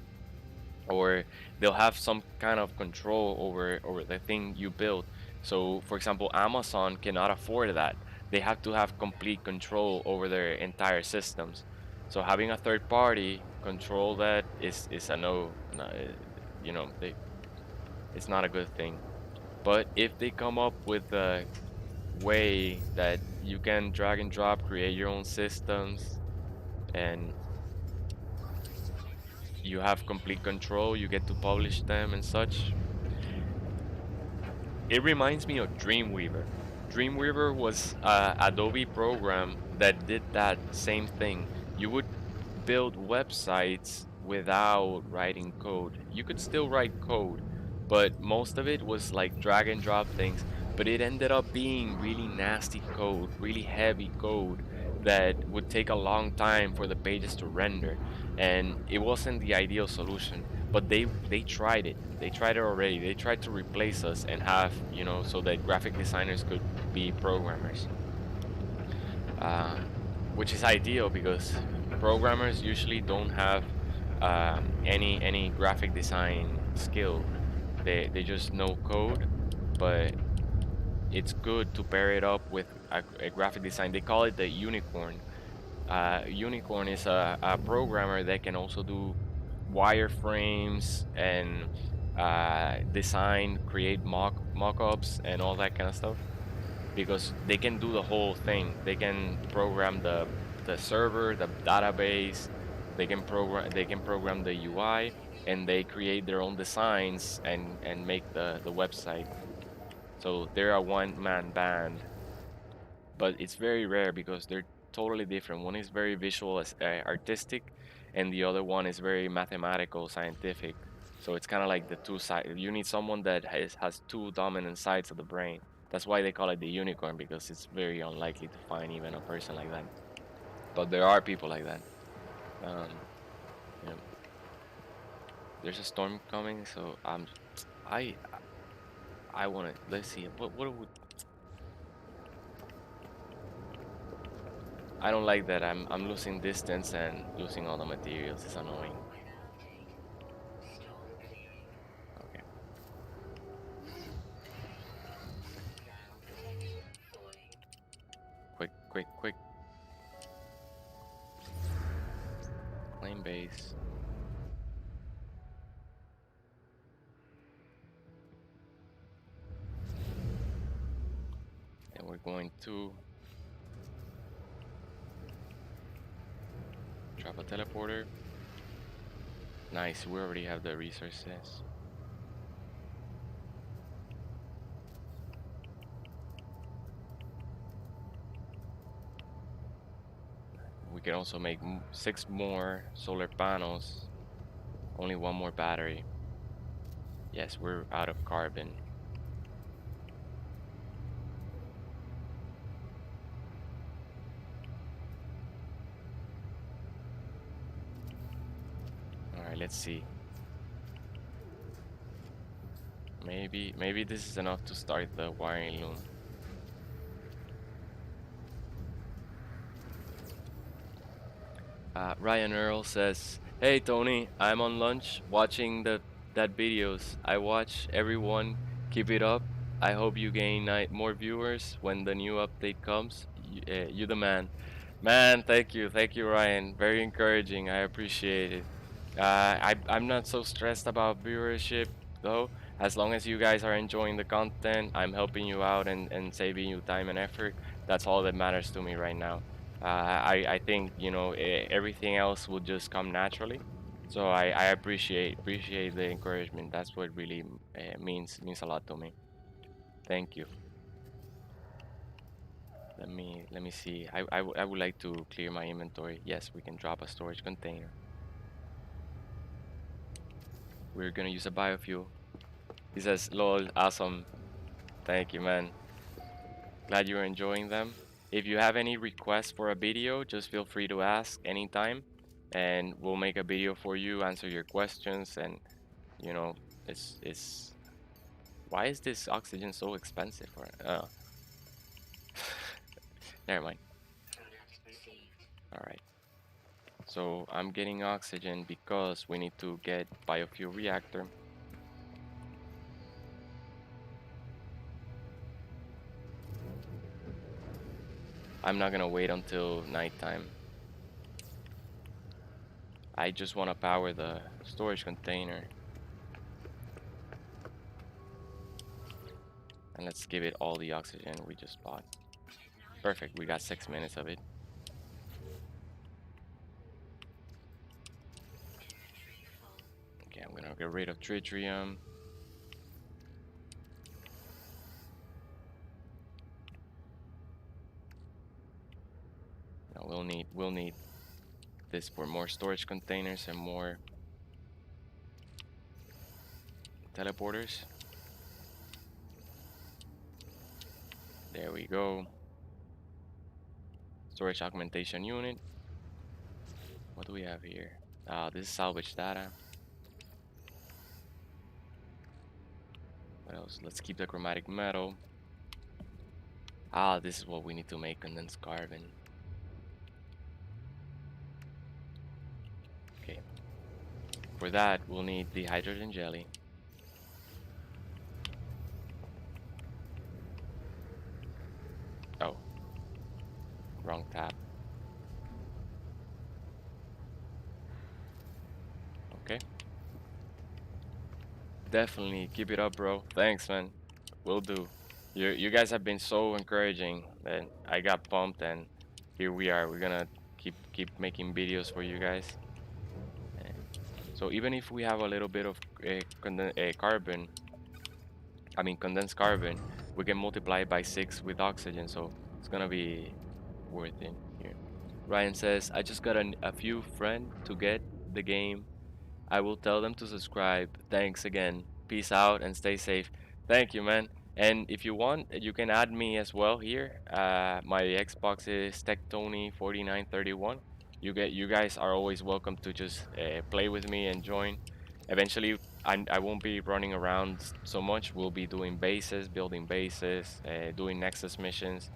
or they'll have some kind of control over the thing you build. So, for example, Amazon cannot afford that. They have to have complete control over their entire systems. So having a third party control that is a no, you know, it's not a good thing. But if they come up with a way that you can drag and drop, create your own systems, and you have complete control, you get to publish them and such. It reminds me of Dreamweaver. Dreamweaver was a Adobe program that did that same thing. You would build websites without writing code. You could still write code, but most of it was like drag and drop things. But it ended up being really nasty code, really heavy code that would take a long time for the pages to render. And it wasn't the ideal solution. But they tried it. They tried it already. They tried to replace us and have, you know, so that graphic designers could be programmers. Uh, which is ideal because programmers usually don't have any graphic design skill. They just know code, but it's good to pair it up with a graphic design. They call it the unicorn. Unicorn is a programmer that can also do wireframes and design, create mock-ups and all that kind of stuff, because they can do the whole thing. They can program the server, the database. They can program the UI, and they create their own designs and make the website. So they're a one-man band, but it's very rare because they're totally different. One is very visual, artistic, and the other one is very mathematical, scientific. So it's kind of like the two sides. You need someone that has two dominant sides of the brain. That's why they call it the unicorn, because it's very unlikely to find even a person like that. But there are people like that. Um, yeah. There's a storm coming, so I I want to. Let's see. What would I don't like that I'm losing distance and losing all the materials. It's annoying. Okay. Quick, quick, quick. Claim base. And we're going to Drop a teleporter. Nice, we already have the resources. We can also make 6 more solar panels. Only 1 more battery. Yes, we're out of carbon. Alright, let's see. Maybe this is enough to start the wiring loom. Ryan Earl says, "Hey Tony, I'm on lunch watching that videos. I watch everyone. Keep it up. I hope you gain more viewers when the new update comes. You the man, man. Thank you, Ryan. Very encouraging. I appreciate it. I'm not so stressed about viewership though. As long as you guys are enjoying the content, I'm helping you out and saving you time and effort. That's all that matters to me right now. I think everything else will just come naturally. So I appreciate the encouragement. That's what really means a lot to me. Thank you. Let me see. I would like to clear my inventory. Yes, we can drop a storage container. We're gonna use a biofuel. He says, "Lol, awesome. Thank you, man. Glad you're enjoying them. If you have any requests for a video, just feel free to ask anytime, and we'll make a video for you, answer your questions, and you know, it's why is this oxygen so expensive for it? Never mind. All right. So I'm getting oxygen because we need to get biofuel reactor. I'm not gonna wait until nighttime. I just want to power the storage container. And let's give it all the oxygen we just bought. Perfect, we got 6 minutes of it. Okay, I'm gonna get rid of tritium. Now we'll need this for more storage containers and more teleporters. There we go. Storage augmentation unit. What do we have here? This is salvage data. What else? Let's keep the chromatic metal. This is what we need to make condensed carbon. Okay. For that, we'll need the hydrogen jelly. Oh, wrong tab. Okay. Definitely keep it up, bro. Thanks, man. Will do. You guys have been so encouraging that I got pumped, and here we are. We're gonna keep making videos for you guys. So even if we have a little bit of carbon, I mean condensed carbon, we can multiply it by 6 with oxygen, so it's gonna be worth it here. Ryan says, I just got a few friends to get the game. I will tell them to subscribe. Thanks again. Peace out and stay safe. Thank you, man. And if you want, you can add me as well here. My Xbox is TechTony4931. You guys are always welcome to just play with me and join. Eventually, I won't be running around so much. We'll be doing bases, building bases, doing Nexus missions.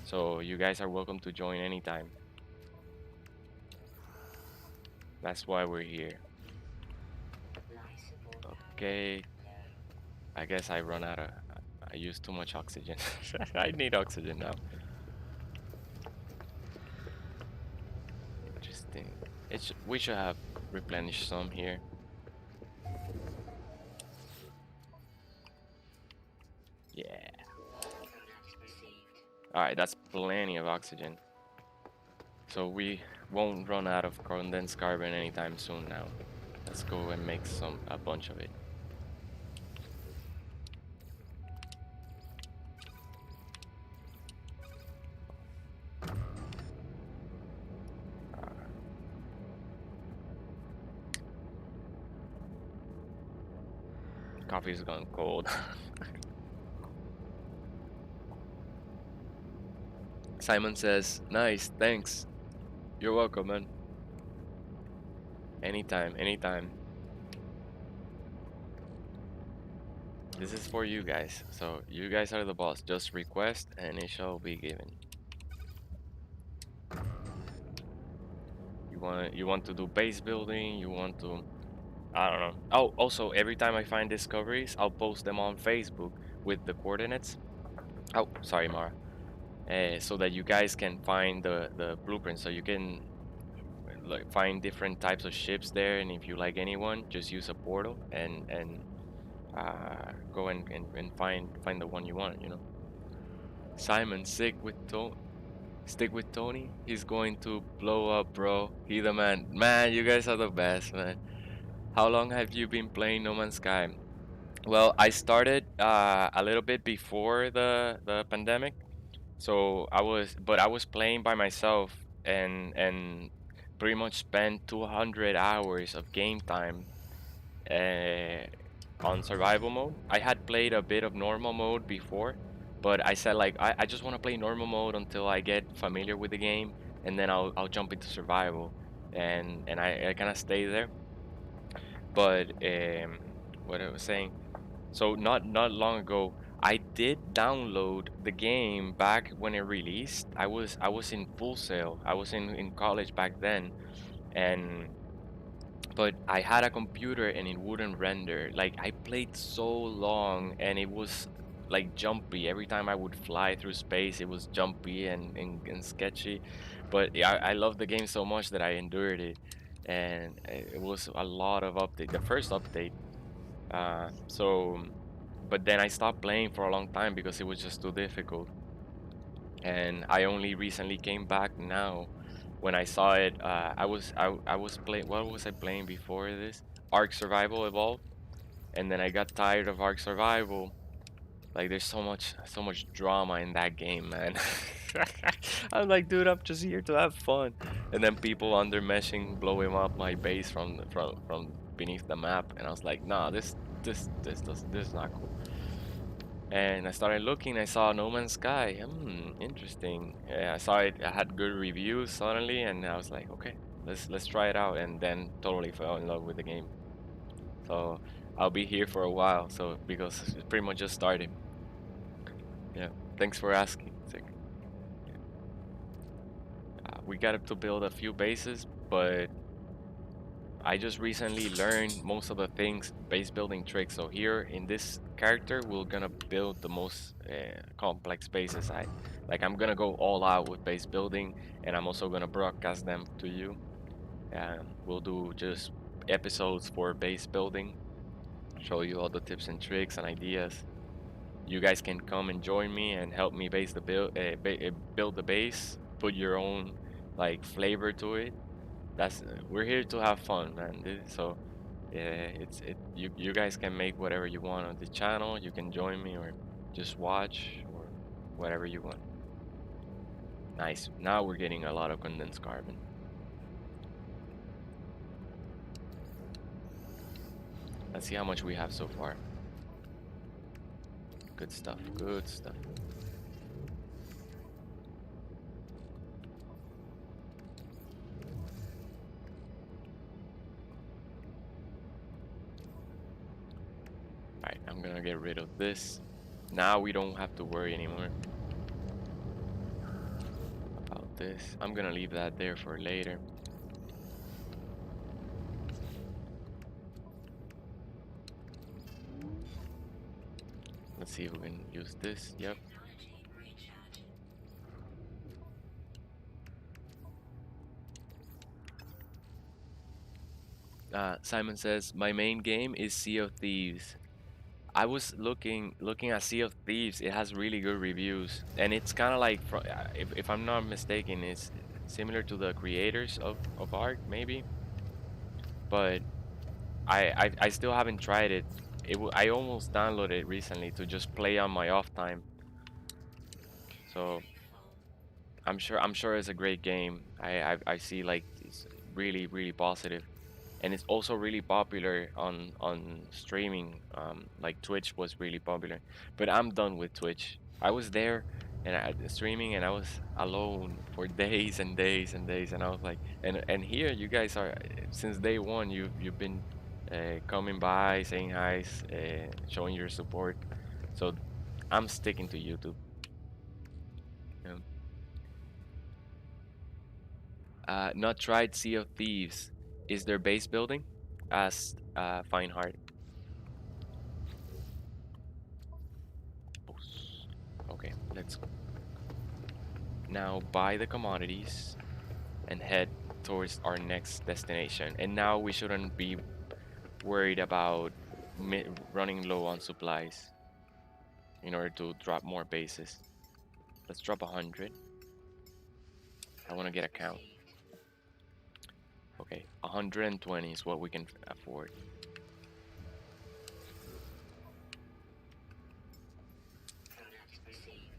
So you guys are welcome to join anytime. That's why we're here. Okay. I guess I run out of. I use too much oxygen. I need oxygen now. Interesting. We should have replenished some here. Yeah. Alright, that's plenty of oxygen. So we won't run out of condensed carbon anytime soon now. Let's go and make a bunch of it. Coffee's gone cold. Simon says, nice, thanks. You're welcome, man. Anytime, anytime. This is for you guys. So you guys are the boss. Just request and it shall be given. You want to do base building, you want to I don't know. Oh, also every time I find discoveries, I'll post them on Facebook with the coordinates. Oh, sorry, Mara. So that you guys can find the blueprint, so you can like find different types of ships there, and if you like anyone, just use a portal and go and find the one you want. Simon, stick with Tony. He's going to blow up, bro. He the man. Man, you guys are the best, man. How long have you been playing No Man's Sky? Well, I started a little bit before the pandemic. So I was playing by myself and pretty much spent 200 hours of game time uh, on survival mode. I had played a bit of normal mode before, but I said like I just want to play normal mode until I get familiar with the game, and then I'll jump into survival, and I kind of stay there. But what I was saying, so not long ago, I did download the game back when it released. I was in Full Sail. I was in college back then, and but I had a computer and it wouldn't render. Like I played so long and it was like jumpy. Every time I would fly through space, it was jumpy and sketchy. But yeah, I loved the game so much that I endured it, and it was a lot of update. The first update. So, but then I stopped playing for a long time because it was just too difficult. And I only recently came back now. When I saw it, I was playing. What was I playing before this? Ark Survival Evolved, and then I got tired of Ark Survival. Like there's so much drama in that game, man. I'm like, dude, I'm just here to have fun. And then people under meshing blowing up my base from beneath the map, and I was like, nah, this is not cool. And I started looking. I saw No Man's Sky. Interesting. Yeah, I saw it. I had good reviews suddenly, and I was like, okay, let's try it out. And then totally fell in love with the game. So I'll be here for a while. So because it's pretty much just started. Yeah. Thanks for asking. Sick. Yeah. We got to build a few bases, but I just recently learned most of the things base building tricks. So here in this character, we're gonna build the most complex bases. I'm gonna go all out with base building, and I'm also gonna broadcast them to you. We'll do just episodes for base building, show you all the tips and tricks and ideas. You guys can come and join me and help me build the base. Put your own like flavor to it. We're here to have fun, man. So yeah, you guys can make whatever you want on the channel. You can join me or just watch or whatever you want. Nice. Now we're getting a lot of condensed carbon. Let's see how much we have so far. Good stuff. Good stuff. Alright, I'm gonna get rid of this. Now we don't have to worry anymore about this. I'm gonna leave that there for later. Let's see if we can use this. Yep. Simon says my main game is Sea of Thieves. I was looking at Sea of Thieves. It has really good reviews, and it's kind of like if I'm not mistaken, it's similar to the creators of Ark, maybe. But I still haven't tried it. I almost downloaded it recently to just play on my off time. So I'm sure it's a great game. I see like it's really positive, and it's also really popular on streaming. Like Twitch was really popular, but I'm done with Twitch. I was there and streaming, and I was alone for days and days and days, and I was like, and here you guys are since day one. You've been coming by, saying hi, showing your support. So I'm sticking to YouTube. Yeah. Not tried Sea of Thieves. Is there base building? Asked Feinhardt. Okay, let's now buy the commodities and head towards our next destination. And now we shouldn't be worried about running low on supplies in order to drop more bases. Let's drop 100. I want to get a count. Okay, 120 is what we can afford. Product received.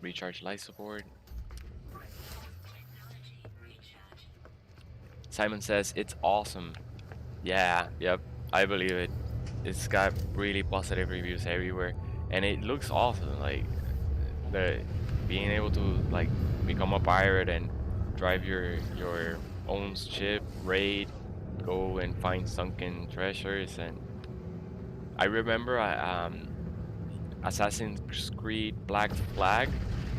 Recharge life support. Technology recharge. Simon says it's awesome. Yeah, yep, I believe it. It's got really positive reviews everywhere, and it looks awesome. Like the being able to like become a pirate and drive your own ship, raid, go and find sunken treasures. And I remember Assassin's Creed Black Flag.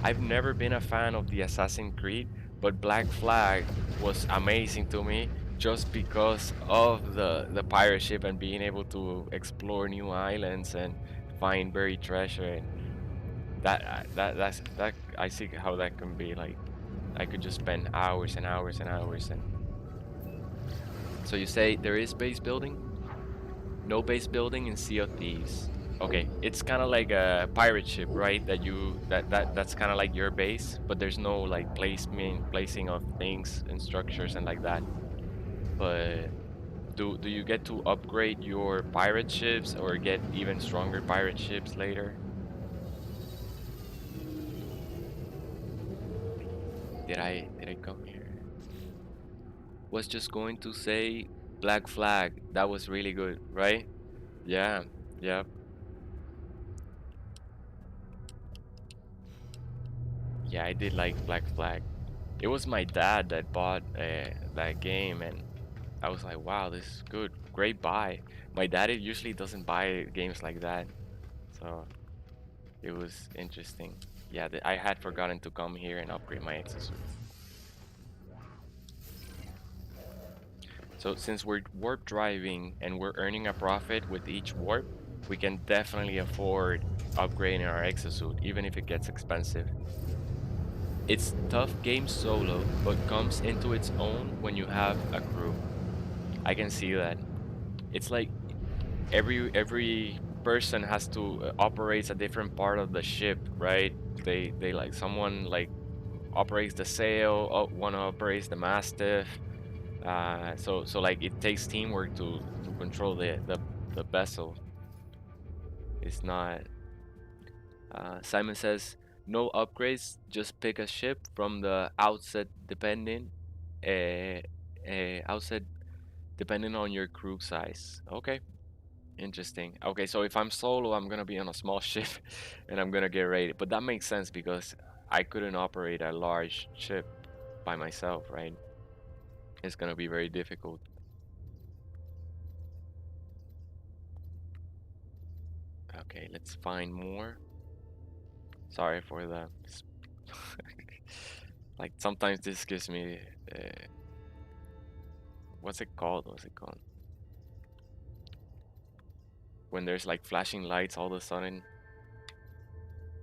I've never been a fan of the Assassin's Creed, but Black Flag was amazing to me just because of the pirate ship and being able to explore new islands and find buried treasure. And that I see how that can be like. I could just spend hours and hours and hours. And so you say there is base building? No base building in Sea of Thieves. Okay, it's kind of like a pirate ship, right? That's kind of like your base, but there's no like placing of things and structures and like that. But do you get to upgrade your pirate ships or get even stronger pirate ships later? Did I come here? Was just going to say Black Flag. That was really good, right? Yeah, yeah. Yeah, I did like Black Flag. It was my dad that bought that game, and I was like, wow, this is good. Great buy. My dad usually doesn't buy games like that, so it was interesting. Yeah, I had forgotten to come here and upgrade my exosuit. So since we're warp driving and we're earning a profit with each warp, we can definitely afford upgrading our exosuit, even if it gets expensive. It's tough game solo, but comes into its own when you have a crew. I can see that. It's like every person has to operates a different part of the ship, right? They like someone like operates the sail, one operates the mastiff. So like it takes teamwork to control the vessel. It's not. Simon says no upgrades, just pick a ship from the outset, uh, outset depending on your crew size. Okay, interesting. Okay, so if I'm solo, I'm gonna be on a small ship, and I'm gonna get raided. But that makes sense because I couldn't operate a large ship by myself, right? It's gonna be very difficult. Okay, let's find more. Sorry for the like sometimes this gives me what's it called? What's it called? When there's like flashing lights all of a sudden,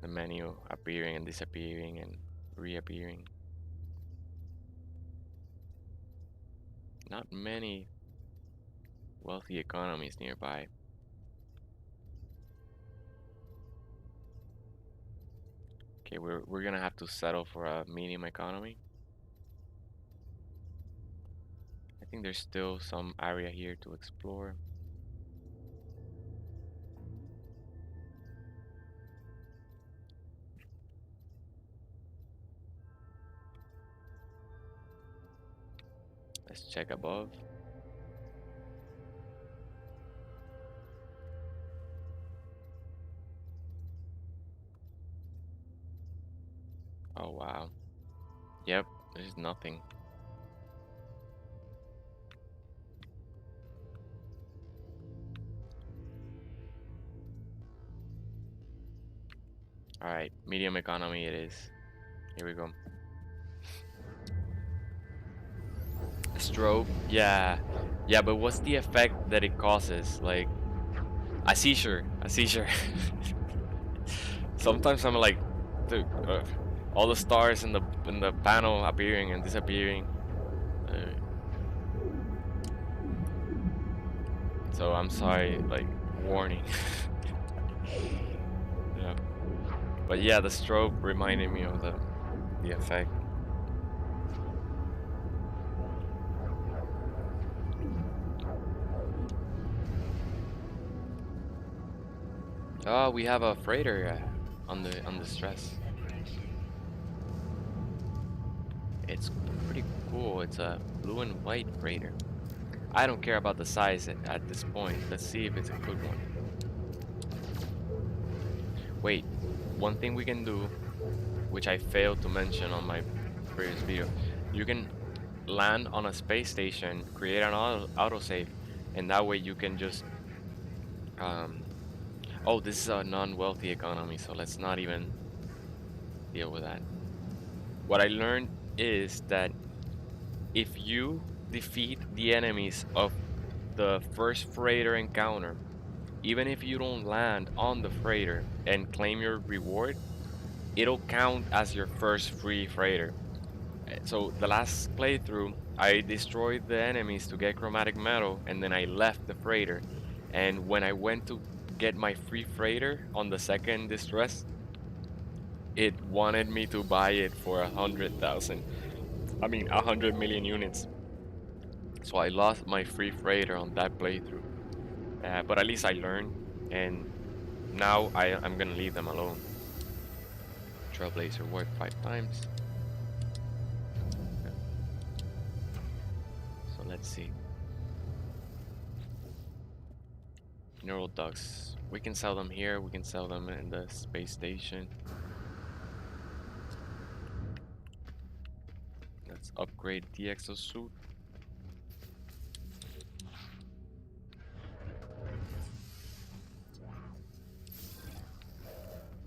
the menu appearing and disappearing and reappearing. Not many wealthy economies nearby. Okay, we're gonna have to settle for a medium economy. I think there's still some area here to explore. Let's check above. Oh wow. Yep, there's nothing. Alright, medium economy it is. Here we go. Strobe, yeah. Yeah, but what's the effect that it causes? Like, a seizure, a seizure. Sometimes I'm like, dude, all the stars in the panel appearing and disappearing. Uh, so I'm sorry, like, warning. Yeah. But yeah, the strobe reminded me of the effect. Oh, we have a freighter on the stress. It's pretty cool. It's a blue and white freighter. I don't care about the size at this point. Let's see if it's a good one. Wait, one thing we can do, which I failed to mention on my previous video, you can land on a space station, create an autosave, and that way you can just oh, this is a non-wealthy economy, so let's not even deal with that. What I learned is that if you defeat the enemies of the first freighter encounter, even if you don't land on the freighter and claim your reward, it'll count as your first free freighter. So the last playthrough, I destroyed the enemies to get chromatic metal, and then I left the freighter. And when I went to get my free freighter on the second distress, it wanted me to buy it for 100,000. I mean, 100 million units. So I lost my free freighter on that playthrough. But at least I learned, and now I'm gonna leave them alone. Trailblazer worked 5 times. So let's see. Neural ducts. We can sell them here. We can sell them in the space station. Let's upgrade the exosuit.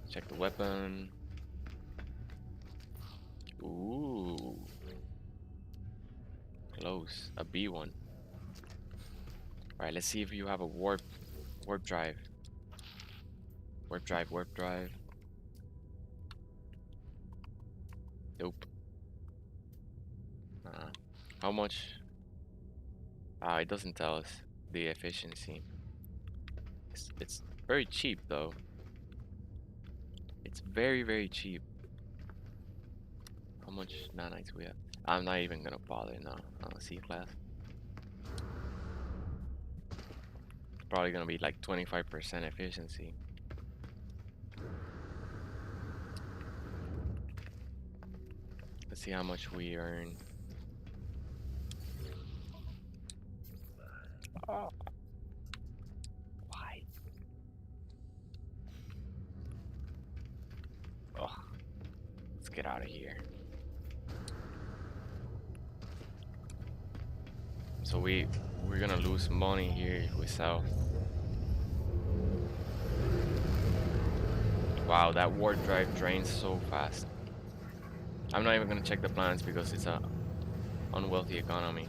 Check the weapon. Ooh. Close. A B1. Alright, let's see if you have a warp drive. Warp drive. Nope. How much? It doesn't tell us the efficiency. It's very cheap though. It's very, very cheap. How much nanites we have? I'm not even gonna bother now. C-class. Probably gonna be like 25% efficiency. Let's see how much we earn. Oh. Why? Oh. Let's get out of here. So we're gonna lose money here if we sell. Wow, that warp drive drains so fast. I'm not even gonna check the plans because it's a unwealthy economy.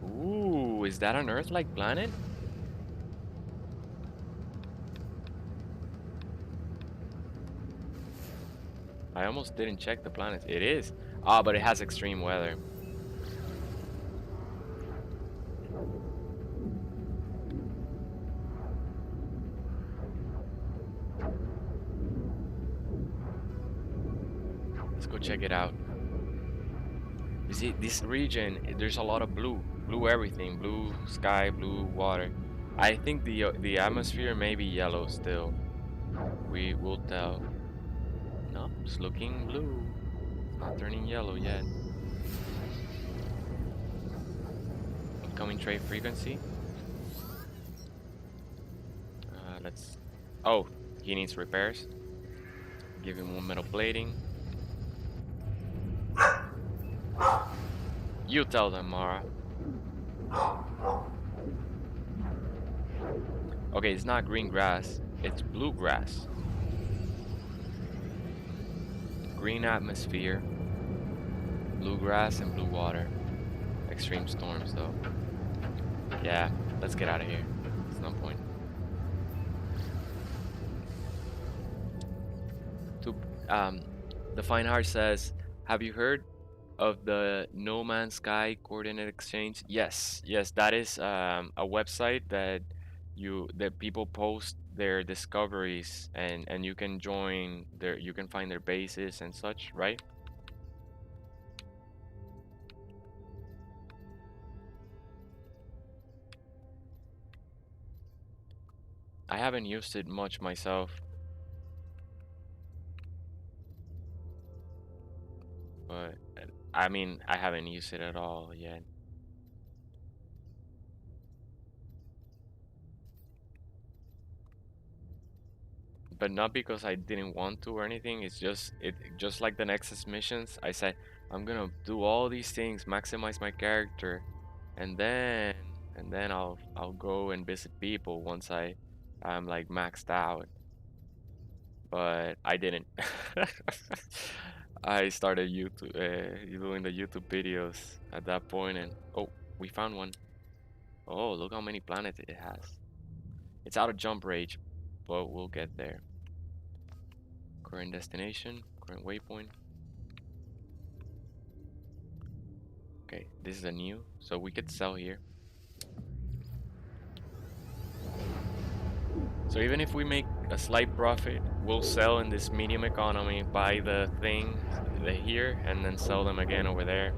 Ooh, is that an Earth-like planet? I almost didn't check the planets. It is. Ah, but it has extreme weather. Let's go check it out. You see, this region, there's a lot of blue everything, blue sky, blue water. I think the atmosphere may be yellow still. We will tell. No, it's looking blue. It's not turning yellow yet. Incoming trade frequency. Let's. Oh, he needs repairs. Give him one metal plating. You tell them, Mara. Okay, it's not green grass, it's blue grass. Green atmosphere, blue grass, and blue water. Extreme storms, though. Yeah, let's get out of here. There's no point. The Fine Heart says, have you heard of the No Man's Sky Coordinate Exchange? Yes, that is a website that people post their discoveries, and you can join you can find their bases and such, right? I haven't used it much myself, but I mean, I haven't used it at all yet. But not because I didn't want to or anything. It's just like the Nexus missions. I said I'm gonna do all these things, maximize my character, and then I'll go and visit people once I'm like maxed out. But I didn't. I started YouTube doing the YouTube videos at that point, and oh, we found one. Oh, look how many planets it has. It's out of jump range, but we'll get there. Current destination, current waypoint. Okay, this is a new, so we could sell here. So even if we make a slight profit, we'll sell in this medium economy, buy the things here, and then sell them again over there.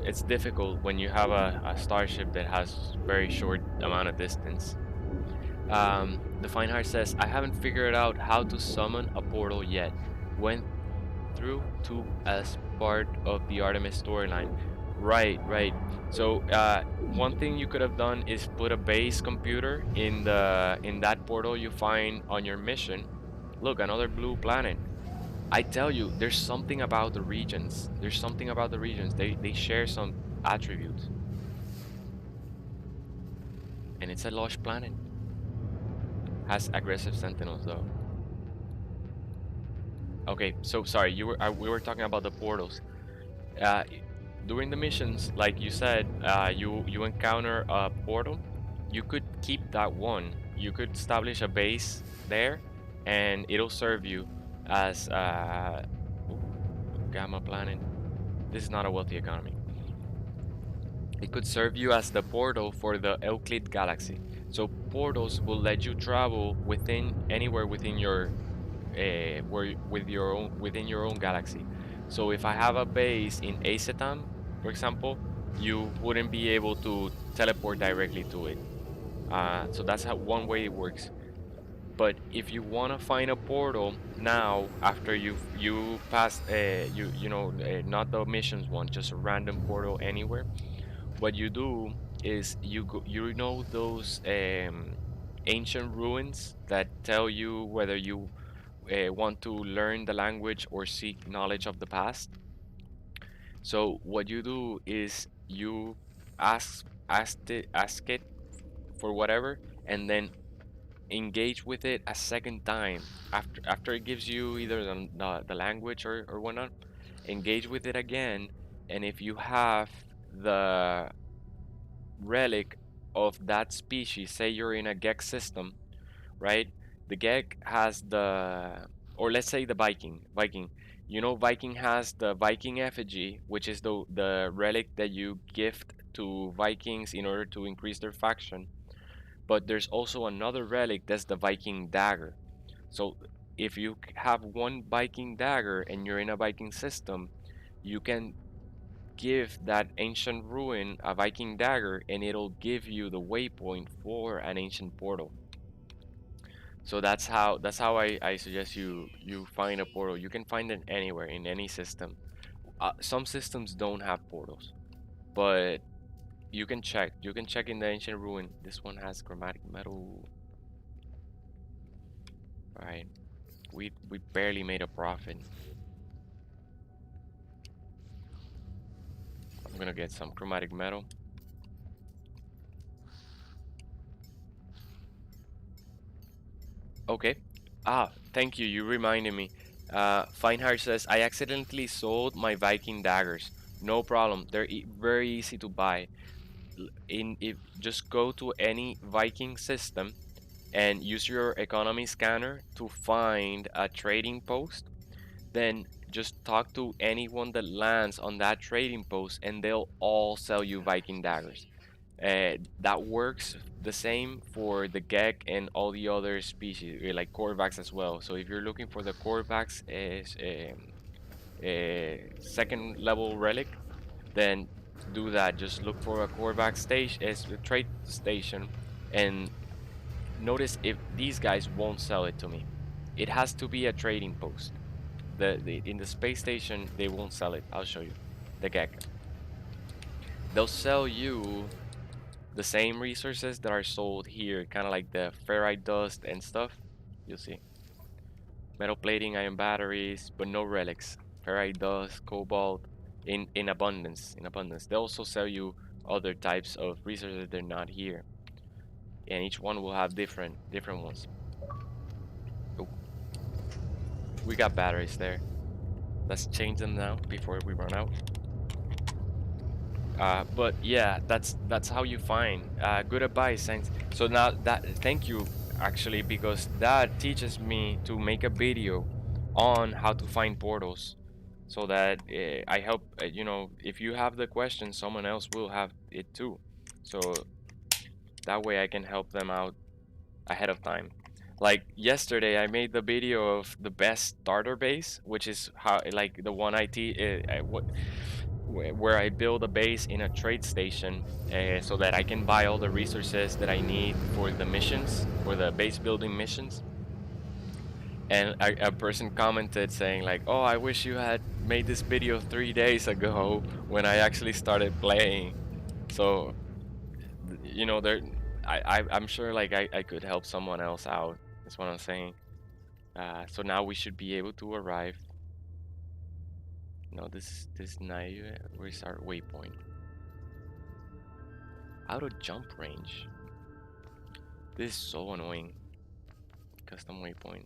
It's difficult when you have a starship that has very short amount of distance. The Fine Heart says, I haven't figured out how to summon a portal yet. Went through to as part of the Artemis storyline. Right. So one thing you could have done is put a base computer in that portal you find on your mission. Look, another blue planet. I tell you, there's something about the regions. They share some attributes. And it's a lush planet. Has aggressive sentinels though. Okay, so sorry, we were talking about the portals. During the missions, like you said, you encounter a portal. You could keep that one. You could establish a base there, and it'll serve you as Gamma planet. This is not a wealthy economy. It could serve you as the portal for the Euclid galaxy. So portals will let you travel anywhere within your within your own galaxy. So if I have a base in Acetam, for example, you wouldn't be able to teleport directly to it. So that's one way it works. But if you want to find a portal now, after you pass, not the missions one, just a random portal anywhere, what you do is you know those ancient ruins that tell you whether you want to learn the language or seek knowledge of the past. So what you do is you ask it for whatever, and then engage with it a second time after it gives you either the language or whatnot. Engage with it again, and if you have the relic of that species, say you're in a Gek system, right? The Gek has or let's say the Viking. Viking has the Viking effigy, which is the relic that you gift to Vikings in order to increase their faction. But there's also another relic that's the Viking dagger. So if you have one Viking dagger and you're in a Viking system, you can give that ancient ruin a Viking dagger and it'll give you the waypoint for an ancient portal. So that's how I suggest you find a portal. You can find it anywhere in any system. Some systems don't have portals, but you can check. You can check in the ancient ruin. This one has chromatic metal. All right. We barely made a profit. I'm gonna get some chromatic metal. Okay. Thank you. You reminded me. Feinhardt says, I accidentally sold my Viking daggers. No problem. They're very easy to buy. If just go to any Viking system and use your economy scanner to find a trading post. Then just talk to anyone that lands on that trading post, and they'll all sell you Viking daggers. That works the same for the Gek and all the other species, like Korvax as well. So if you're looking for the Korvax second level relic, then do that. Just look for a Korvax station, a trade station, and notice if these guys won't sell it to me. It has to be a trading post. In the space station they won't sell it. I'll show you. The Gek. They'll sell you the same resources that are sold here, kind of like the ferrite dust and stuff. You'll see. Metal plating, iron batteries, but no relics. Ferrite dust, cobalt, in abundance. In abundance. They also sell you other types of resources that they're not here, and each one will have different ones. Oh, we got batteries there. Let's change them now before we run out. But yeah, that's how you find good advice. Thanks. So now thank you actually, because that teaches me to make a video on how to find portals, so that I help. You know, if you have the question, someone else will have it too. So that way I can help them out ahead of time. Like yesterday, I made the video of the best starter base, which is how, like, the one where I build a base in a trade station, so that I can buy all the resources that I need for the missions, for the base building missions. And a person commented saying like, "Oh, I wish you had made this video 3 days ago when I actually started playing." So, you know, I'm sure like I could help someone else out. That's what I'm saying. So now we should be able to arrive. No, this naive restart waypoint. Out of jump range. This is so annoying. Custom waypoint.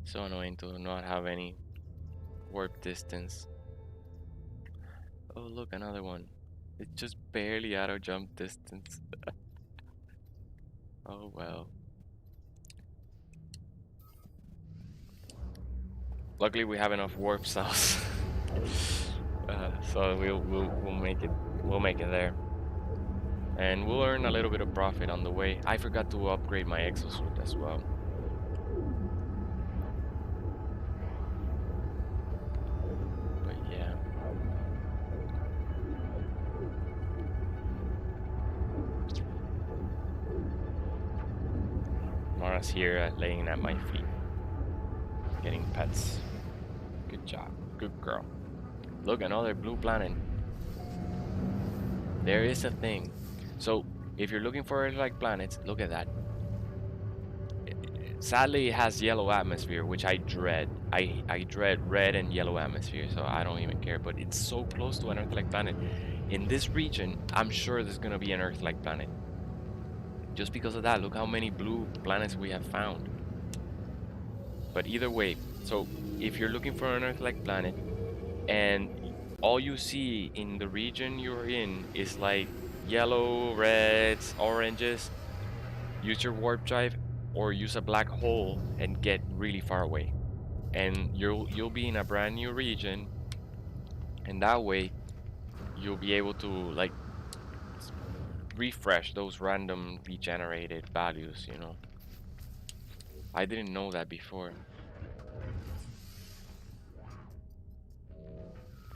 So annoying to not have any warp distance. Oh, look, another one. It's just barely out of jump distance. Oh well. Luckily, we have enough warp cells, so we'll make it. We'll make it there, and we'll earn a little bit of profit on the way. I forgot to upgrade my exosuit as well. But yeah. Mara's here, laying at my feet, getting pets. Good job, good girl. Look, another blue planet. There is a thing. So if you're looking for Earth-like planets, look at that. Sadly, it has yellow atmosphere, which I dread. I dread red and yellow atmosphere, so I don't even care. But it's so close to an Earth-like planet. In this region, I'm sure there's gonna be an Earth-like planet. Just because of that, look how many blue planets we have found. But either way, so if you're looking for an Earth-like planet, and all you see in the region you're in is like yellow, reds, oranges, use your warp drive or use a black hole and get really far away, and you'll be in a brand new region, and that way you'll be able to like refresh those randomly generated values, you know. I didn't know that before.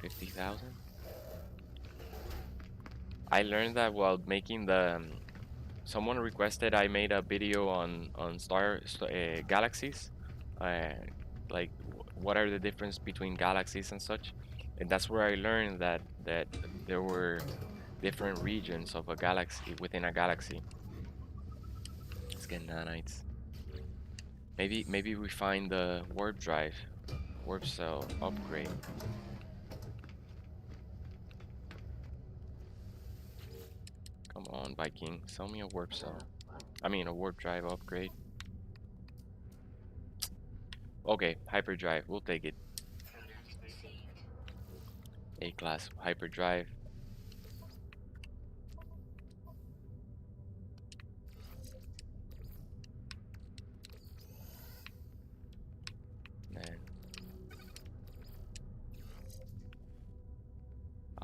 50,000? I learned that while making the someone requested I made a video on galaxies, uh, like what are the difference between galaxies and such, and that's where I learned that there were different regions of a galaxy within a galaxy. Let's get nanites. Maybe we find the warp drive, warp cell upgrade. Come on, Viking, sell me a warp cell. I mean a warp drive upgrade. Okay, hyperdrive, we'll take it. Coordinates received. A-class hyperdrive. Man.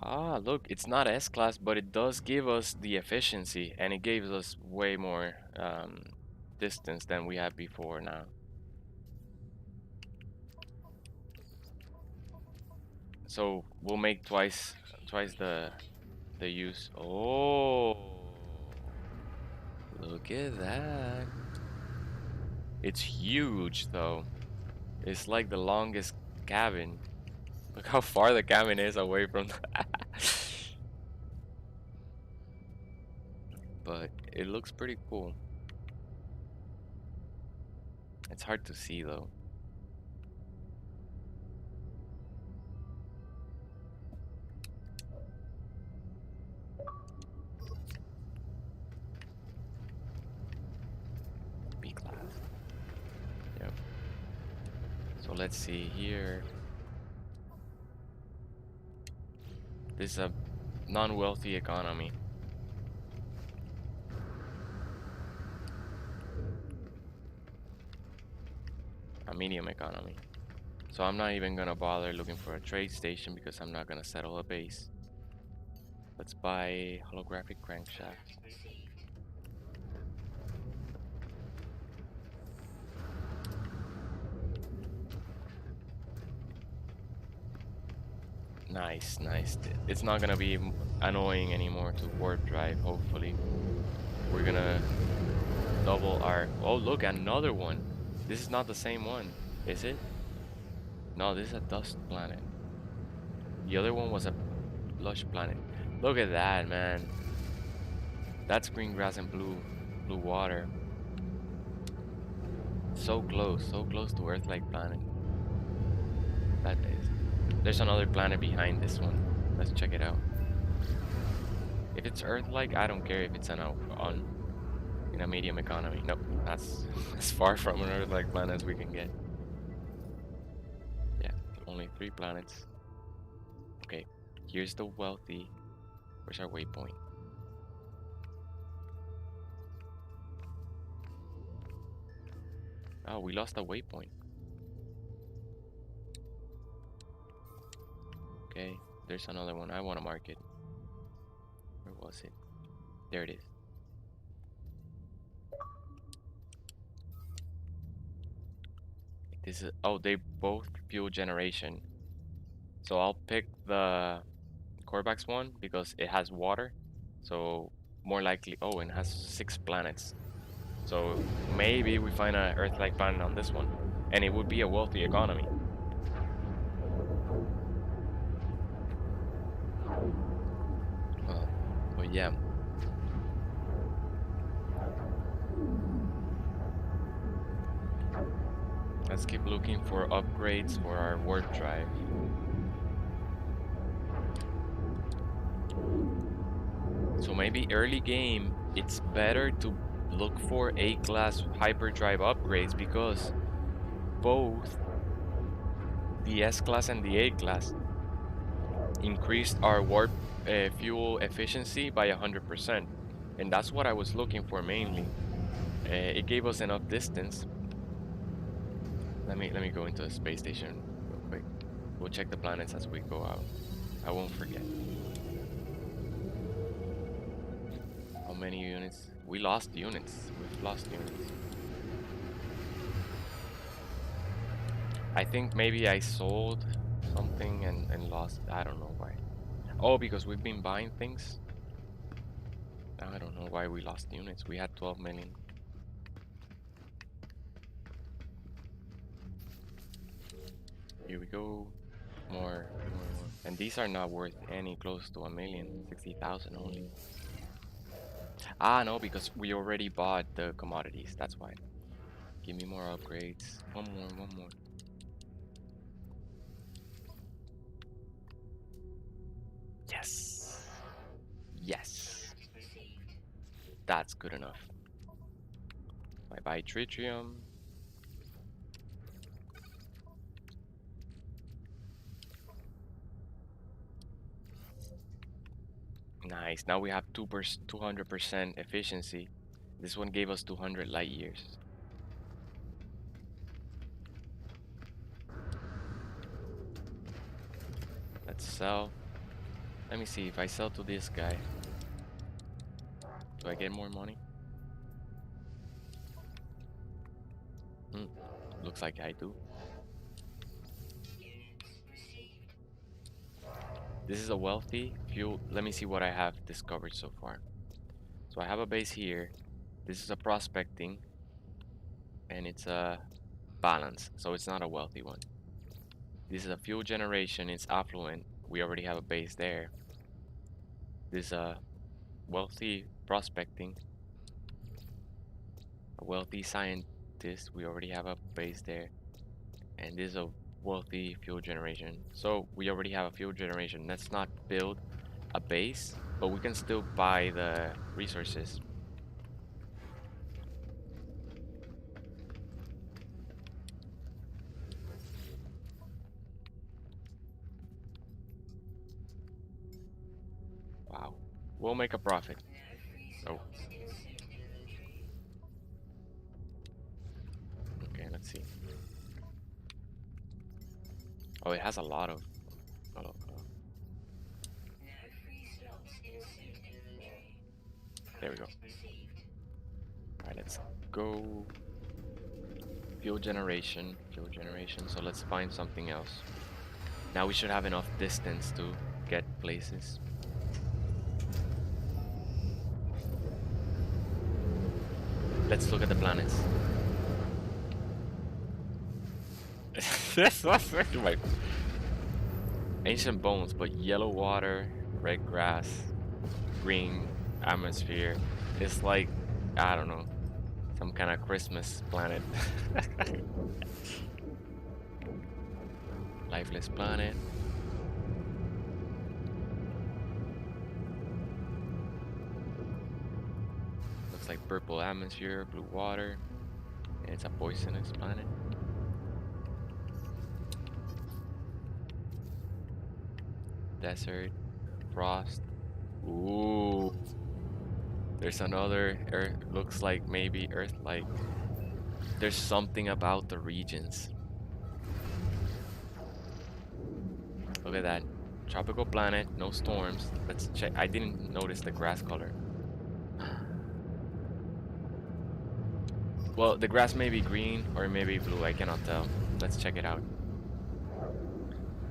Ah, look, it's not S-class, but it does give us the efficiency, and it gives us way more distance than we had before now. So we'll make twice the use. Oh, look at that. It's huge though. It's like the longest cabin. Look how far the cabin is away from the but it looks pretty cool. It's hard to see though. B-class. Yep. So let's see here. This is a non-wealthy economy. A medium economy. So I'm not even gonna bother looking for a trade station because I'm not gonna settle a base. Let's buy holographic crankshaft. Received. Nice, nice. It's not gonna be annoying anymore to warp drive, hopefully. We're gonna double our... Oh, look, another one. This is not the same one, is it? No, this is a dust planet. The other one was a lush planet. Look at that, man. That's green grass and blue water. So close to Earth-like planet. That is. There's another planet behind this one. Let's check it out. If it's Earth-like, I don't care if it's in a medium economy. Nope, that's as far from an Earth-like planet as we can get. Yeah, only 3 planets. Okay, here's the wealthy. Where's our waypoint? Oh, we lost a waypoint. Okay, there's another one. I want to mark it. Where was it? There it is. This is... Oh, they both fuel generation. So I'll pick the Corvax one because it has water. So more likely... Oh, and it has 6 planets. So maybe we find an Earth-like planet on this one. And it would be a wealthy economy. But yeah. Let's keep looking for upgrades for our warp drive. So maybe early game, it's better to look for A-class hyperdrive upgrades because both the S-class and the A-class increased our warp fuel efficiency by 100%, and that's what I was looking for mainly. It gave us enough distance. Let me go into the space station real quick. We'll check the planets as we go out. I won't forget. Oh many units. We lost units. We've lost units. I think maybe I sold something and lost. I don't know why. Oh, because we've been buying things. I don't know why we lost units. We had 12 million. Here we go. More. And these are not worth any close to 1,000,000. 60,000 only. Ah, no, because we already bought the commodities. That's why. Give me more upgrades. One more. Yes. Yes. That's good enough. I buy tritium. Nice. Now we have 200% efficiency. This one gave us 200 light years. Let's sell. Let me see if I sell to this guy. Do I get more money? Looks like I do. This is a wealthy fuel. Let me see what I have discovered so far. So I have a base here. This is a prospecting. And it's a balance. So it's not a wealthy one. This is a fuel generation. It's affluent. We already have a base there. This is a wealthy prospecting. A wealthy scientist. We already have a base there. And this is a wealthy fuel generation. So we already have a fuel generation. Let's not build a base, but we can still buy the resources. Wow. We'll make a profit. Oh. Okay, let's see. Oh, it has a lot of. There we go. Alright, let's go. Fuel generation. So let's find something else. Now we should have enough distance to get places. Let's look at the planets. That's not my ancient bones, but yellow water, red grass, green atmosphere. It's like, I don't know, some kind of Christmas planet. Lifeless planet. Looks like purple atmosphere, blue water, and it's a poisonous planet. Desert, frost. Ooh. There's another Earth. Looks like maybe Earth-like. There's something about the regions. Look at that. Tropical planet, no storms. Let's check. I didn't notice the grass color. Well, the grass may be green or maybe blue. I cannot tell. Let's check it out.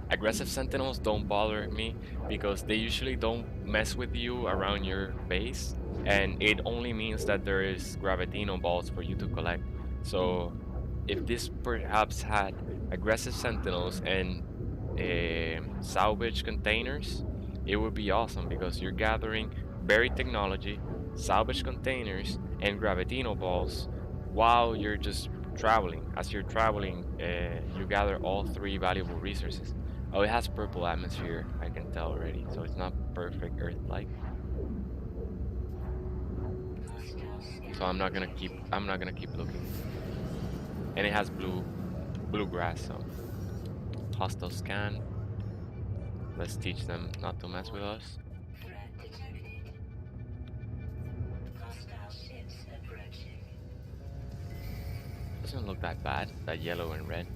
Aggressive sentinels don't bother me because they usually don't mess with you around your base, and it only means that there is gravitino balls for you to collect. So if this perhaps had aggressive sentinels and salvage containers, it would be awesome because you're gathering buried technology, salvage containers, and gravitino balls while you're just traveling. As you're traveling, you gather all three valuable resources. Oh, it has purple atmosphere, I can tell already, so it's not perfect Earth-like. So I'm not gonna keep looking. And it has blue grass, so hostile scan. Let's teach them not to mess with us. Doesn't look that bad, that yellow and red.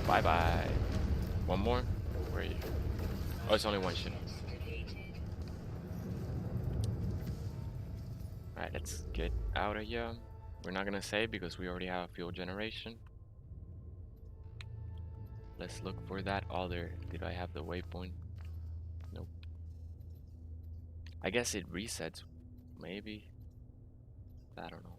Bye bye. One more? Where are you? Oh, it's only one ship. Alright, let's get out of here. We're not gonna save because we already have fuel generation. Let's look for that other. Did I have the waypoint? Nope. I guess it resets. Maybe. I don't know.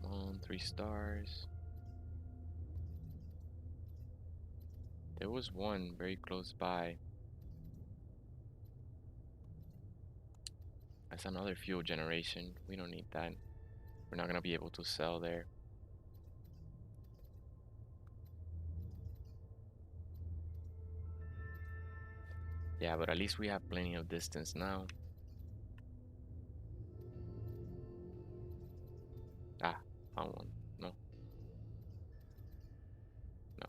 Come on, 3 stars. There was one very close by. That's another fuel generation. We don't need that. We're not gonna be able to sell there. Yeah, but at least we have plenty of distance now. Ah, found one. No. No.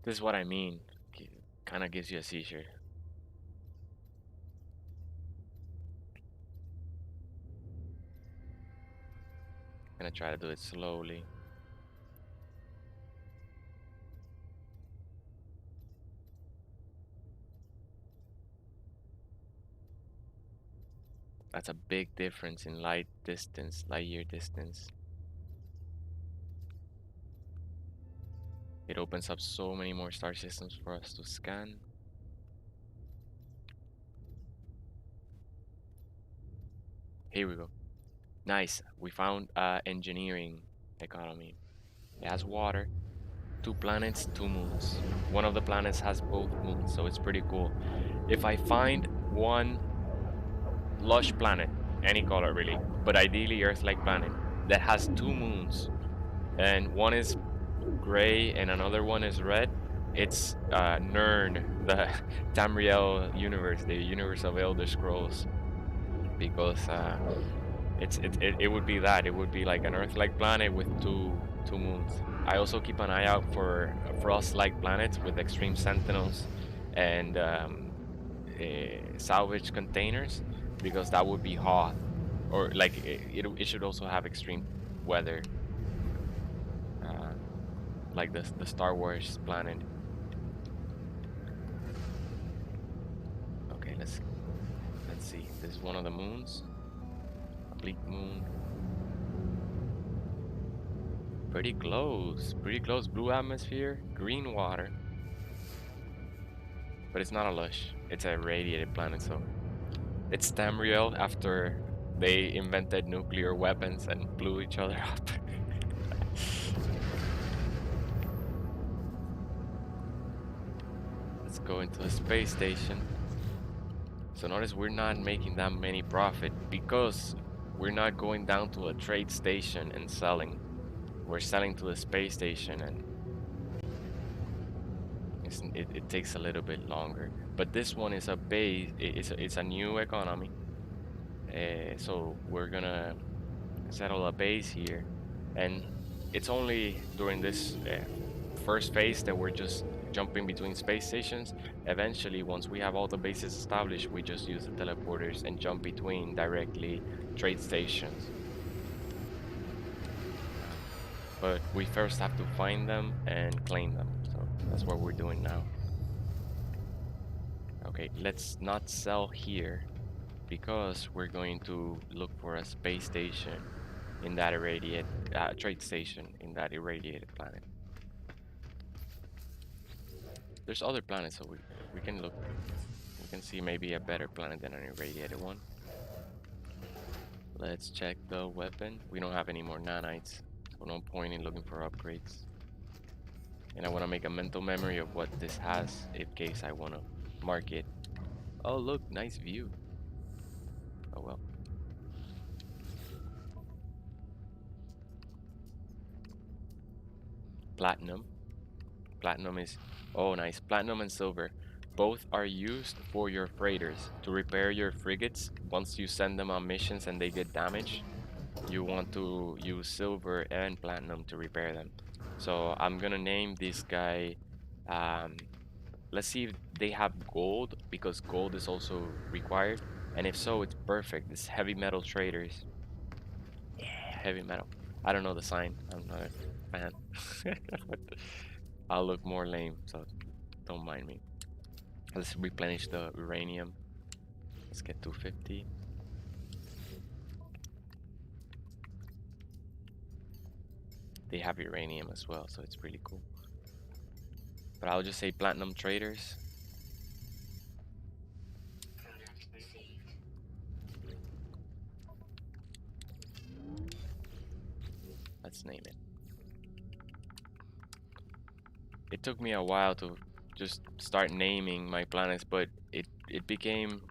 This is what I mean. Kind of gives you a seizure. Gonna try to do it slowly. That's a big difference in light distance, light year distance. It opens up so many more star systems for us to scan. Here we go. Nice. We found engineering economy. It has water, 2 planets, 2 moons. One of the planets has both moons, so it's pretty cool. If I find one lush planet, any color really, but ideally Earth-like planet, that has 2 moons, and one is gray and another one is red, it's Nirn, the Tamriel universe, the universe of Elder Scrolls, because it would be that. It would be like an Earth-like planet with two moons. I also keep an eye out for frost-like planets with extreme sentinels and salvage containers, because that would be hot, or like it should also have extreme weather, like the Star Wars planet. Okay, let's see. This is one of the moons. A bleak moon. Pretty close. Pretty close. Blue atmosphere, green water. But it's not a lush. It's a radiated planet, so it's Tamriel after they invented nuclear weapons and blew each other up. Let's go into the space station. So notice we're not making that many profit because we're not going down to a trade station and selling. We're selling to the space station, and it takes a little bit longer. But this one is a base. It's a new economy. So we're gonna settle a base here, and it's only during this first phase that we're just jumping between space stations. Eventually, once we have all the bases established, we just use the teleporters and jump between directly trade stations. But we first have to find them and claim them, so that's what we're doing now. Okay, let's not sell here because we're going to look for a space station in that irradiated trade station in that irradiated planet. There's other planets, so we can look. We can see maybe a better planet than an irradiated one. Let's check the weapon. We don't have any more nanites, so no point in looking for upgrades. And I want to make a mental memory of what this has in case I want to mark it. Oh look, nice view. Oh well. Platinum. Platinum is, oh nice. Platinum and silver. Both are used for your freighters to repair your frigates. Once you send them on missions and they get damaged, you want to use silver and platinum to repair them. So I'm gonna name this guy let's see if they have gold, because gold is also required. And if so, it's perfect. It's heavy metal traders. Yeah, heavy metal. I don't know the sign. I'm not a fan. I'll look more lame, so don't mind me. Let's replenish the uranium. Let's get 250. They have uranium as well, so it's really cool. But I'll just say platinum traders. Product received. Let's name it. It took me a while to just start naming my planets, but it became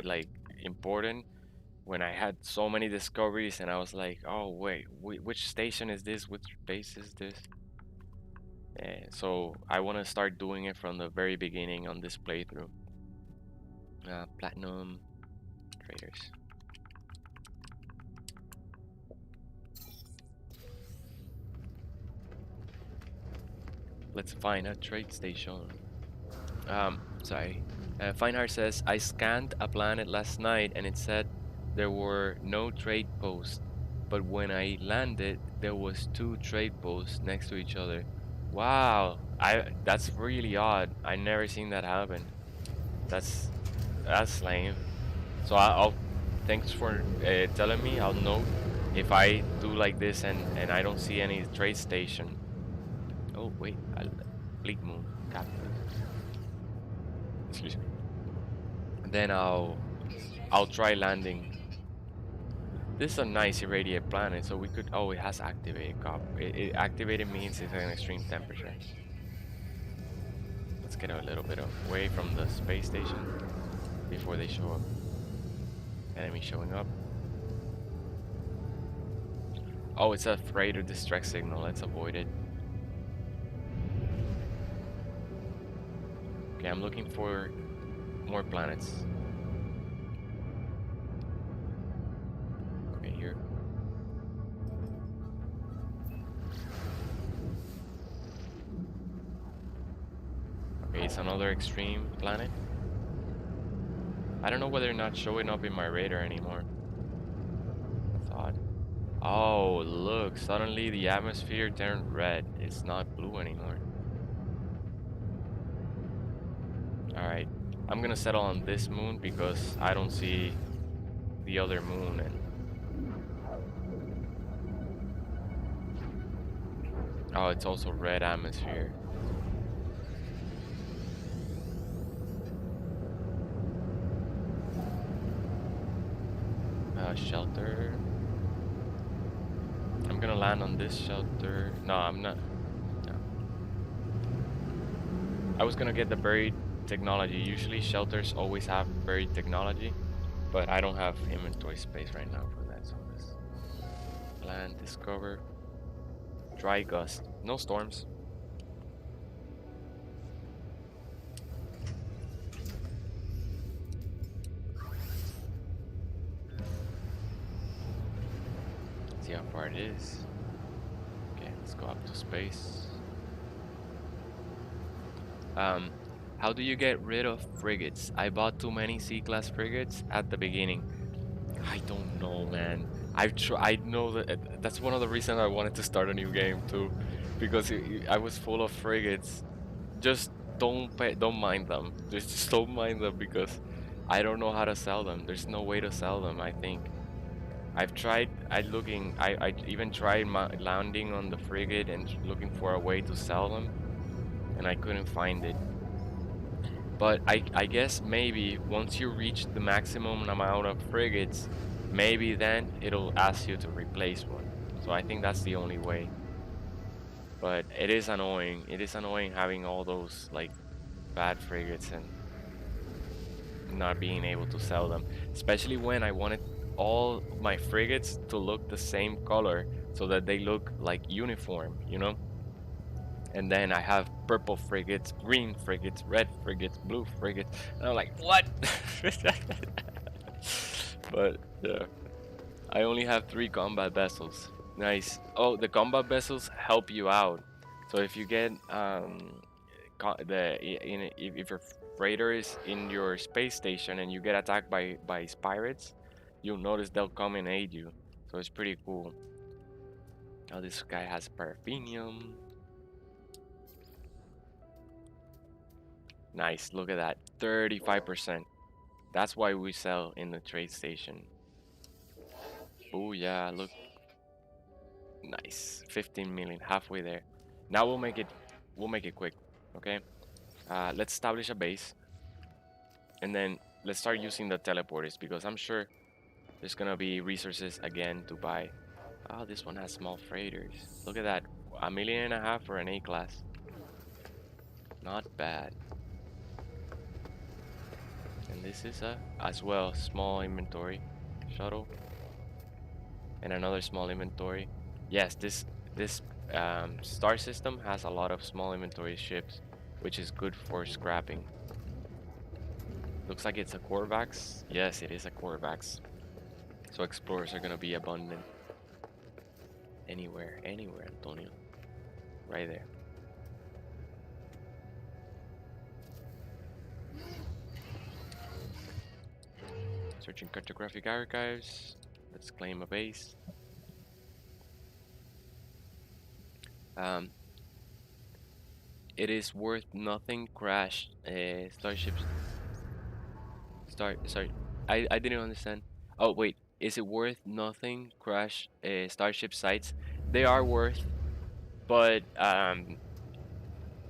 like important when I had so many discoveries, and I was like, oh wait, which station is this? Which base is this? So I want to start doing it from the very beginning on this playthrough. Platinum traders. Let's find a trade station. Sorry. Feinhardt says, I scanned a planet last night and it said there were no trade posts. But when I landed, there was 2 trade posts next to each other. Wow, that's really odd. I never seen that happen. That's lame. So I'll thanks for telling me. I'll note if I do like this and I don't see any trade station. Oh wait, Bleak Moon, Cactus. Excuse me. Then I'll try landing. This is a nice irradiated planet, so we could. Oh, it has activated cop. Activated means it's an extreme temperature. Let's get a little bit away from the space station before they show up. Enemy showing up. Oh, it's a freighter distress signal. Let's avoid it. Okay, I'm looking for more planets. Okay, here. Okay, it's another extreme planet. I don't know whether they're not showing up in my radar anymore. That's odd. Oh, look, suddenly the atmosphere turned red. It's not blue anymore. Alright, I'm gonna settle on this moon because I don't see the other moon. And oh, it's also red atmosphere. Shelter. I'm gonna land on this shelter. No, I'm not. No. I was gonna get the buried technology. Usually shelters always have buried technology, but I don't have inventory space right now for that. So let's land, discover. Dry gust. No storms. See how far it is. Okay, let's go up to space. How do you get rid of frigates? I bought too many C-class frigates at the beginning. I don't know, man. I know that that's one of the reasons I wanted to start a new game too, because I was full of frigates. Just don't mind them. Just don't mind them because I don't know how to sell them. There's no way to sell them, I think. I've tried. I even tried landing on the frigate and looking for a way to sell them, and I couldn't find it. But I guess maybe once you reach the maximum amount of frigates, maybe then it'll ask you to replace one. So I think that's the only way. But it is annoying. It is annoying having all those like bad frigates and not being able to sell them, especially when I wanted all my frigates to look the same color so that they look like uniform, you know? And then I have purple frigates, green frigates, red frigates, blue frigates, and I'm like, what? But yeah, I only have 3 combat vessels. Nice. Oh, the combat vessels help you out. So if you get if your freighter is in your space station and you get attacked by pirates, you'll notice they'll come and aid you. So it's pretty cool. Oh, this guy has paraffinium. Nice, look at that, 35%. That's why we sell in the trade station. Oh yeah, look. Nice, 15 million, halfway there. Now we'll make it quick, okay? Let's establish a base, and then let's start using the teleporters because I'm sure there's gonna be resources again to buy. Oh, this one has small freighters. Look at that, 1.5 million for an A class. Not bad. And this is a as well small inventory shuttle, and another small inventory. Yes, this star system has a lot of small inventory ships, which is good for scrapping. Looks like it's a Corvax. Yes, it is a Corvax. So explorers are gonna be abundant. Anywhere, Antonio. Right there. Searching cartographic archives. Let's claim a base. It is worth nothing. Crash. Starships. Sorry. I didn't understand. Oh wait. Is it worth nothing? Crash. Starship sites. They are worth, but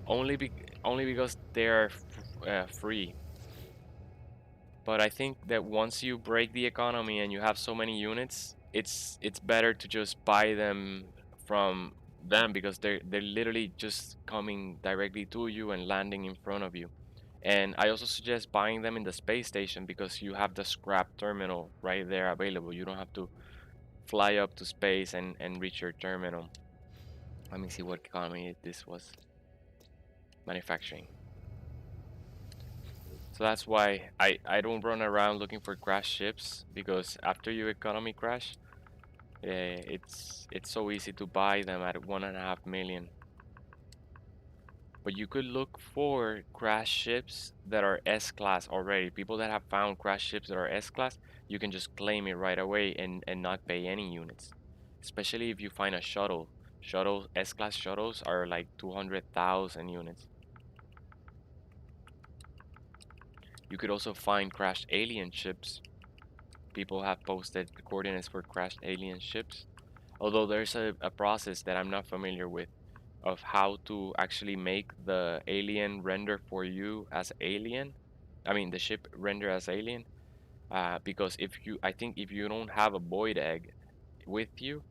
only because they are free. But I think that once you break the economy and you have so many units, it's better to just buy them from them because they're literally just coming directly to you and landing in front of you. And I also suggest buying them in the space station because you have the scrap terminal right there available. You don't have to fly up to space and reach your terminal. Let me see what economy this was. Manufacturing. So that's why I don't run around looking for crash ships, because after you economy crash, it's so easy to buy them at 1.5 million. But you could look for crash ships that are S-class already. People that have found crash ships that are S-class, you can just claim it right away and not pay any units. Especially if you find a shuttle. S-class shuttles are like 200,000 units. You could also find crashed alien ships. People have posted the coordinates for crashed alien ships. Although there's a process that I'm not familiar with of how to actually make the alien render for you as alien. I mean the ship render as alien. Because I think if you don't have a void egg with you,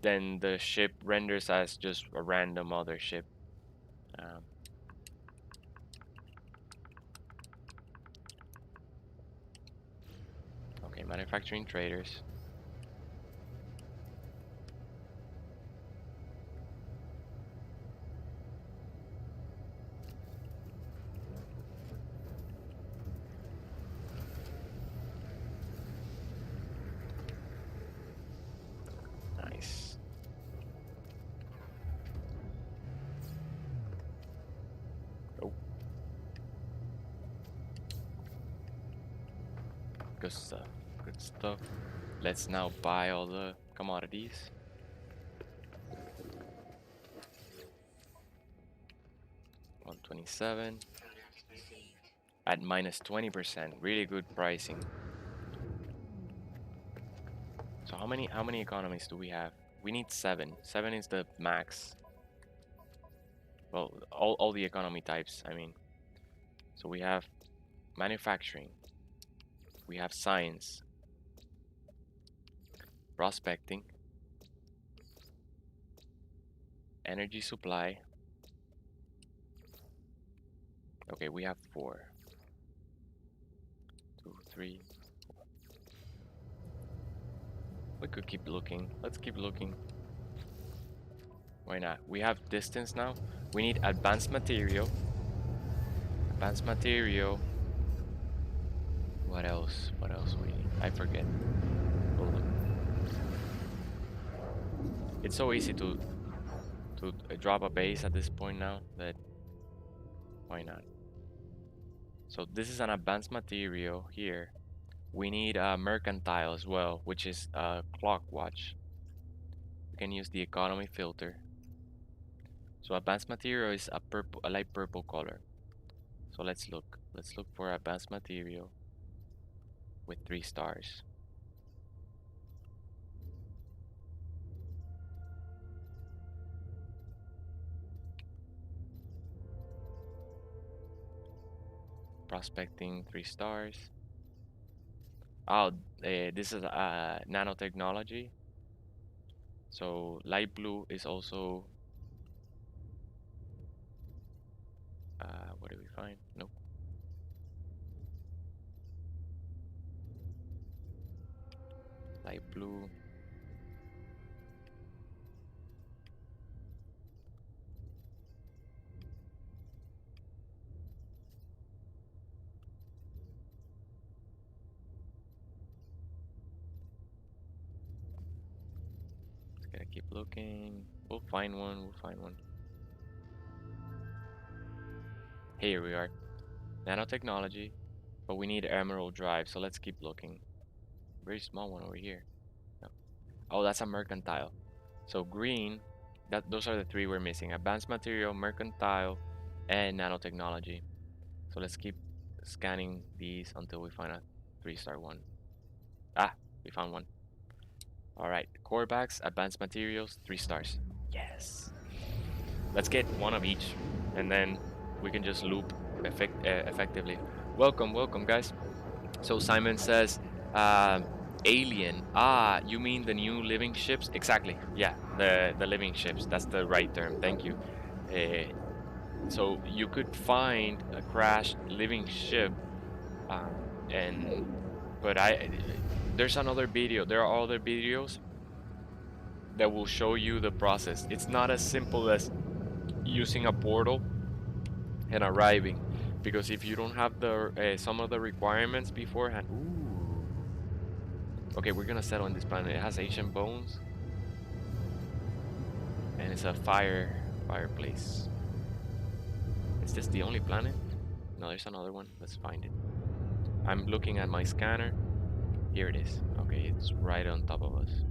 then the ship renders as just a random other ship. Um, okay, manufacturing traders. Nice. Oh. Good stuff. Good stuff. Let's now buy all the commodities. $127 at minus 20%. Really good pricing. So how many economies do we have? We need 7. 7 is the max. Well, all the economy types, I mean. So we have manufacturing. We have science. Prospecting. Energy supply. Okay, we have 4. 2, 3. We could keep looking. Let's keep looking. Why not? We have distance now. We need advanced material. Advanced material. What else? What else we need? I forget. Oh, look. It's so easy to drop a base at this point now that Why not? So this is an advanced material here. We need a mercantile as well, which is a clock watch. We can use the economy filter. So advanced material is a light purple color. So let's look. Let's look for advanced material with 3 stars. Prospecting 3 stars. Oh, this is nanotechnology. So light blue is also. What do we find? Nope. Light blue. Just gotta keep looking. We'll find one. We'll find one. Here we are. Nanotechnology. But we need emerald drive, so let's keep looking. Very small one over here. No. Oh, that's a mercantile. So green, those are the 3 we're missing. Advanced material, mercantile, and nanotechnology. So let's keep scanning these until we find a 3-star one. Ah, we found one. Alright, core bags, advanced materials, 3 stars. Yes. Let's get one of each, and then we can just loop effectively. Welcome, welcome, guys. So Simon says, alien. Ah, you mean the new living ships? Exactly. Yeah, the living ships. That's the right term. Thank you. So you could find a crashed living ship, um, but there's another video. There are other videos that will show you the process. It's not as simple as using a portal and arriving, because if you don't have the some of the requirements beforehand. Ooh. Okay, we're gonna settle on this planet. It has ancient bones, and it's a fireplace. Is this the only planet? No, there's another one. Let's find it. I'm looking at my scanner. Here it is. Okay, it's right on top of us.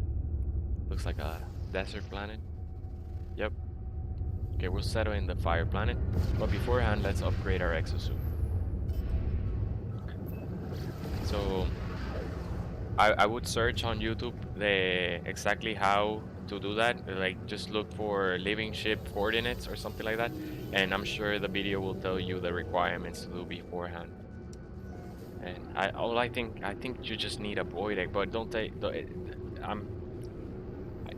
Looks like a desert planet. Yep. Okay, we'll settle in the fire planet. But beforehand, let's upgrade our exosuit. So I would search on YouTube exactly how to do that. Like, just look for living ship coordinates or something like that, and I'm sure the video will tell you the requirements to do beforehand. And I think you just need a void egg, but don't take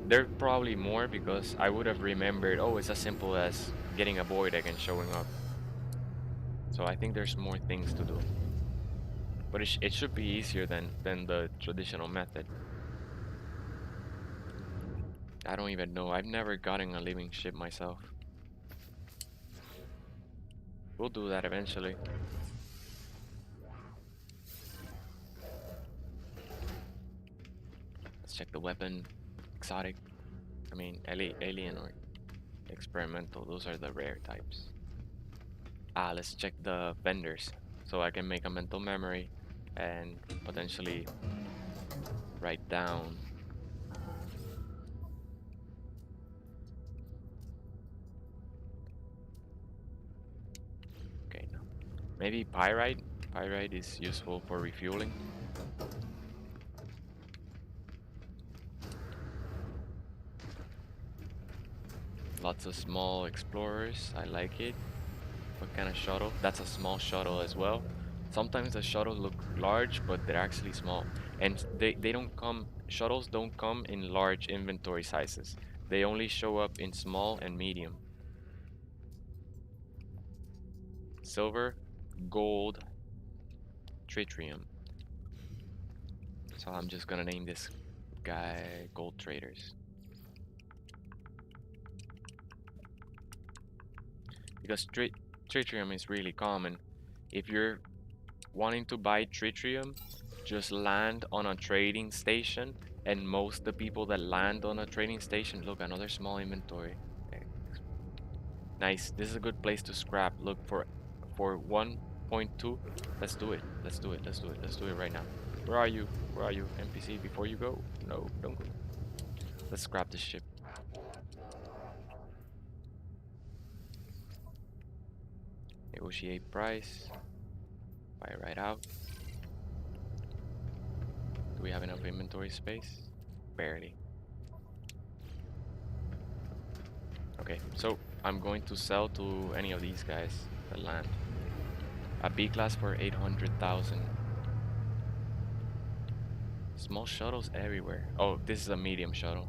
there's probably more, because I would have remembered, oh, it's as simple as getting a void egg and showing up. So I think there's more things to do. But it should be easier than the traditional method. I don't even know. I've never gotten a living ship myself. We'll do that eventually. Let's check the weapon. Exotic. I mean, alien or experimental. Those are the rare types. Let's check the vendors, so I can make a mental memory and potentially write down. Okay, no. Maybe pyrite. Pyrite is useful for refueling. Lots of small explorers. I like it. What kind of shuttle? That's a small shuttle as well. Sometimes the shuttles look large, but they're actually small. And they don't come, shuttles don't come in large inventory sizes. They only show up in small and medium. Silver, gold, tritium. So I'm just gonna name this guy Gold Traders. Because tritium is really common. If you're wanting to buy tritium, just land on a trading station, and most the people that land on a trading station, look, another small inventory. Nice. This is a good place to scrap. Look for for 1.2. Let's do it. Let's do it. Let's do it. Let's do it right now. Where are you? Where are you, NPC? Before you go? No, don't go. Let's scrap this ship. Negotiate price. Buy it right out. Do we have enough inventory space? Barely. Okay, so I'm going to sell to any of these guys that land. A B class for 800,000. Small shuttles everywhere. Oh, this is a medium shuttle.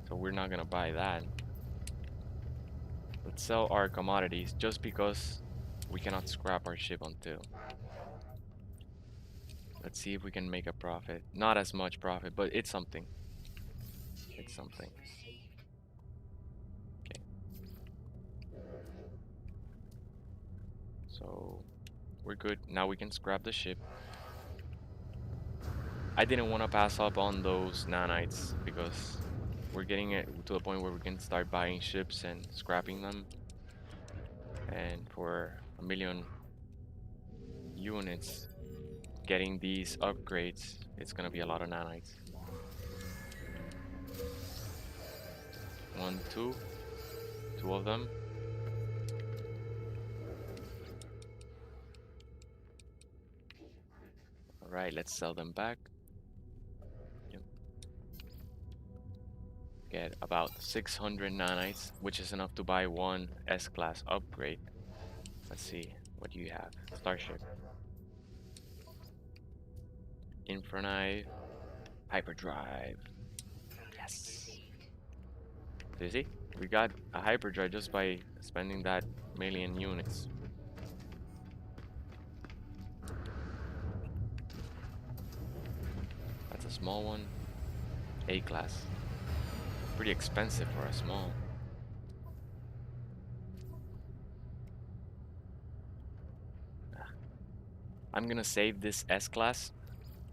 So we're not gonna buy that. Let's sell our commodities just because we cannot scrap our ship until. Let's see if we can make a profit. Not as much profit, but it's something. It's something. Okay. So we're good. Now we can scrap the ship. I didn't want to pass up on those nanites because we're getting it to a point where we can start buying ships and scrapping them. And for 1,000,000 units, getting these upgrades, it's gonna be a lot of nanites. 1, 2, 2 of them. All right, let's sell them back. Yep. Get about 600 nanites, which is enough to buy one S-class upgrade. Let's see, what do you have? Starship. Infernite. Hyperdrive. Yes. So you see, we got a hyperdrive just by spending that 1,000,000 units. That's a small one. A class. Pretty expensive for a small. I'm gonna save this S class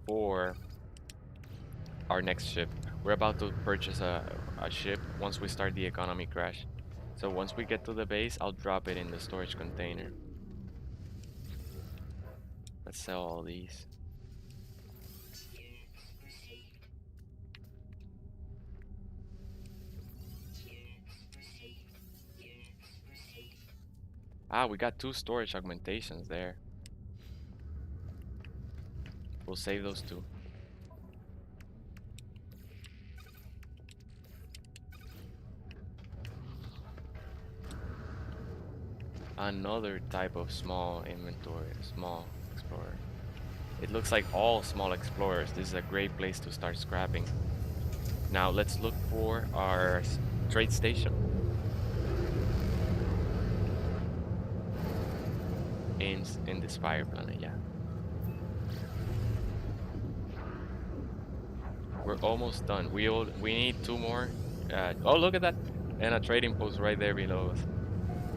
for our next ship. We're about to purchase a ship once we start the economy crash. So once we get to the base, I'll drop it in the storage container. Let's sell all these. Ah, we got 2 storage augmentations there. We'll save those 2. Another type of small inventory, small explorer. It looks like all small explorers. This is a great place to start scrapping. Now let's look for our trade station. In this fire planet, yeah. We're almost done. We need 2 more. Oh, look at that, and a trading post right there below us.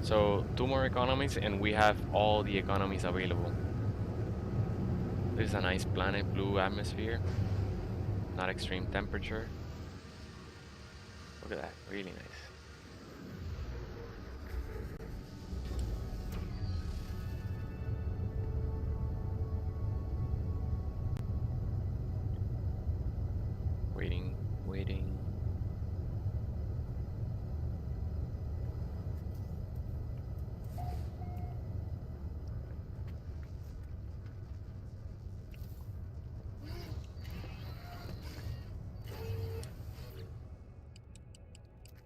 So 2 more economies, and we have all the economies available. This is a nice planet, blue atmosphere, not extreme temperature. Look at that, really nice. Waiting.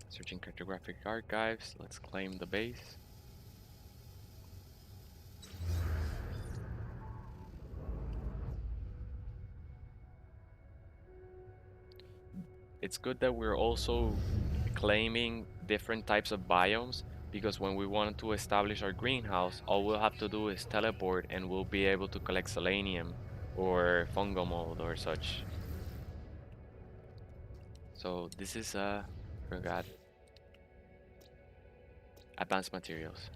Searching cartographic archives. Let's claim the base. It's good that we're also claiming different types of biomes, because when we want to establish our greenhouse, all we'll have to do is teleport and we'll be able to collect selenium or fungal mold or such. So this is forgot, advanced materials.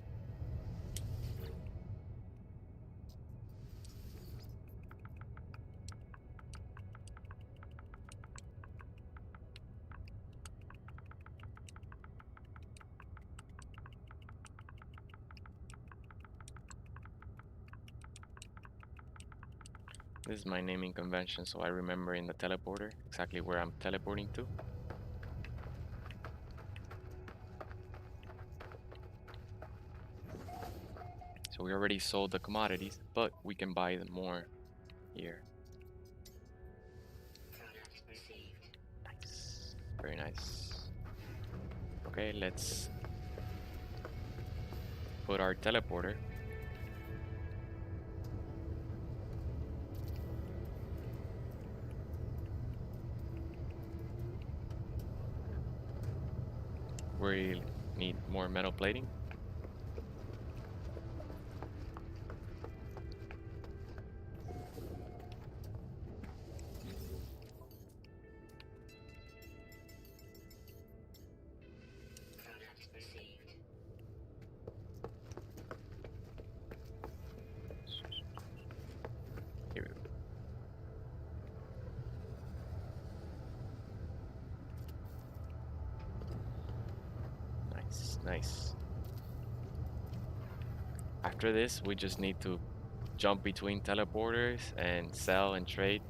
This is my naming convention, so I remember in the teleporter exactly where I'm teleporting to. So we already sold the commodities, but we can buy them more here. Product received. Nice. Very nice. Okay, let's put our teleporter. We need more metal plating. Product received. Here we go. Nice, nice. After this, we just need to jump between teleporters and sell and trade.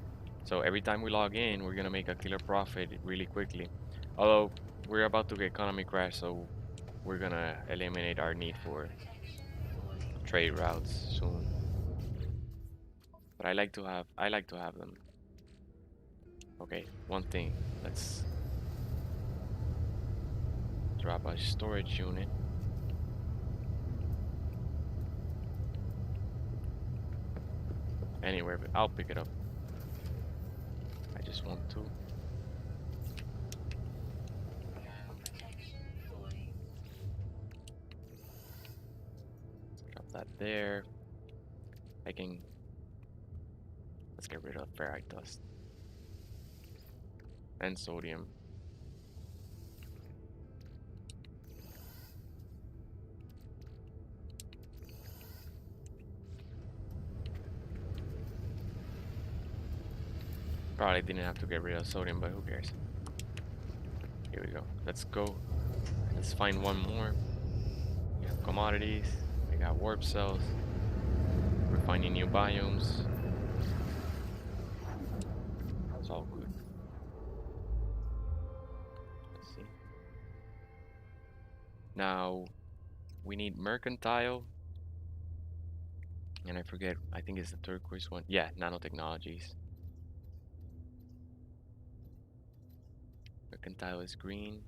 So every time we log in, we're gonna make a killer profit really quickly. Although we're about to get economy crash, so we're gonna eliminate our need for trade routes soon. But I like to have them. Okay, one thing. Let's drop a storage unit. Anywhere, but I'll pick it up. I just want to. Protection fully. Drop that there. I can. Let's get rid of ferrite dust and sodium. Probably didn't have to get rid of sodium, but who cares? Here we go. Let's go. Let's find one more. We have commodities. We got warp cells. We're finding new biomes. It's all good. Let's see. Now we need mercantile. And I forget, I think it's the turquoise one. Yeah, nanotechnologies. Mercantile is green.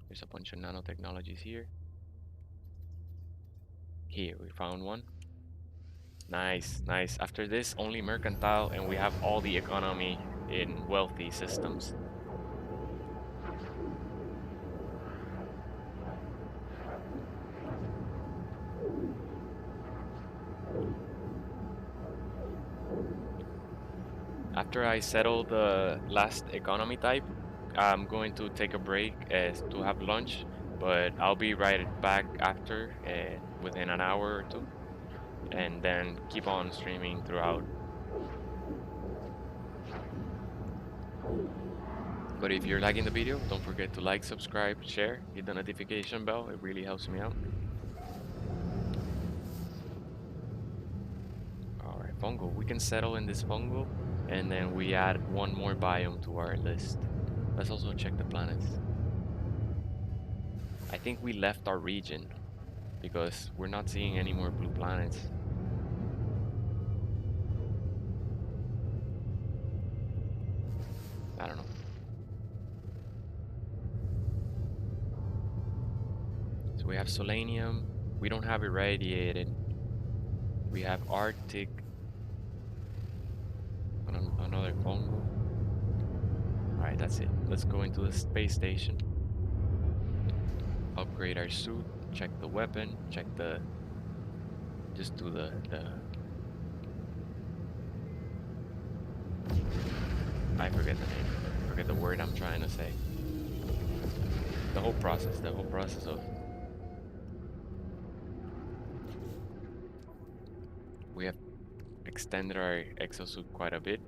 There's a bunch of nanotechnologies here. Here, we found one. Nice, nice. After this, only mercantile, and we have all the economy in wealthy systems. After I settle the last economy type, I'm going to take a break to have lunch, but I'll be right back after within an hour or two, and then keep on streaming throughout. But if you're liking the video, don't forget to like, subscribe, share, hit the notification bell. It really helps me out. Alright, fungal. We can settle in this fungal, and then we add one more biome to our list. Let's also check the planets. I think we left our region because we're not seeing any more blue planets. I don't know. So we have Solanium. We don't have irradiated. We have Arctic. Another fungal. Alright, that's it. Let's go into the space station. Upgrade our suit. Check the weapon. Check the... Just do the... I forget the name. I forget the word I'm trying to say. The whole process of... We have extended our exosuit quite a bit.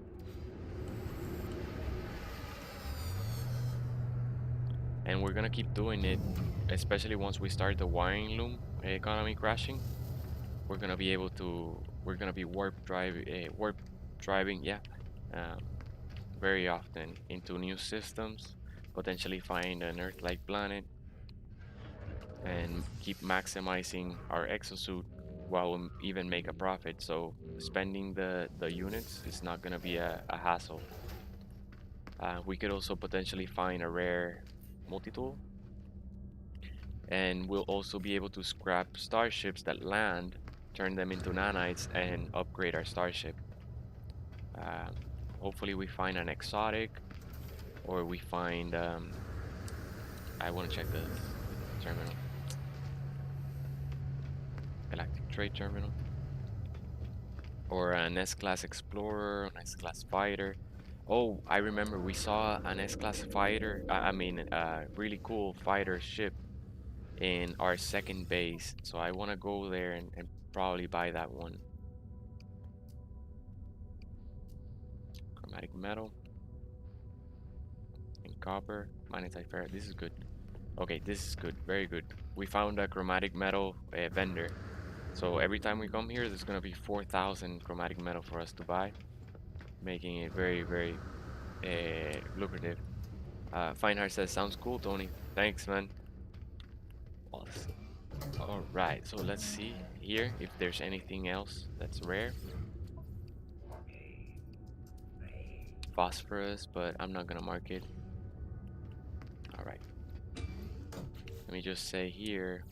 and we're gonna keep doing it, especially once we start the wiring loom economy crashing. We're gonna be warp driving, yeah, um, very often into new systems, potentially find an Earth-like planet, and keep maximizing our exosuit while we even make a profit. So spending the units is not gonna be a hassle. We could also potentially find a rare multi-tool, and we'll also be able to scrap starships that land, turn them into nanites, and upgrade our starship. Um, Hopefully we find an exotic, or we find I want to check the terminal, galactic trade terminal, or an S-class explorer, an S-class fighter. Oh, I remember we saw an S-class fighter. I mean, really cool fighter ship in our second base. So I want to go there and probably buy that one. Chromatic metal and copper, magnetite ferrite. This is good. Okay, this is good. Very good. We found a chromatic metal vendor. So every time we come here, there's gonna be 4,000 chromatic metal for us to buy, making it very, very lucrative. Feinhardt says, sounds cool, Tony. Thanks, man. Awesome. All right, so let's see here if there's anything else that's rare. Phosphorus, but I'm not gonna mark it. All right. Let me just say here.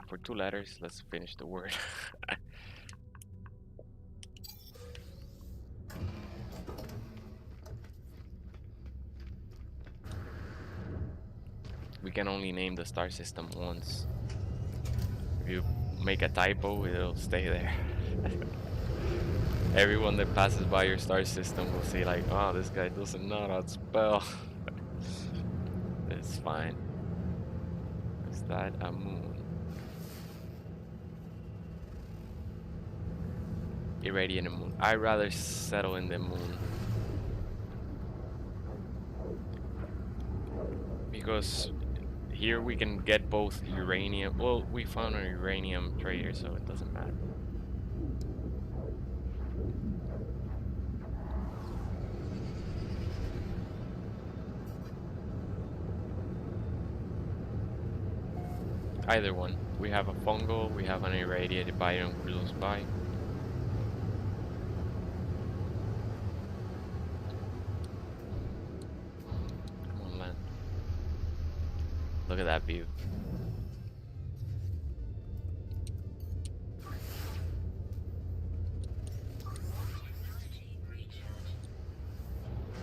For 2 letters, let's finish the word. We can only name the star system once. If you make a typo, it'll stay there. Everyone that passes by your star system will say like, oh, this guy doesn't know how to spell. It's fine. Is that a moon? Irradiated moon. I'd rather settle in the moon. Because here we can get both uranium. Well, we found an uranium trader, so it doesn't matter. Either one. We have a fungal, we have an irradiated biome close by. Come on, land. Look at that view.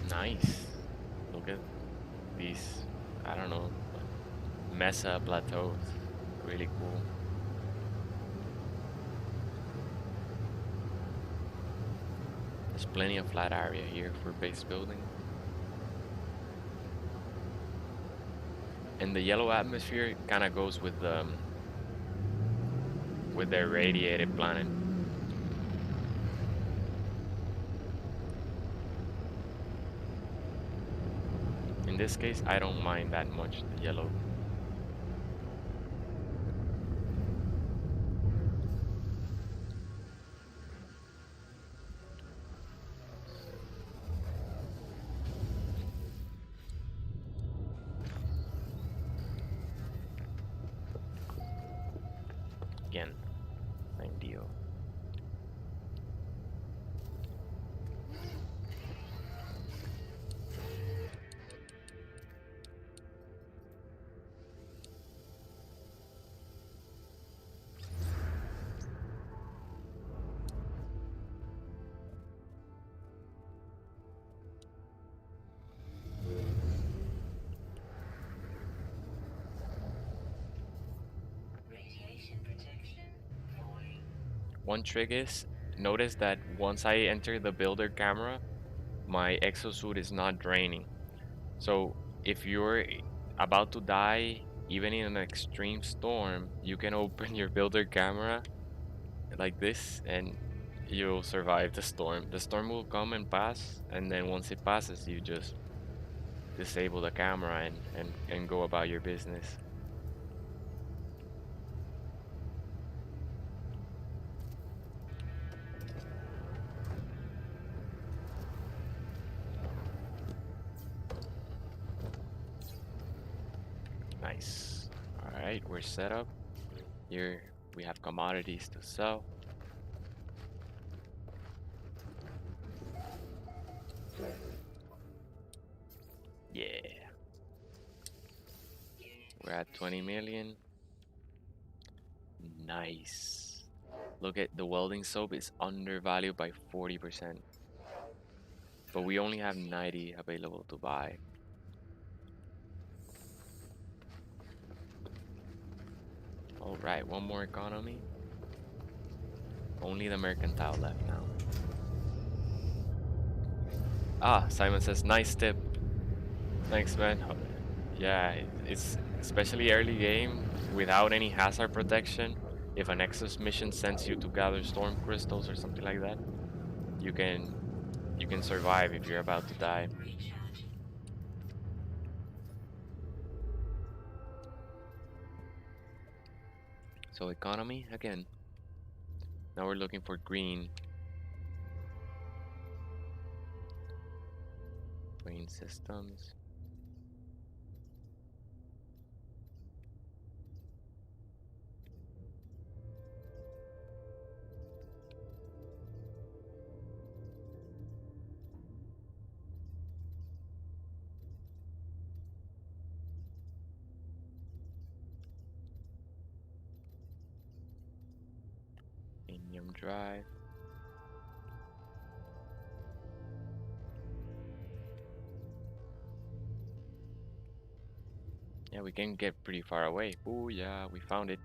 Nice. Look at these, I don't know, Mesa plateaus. Really cool. There's plenty of flat area here for base building. And the yellow atmosphere kind of goes with the irradiated planet. In this case, I don't mind that much the yellow. Again, same deal. Radiation protection falling. One trick is notice that once I enter the builder camera, my exosuit is not draining. So if you're about to die, even in an extreme storm, you can open your builder camera like this and you'll survive the storm. The storm will come and pass, and then once it passes, you just disable the camera and go about your business. Nice. Alright, we're set up. Here we have commodities to sell. Yeah. We're at 20 million. Nice. Look at the welding soap is undervalued by 40%. But we only have 90 available to buy. Alright, one more economy. Only the mercantile left now. Ah, Simon says, nice tip. Thanks, man. Yeah, it's especially early game without any hazard protection. If a Nexus mission sends you to gather storm crystals or something like that, you can survive if you're about to die. Recharge. So economy again. Now we're looking for green. Green systems. Indium drive. Yeah, we can get pretty far away. Oh yeah, we found it.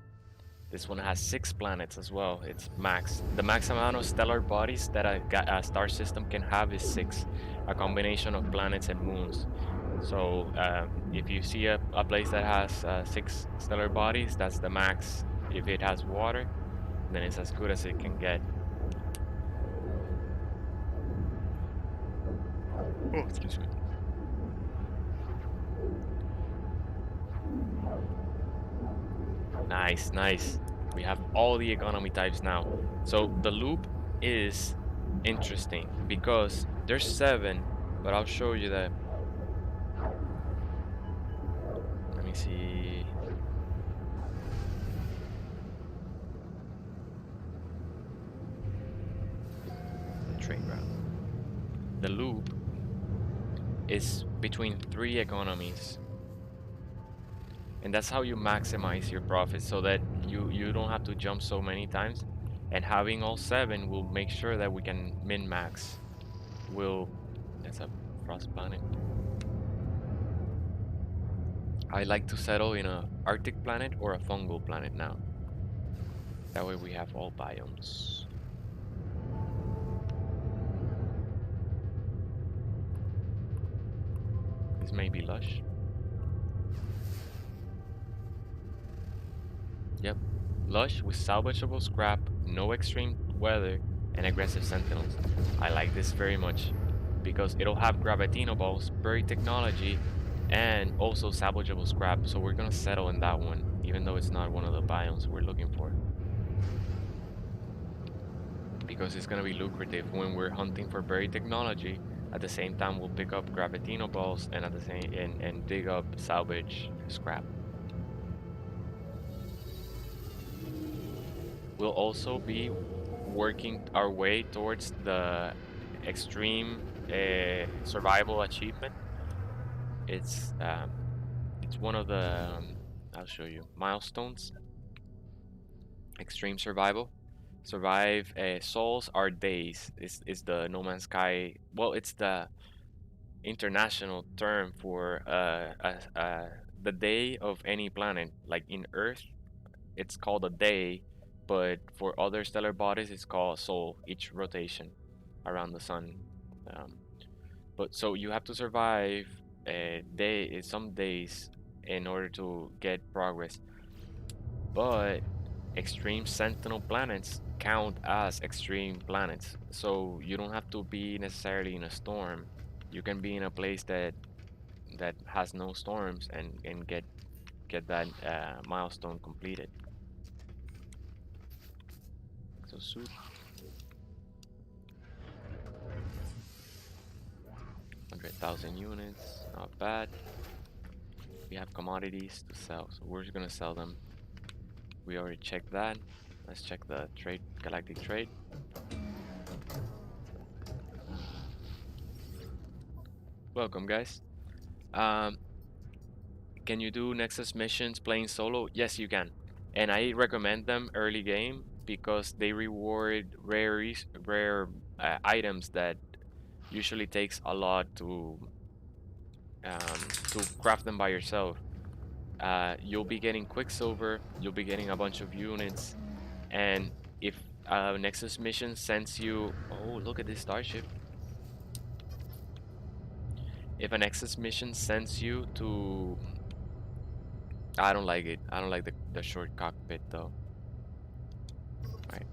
This one has 6 planets as well. It's max. The max amount of stellar bodies that a star system can have is 6. A combination of planets and moons. So if you see a place that has 6 stellar bodies, that's the max. If it has water, then it's as good as it can get. Oh, excuse me. Nice, nice. We have all the economy types now. So the loop is interesting because there's 7, but I'll show you that. Let me see. The trade route. The loop is between 3 economies. And that's how you maximize your profits so that you don't have to jump so many times. And having all 7 will make sure that we can min-max. That's a frost planet. I like to settle in a Arctic planet or a fungal planet now. That way we have all biomes. This may be lush. Yep, lush with salvageable scrap, no extreme weather, and aggressive sentinels. I like this very much because it'll have Gravitino balls, buried technology, and also salvageable scrap. So we're gonna settle in that one, even though it's not one of the biomes we're looking for. Because it's gonna be lucrative when we're hunting for buried technology. At the same time, we'll pick up Gravitino balls and at the same and dig up salvage scrap. We'll also be working our way towards the extreme survival achievement. It's one of the I'll show you milestones. Extreme survival. Survive souls are days. Is the No Man's Sky. Well, it's the international term for the day of any planet. Like in Earth, it's called a day, but for other stellar bodies, it's called Sol each rotation around the sun. Um, but so you have to survive some days in order to get progress. But extreme sentinel planets count as extreme planets, so you don't have to be necessarily in a storm. You can be in a place that has no storms and get that milestone completed. So suit 100,000 units, not bad. We have commodities to sell, so we're just gonna sell them. We already checked that. Let's check the trade, galactic trade. Welcome, guys. Um, can you do Nexus missions playing solo? Yes, you can. And I recommend them early game because they reward rare items that usually takes a lot to craft them by yourself. You'll be getting Quicksilver, you'll be getting a bunch of units, and if a Nexus mission sends you, oh, look at this starship. If a Nexus mission sends you to, I don't like it. I don't like the short cockpit though. Right.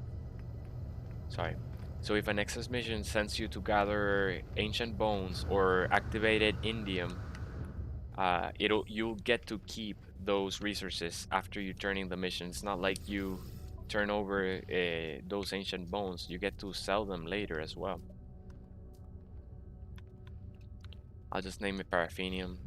Sorry. So if a Nexus mission sends you to gather ancient bones or activated indium, you'll get to keep those resources after you turning the mission. It's not like you turn over those ancient bones. You get to sell them later as well. I'll just name it Paraffinium.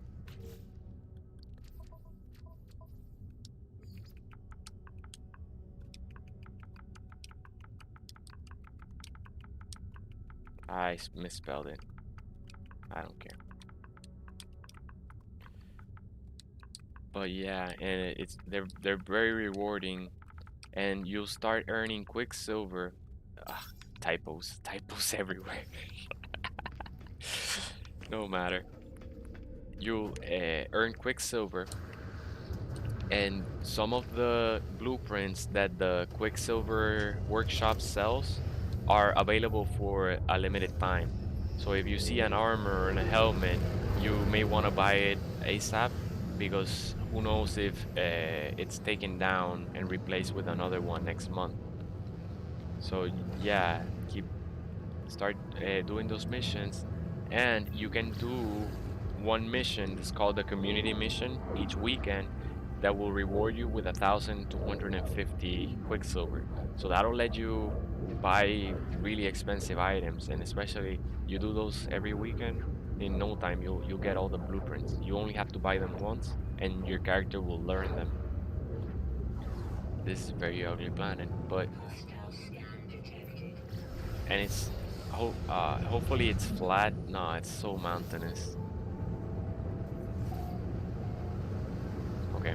I misspelled it. I don't care. But yeah, and they're very rewarding, and you'll start earning Quicksilver. Ugh, typos everywhere. No matter. You'll earn Quicksilver, and some of the blueprints that the Quicksilver workshop sells are available for a limited time. So if you see an armor and a helmet, you may want to buy it ASAP, because who knows if it's taken down and replaced with another one next month. So yeah, start doing those missions, and you can do one mission that's called the community mission each weekend that will reward you with 1,250 Quicksilver. So that'll let you buy really expensive items, and especially you do those every weekend, in no time you'll get all the blueprints. You only have to buy them once and your character will learn them. This is a very ugly planet, but Hostile scan detected. and it's hopefully it's flat. No, it's so mountainous. Okay,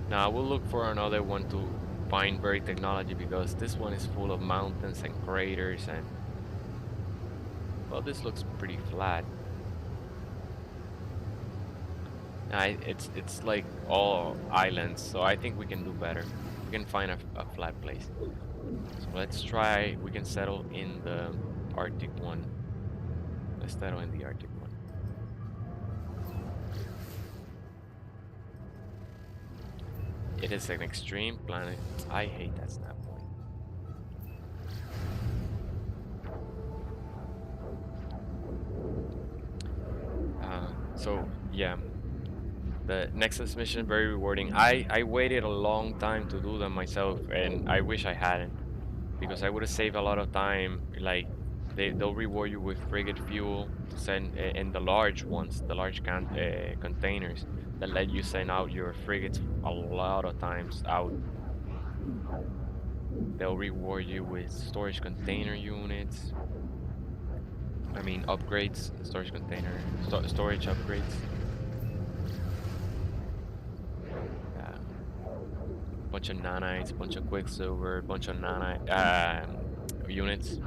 now we'll look for another one to find buried technology, because this one is full of mountains and craters, and well, this looks pretty flat. It's like all islands, so I think we can do better. We can find a flat place. So let's try. We can settle in the Arctic one. Let's settle in the Arctic one. It is an extreme planet. I hate that snap point. So yeah, the Nexus mission very rewarding. I waited a long time to do them myself, and I wish I hadn't, because I would have saved a lot of time. Like they'll reward you with frigate fuel to send, and the large ones, the large containers that let you send out your frigates a lot of times out. They'll reward you with storage container units. I mean upgrades, storage container, storage upgrades. Bunch of nanites, bunch of Quicksilver, bunch of nanite units,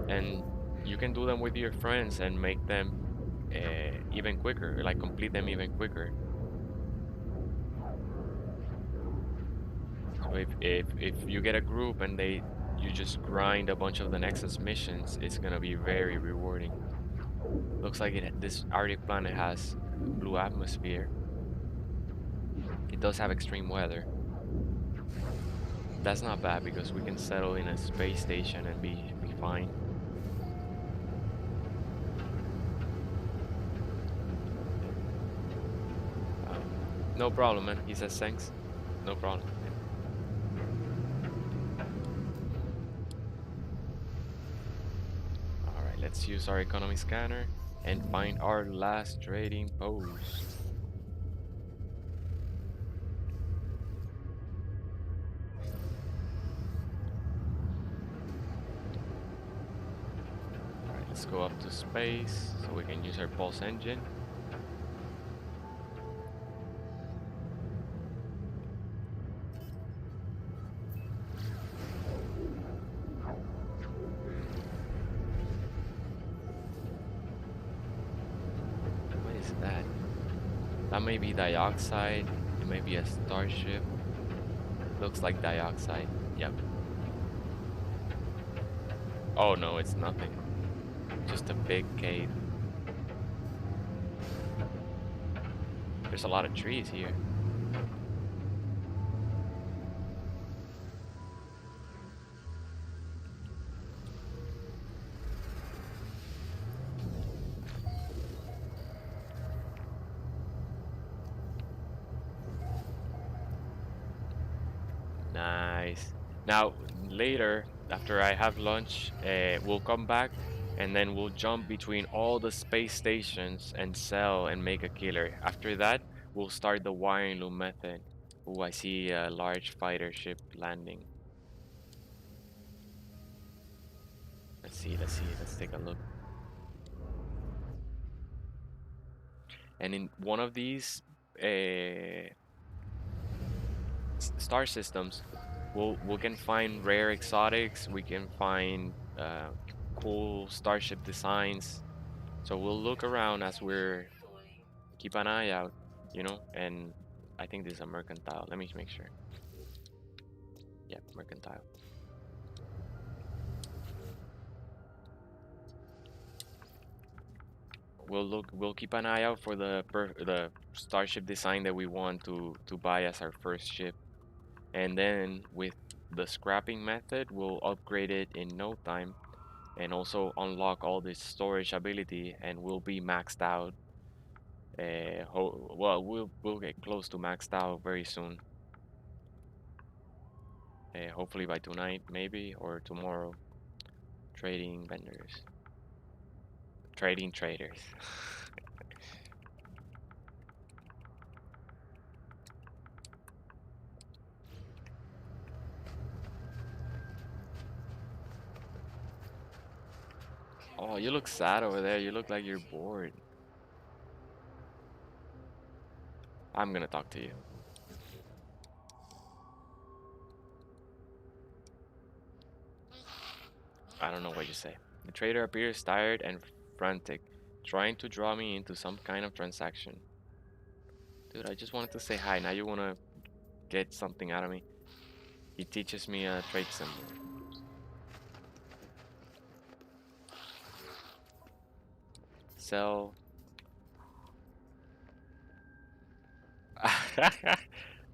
and you can do them with your friends and make them even quicker, like complete them even quicker. So if you get a group and you just grind a bunch of the Nexus missions, it's gonna be very rewarding. Looks like this Arctic planet has blue atmosphere. It does have extreme weather. That's not bad because we can settle in a space station and be fine. No problem, man. He says thanks. No problem. Alright, let's use our economy scanner and find our last trading post. Alright, let's go up to space so we can use our pulse engine. What is that? That may be dioxide. It may be a starship. Looks like dioxide. Yep. Oh no, it's nothing. Just a big cave. There's a lot of trees here. Nice. Now, later, after I have lunch, we'll come back and then we'll jump between all the space stations and sell and make a killer. After that, we'll start the wiring loom method. Oh, I see a large fighter ship landing. Let's take a look. And in one of these star systems, we can find rare exotics. We can find cool starship designs. So we'll look around as we're keep an eye out, you know. And I think this is a mercantile. Let me make sure. Yeah, mercantile. We'll keep an eye out for the starship design that we want to buy as our first ship. And then with the scrapping method, we'll upgrade it in no time and also unlock all this storage ability, and we'll be maxed out. Well, we'll get close to maxed out very soon. Hopefully by tonight, maybe, or tomorrow. Trading vendors. Trading traders. Oh, you look sad over there. You look like you're bored. I'm gonna talk to you. I don't know what you say. The trader appears tired and frantic, trying to draw me into some kind of transaction. Dude, I just wanted to say hi. Now you wanna get something out of me? He teaches me a trade symbol. Sell.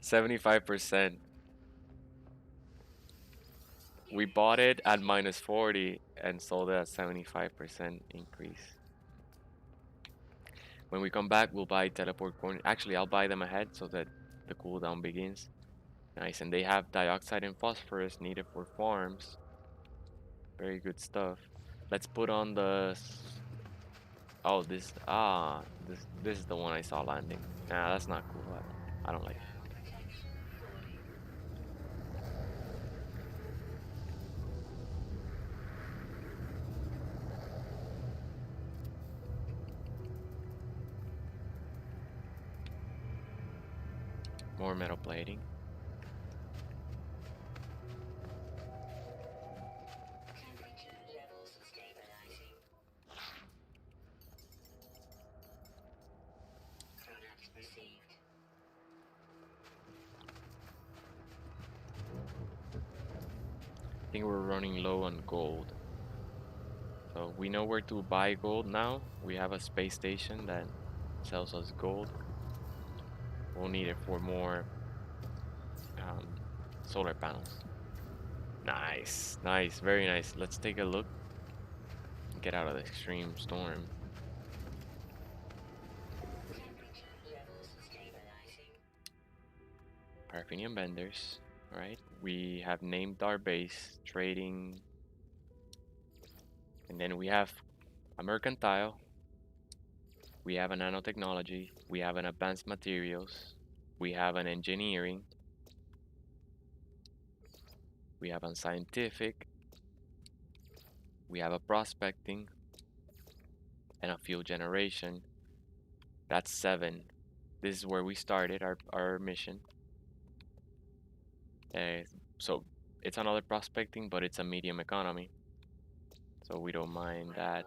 75%. We bought it at minus 40 and sold it at 75% increase. When we come back, we'll buy teleport coin. Actually, I'll buy them ahead so that the cooldown begins. Nice, and they have dioxide and phosphorus needed for farms. Very good stuff. Let's put on the... Oh, this is the one I saw landing. Nah, that's not cool. I don't like it. More metal plating. Temperature levels stabilizing. Product received. think we're running low on gold. So we know where to buy gold now. We have a space station that sells us gold. We'll need it for more um, solar panels. Nice, nice, very nice. Let's take a look. Get out of the extreme storm. Temperature levels stabilizing. Paraffinium vendors. Alright. We have named our base, trading, and then we have a mercantile. We have a nanotechnology. We have an advanced materials. We have an engineering. We have a scientific. We have a prospecting and a fuel generation. That's 7. This is where we started our mission. So it's another prospecting, but it's a medium economy. So we don't mind that.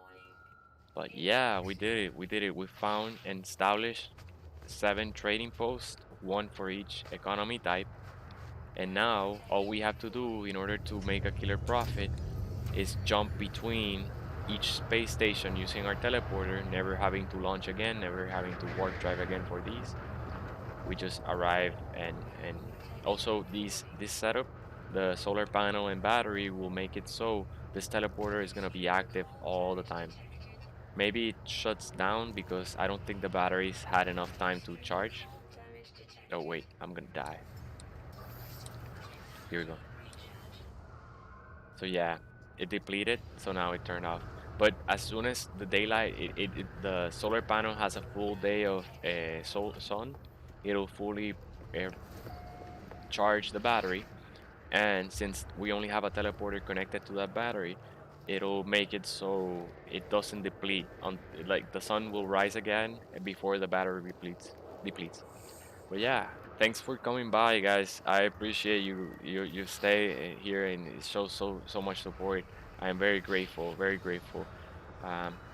But yeah, we did it. We did it. We found and established 7 trading posts, 1 for each economy type. And now all we have to do in order to make a killer profit is jump between each space station using our teleporter, never having to launch again, never having to warp drive again for these. We just arrive and also this setup, the solar panel and battery will make it so this teleporter is gonna be active all the time. Maybe it shuts down because I don't think the batteries had enough time to charge. Oh wait, I'm gonna die. Here we go. So yeah, it depleted, so now it turned off. But as soon as the daylight, the solar panel has a full day of sun, it'll fully uh, charge the battery. And since we only have a teleporter connected to that battery, it'll make it so it doesn't deplete. Like the sun will rise again before the battery depletes. But yeah, thanks for coming by, guys. I appreciate you stay here and show so much support. I am very grateful, very grateful.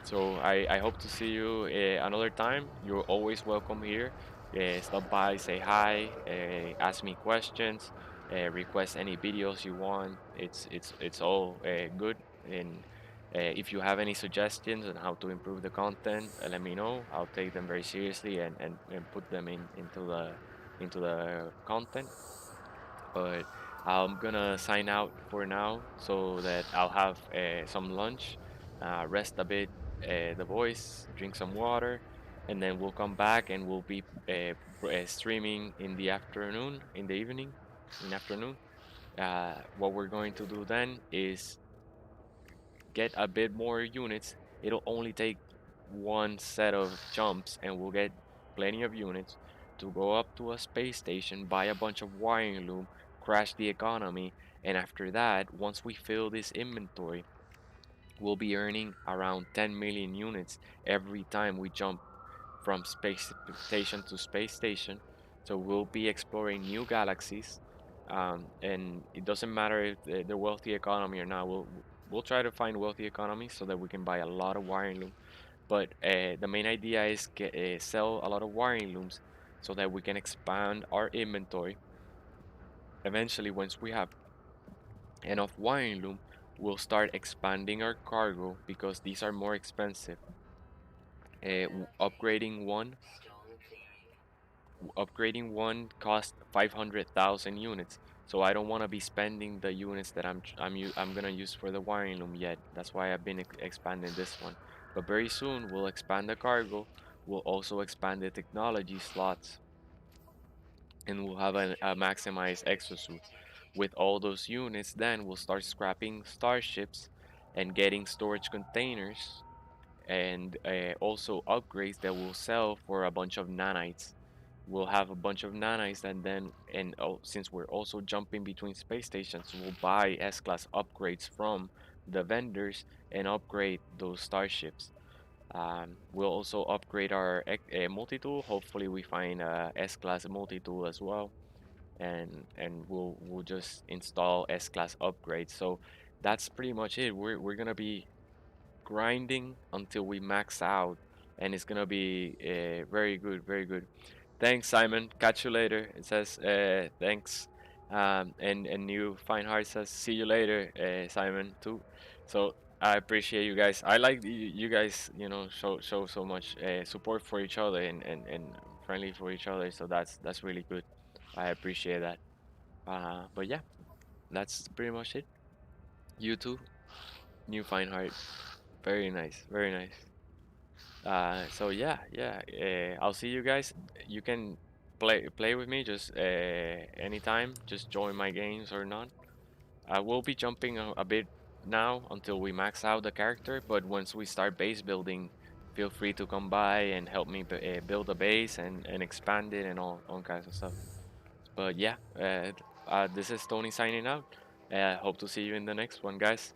So I hope to see you another time. You're always welcome here. Stop by, say hi, ask me questions, request any videos you want. It's all good. And if you have any suggestions on how to improve the content, let me know. I'll take them very seriously and put them into the content. But I'm gonna sign out for now so that I'll have some lunch, rest a bit, the voice, drink some water, and then we'll come back and we'll be streaming in the afternoon, in the evening, in afternoon. What we're going to do then is get a bit more units. It'll only take one set of jumps and we'll get plenty of units to go up to a space station, buy a bunch of wiring loom, crash the economy, and after that, once we fill this inventory, we'll be earning around 10 million units every time we jump from space station to space station. So we'll be exploring new galaxies, and it doesn't matter if the wealthy economy or not. We'll try to find wealthy economies so that we can buy a lot of wiring loom. But the main idea is sell a lot of wiring looms so that we can expand our inventory. Eventually, once we have enough wiring loom, we'll start expanding our cargo because these are more expensive. Upgrading one upgrading one costs 500,000 units. So I don't want to be spending the units that I'm gonna use for the wiring loom yet. That's why I've been expanding this one. But very soon we'll expand the cargo. We'll also expand the technology slots, and we'll have a maximized exosuit. With all those units, then we'll start scrapping starships and getting storage containers and also upgrades that we'll sell for a bunch of nanites. We'll have a bunch of nanites, and then since we're also jumping between space stations, we'll buy S-class upgrades from the vendors and upgrade those starships. We'll also upgrade our multi-tool. Hopefully we find a S-class multi-tool as well, and we'll just install S-class upgrades. So that's pretty much it. We're gonna be grinding until we max out, and it's gonna be very good, very good. Thanks, Simon. Catch you later. It says thanks. And new Fine Heart says, "See you later, Simon." Too. So I appreciate you guys. I like you guys. You know, show so much support for each other and friendly for each other. So that's really good. I appreciate that. But yeah, that's pretty much it. You too, new Fine Heart. Very nice, very nice. So yeah, yeah. I'll see you guys. You can play with me just anytime. Just join my games or not. I will be jumping a bit now until we max out the character, but once we start base building, feel free to come by and help me build a base and expand it and all kinds of stuff. But yeah, this is Tony signing out. Hope to see you in the next one, guys.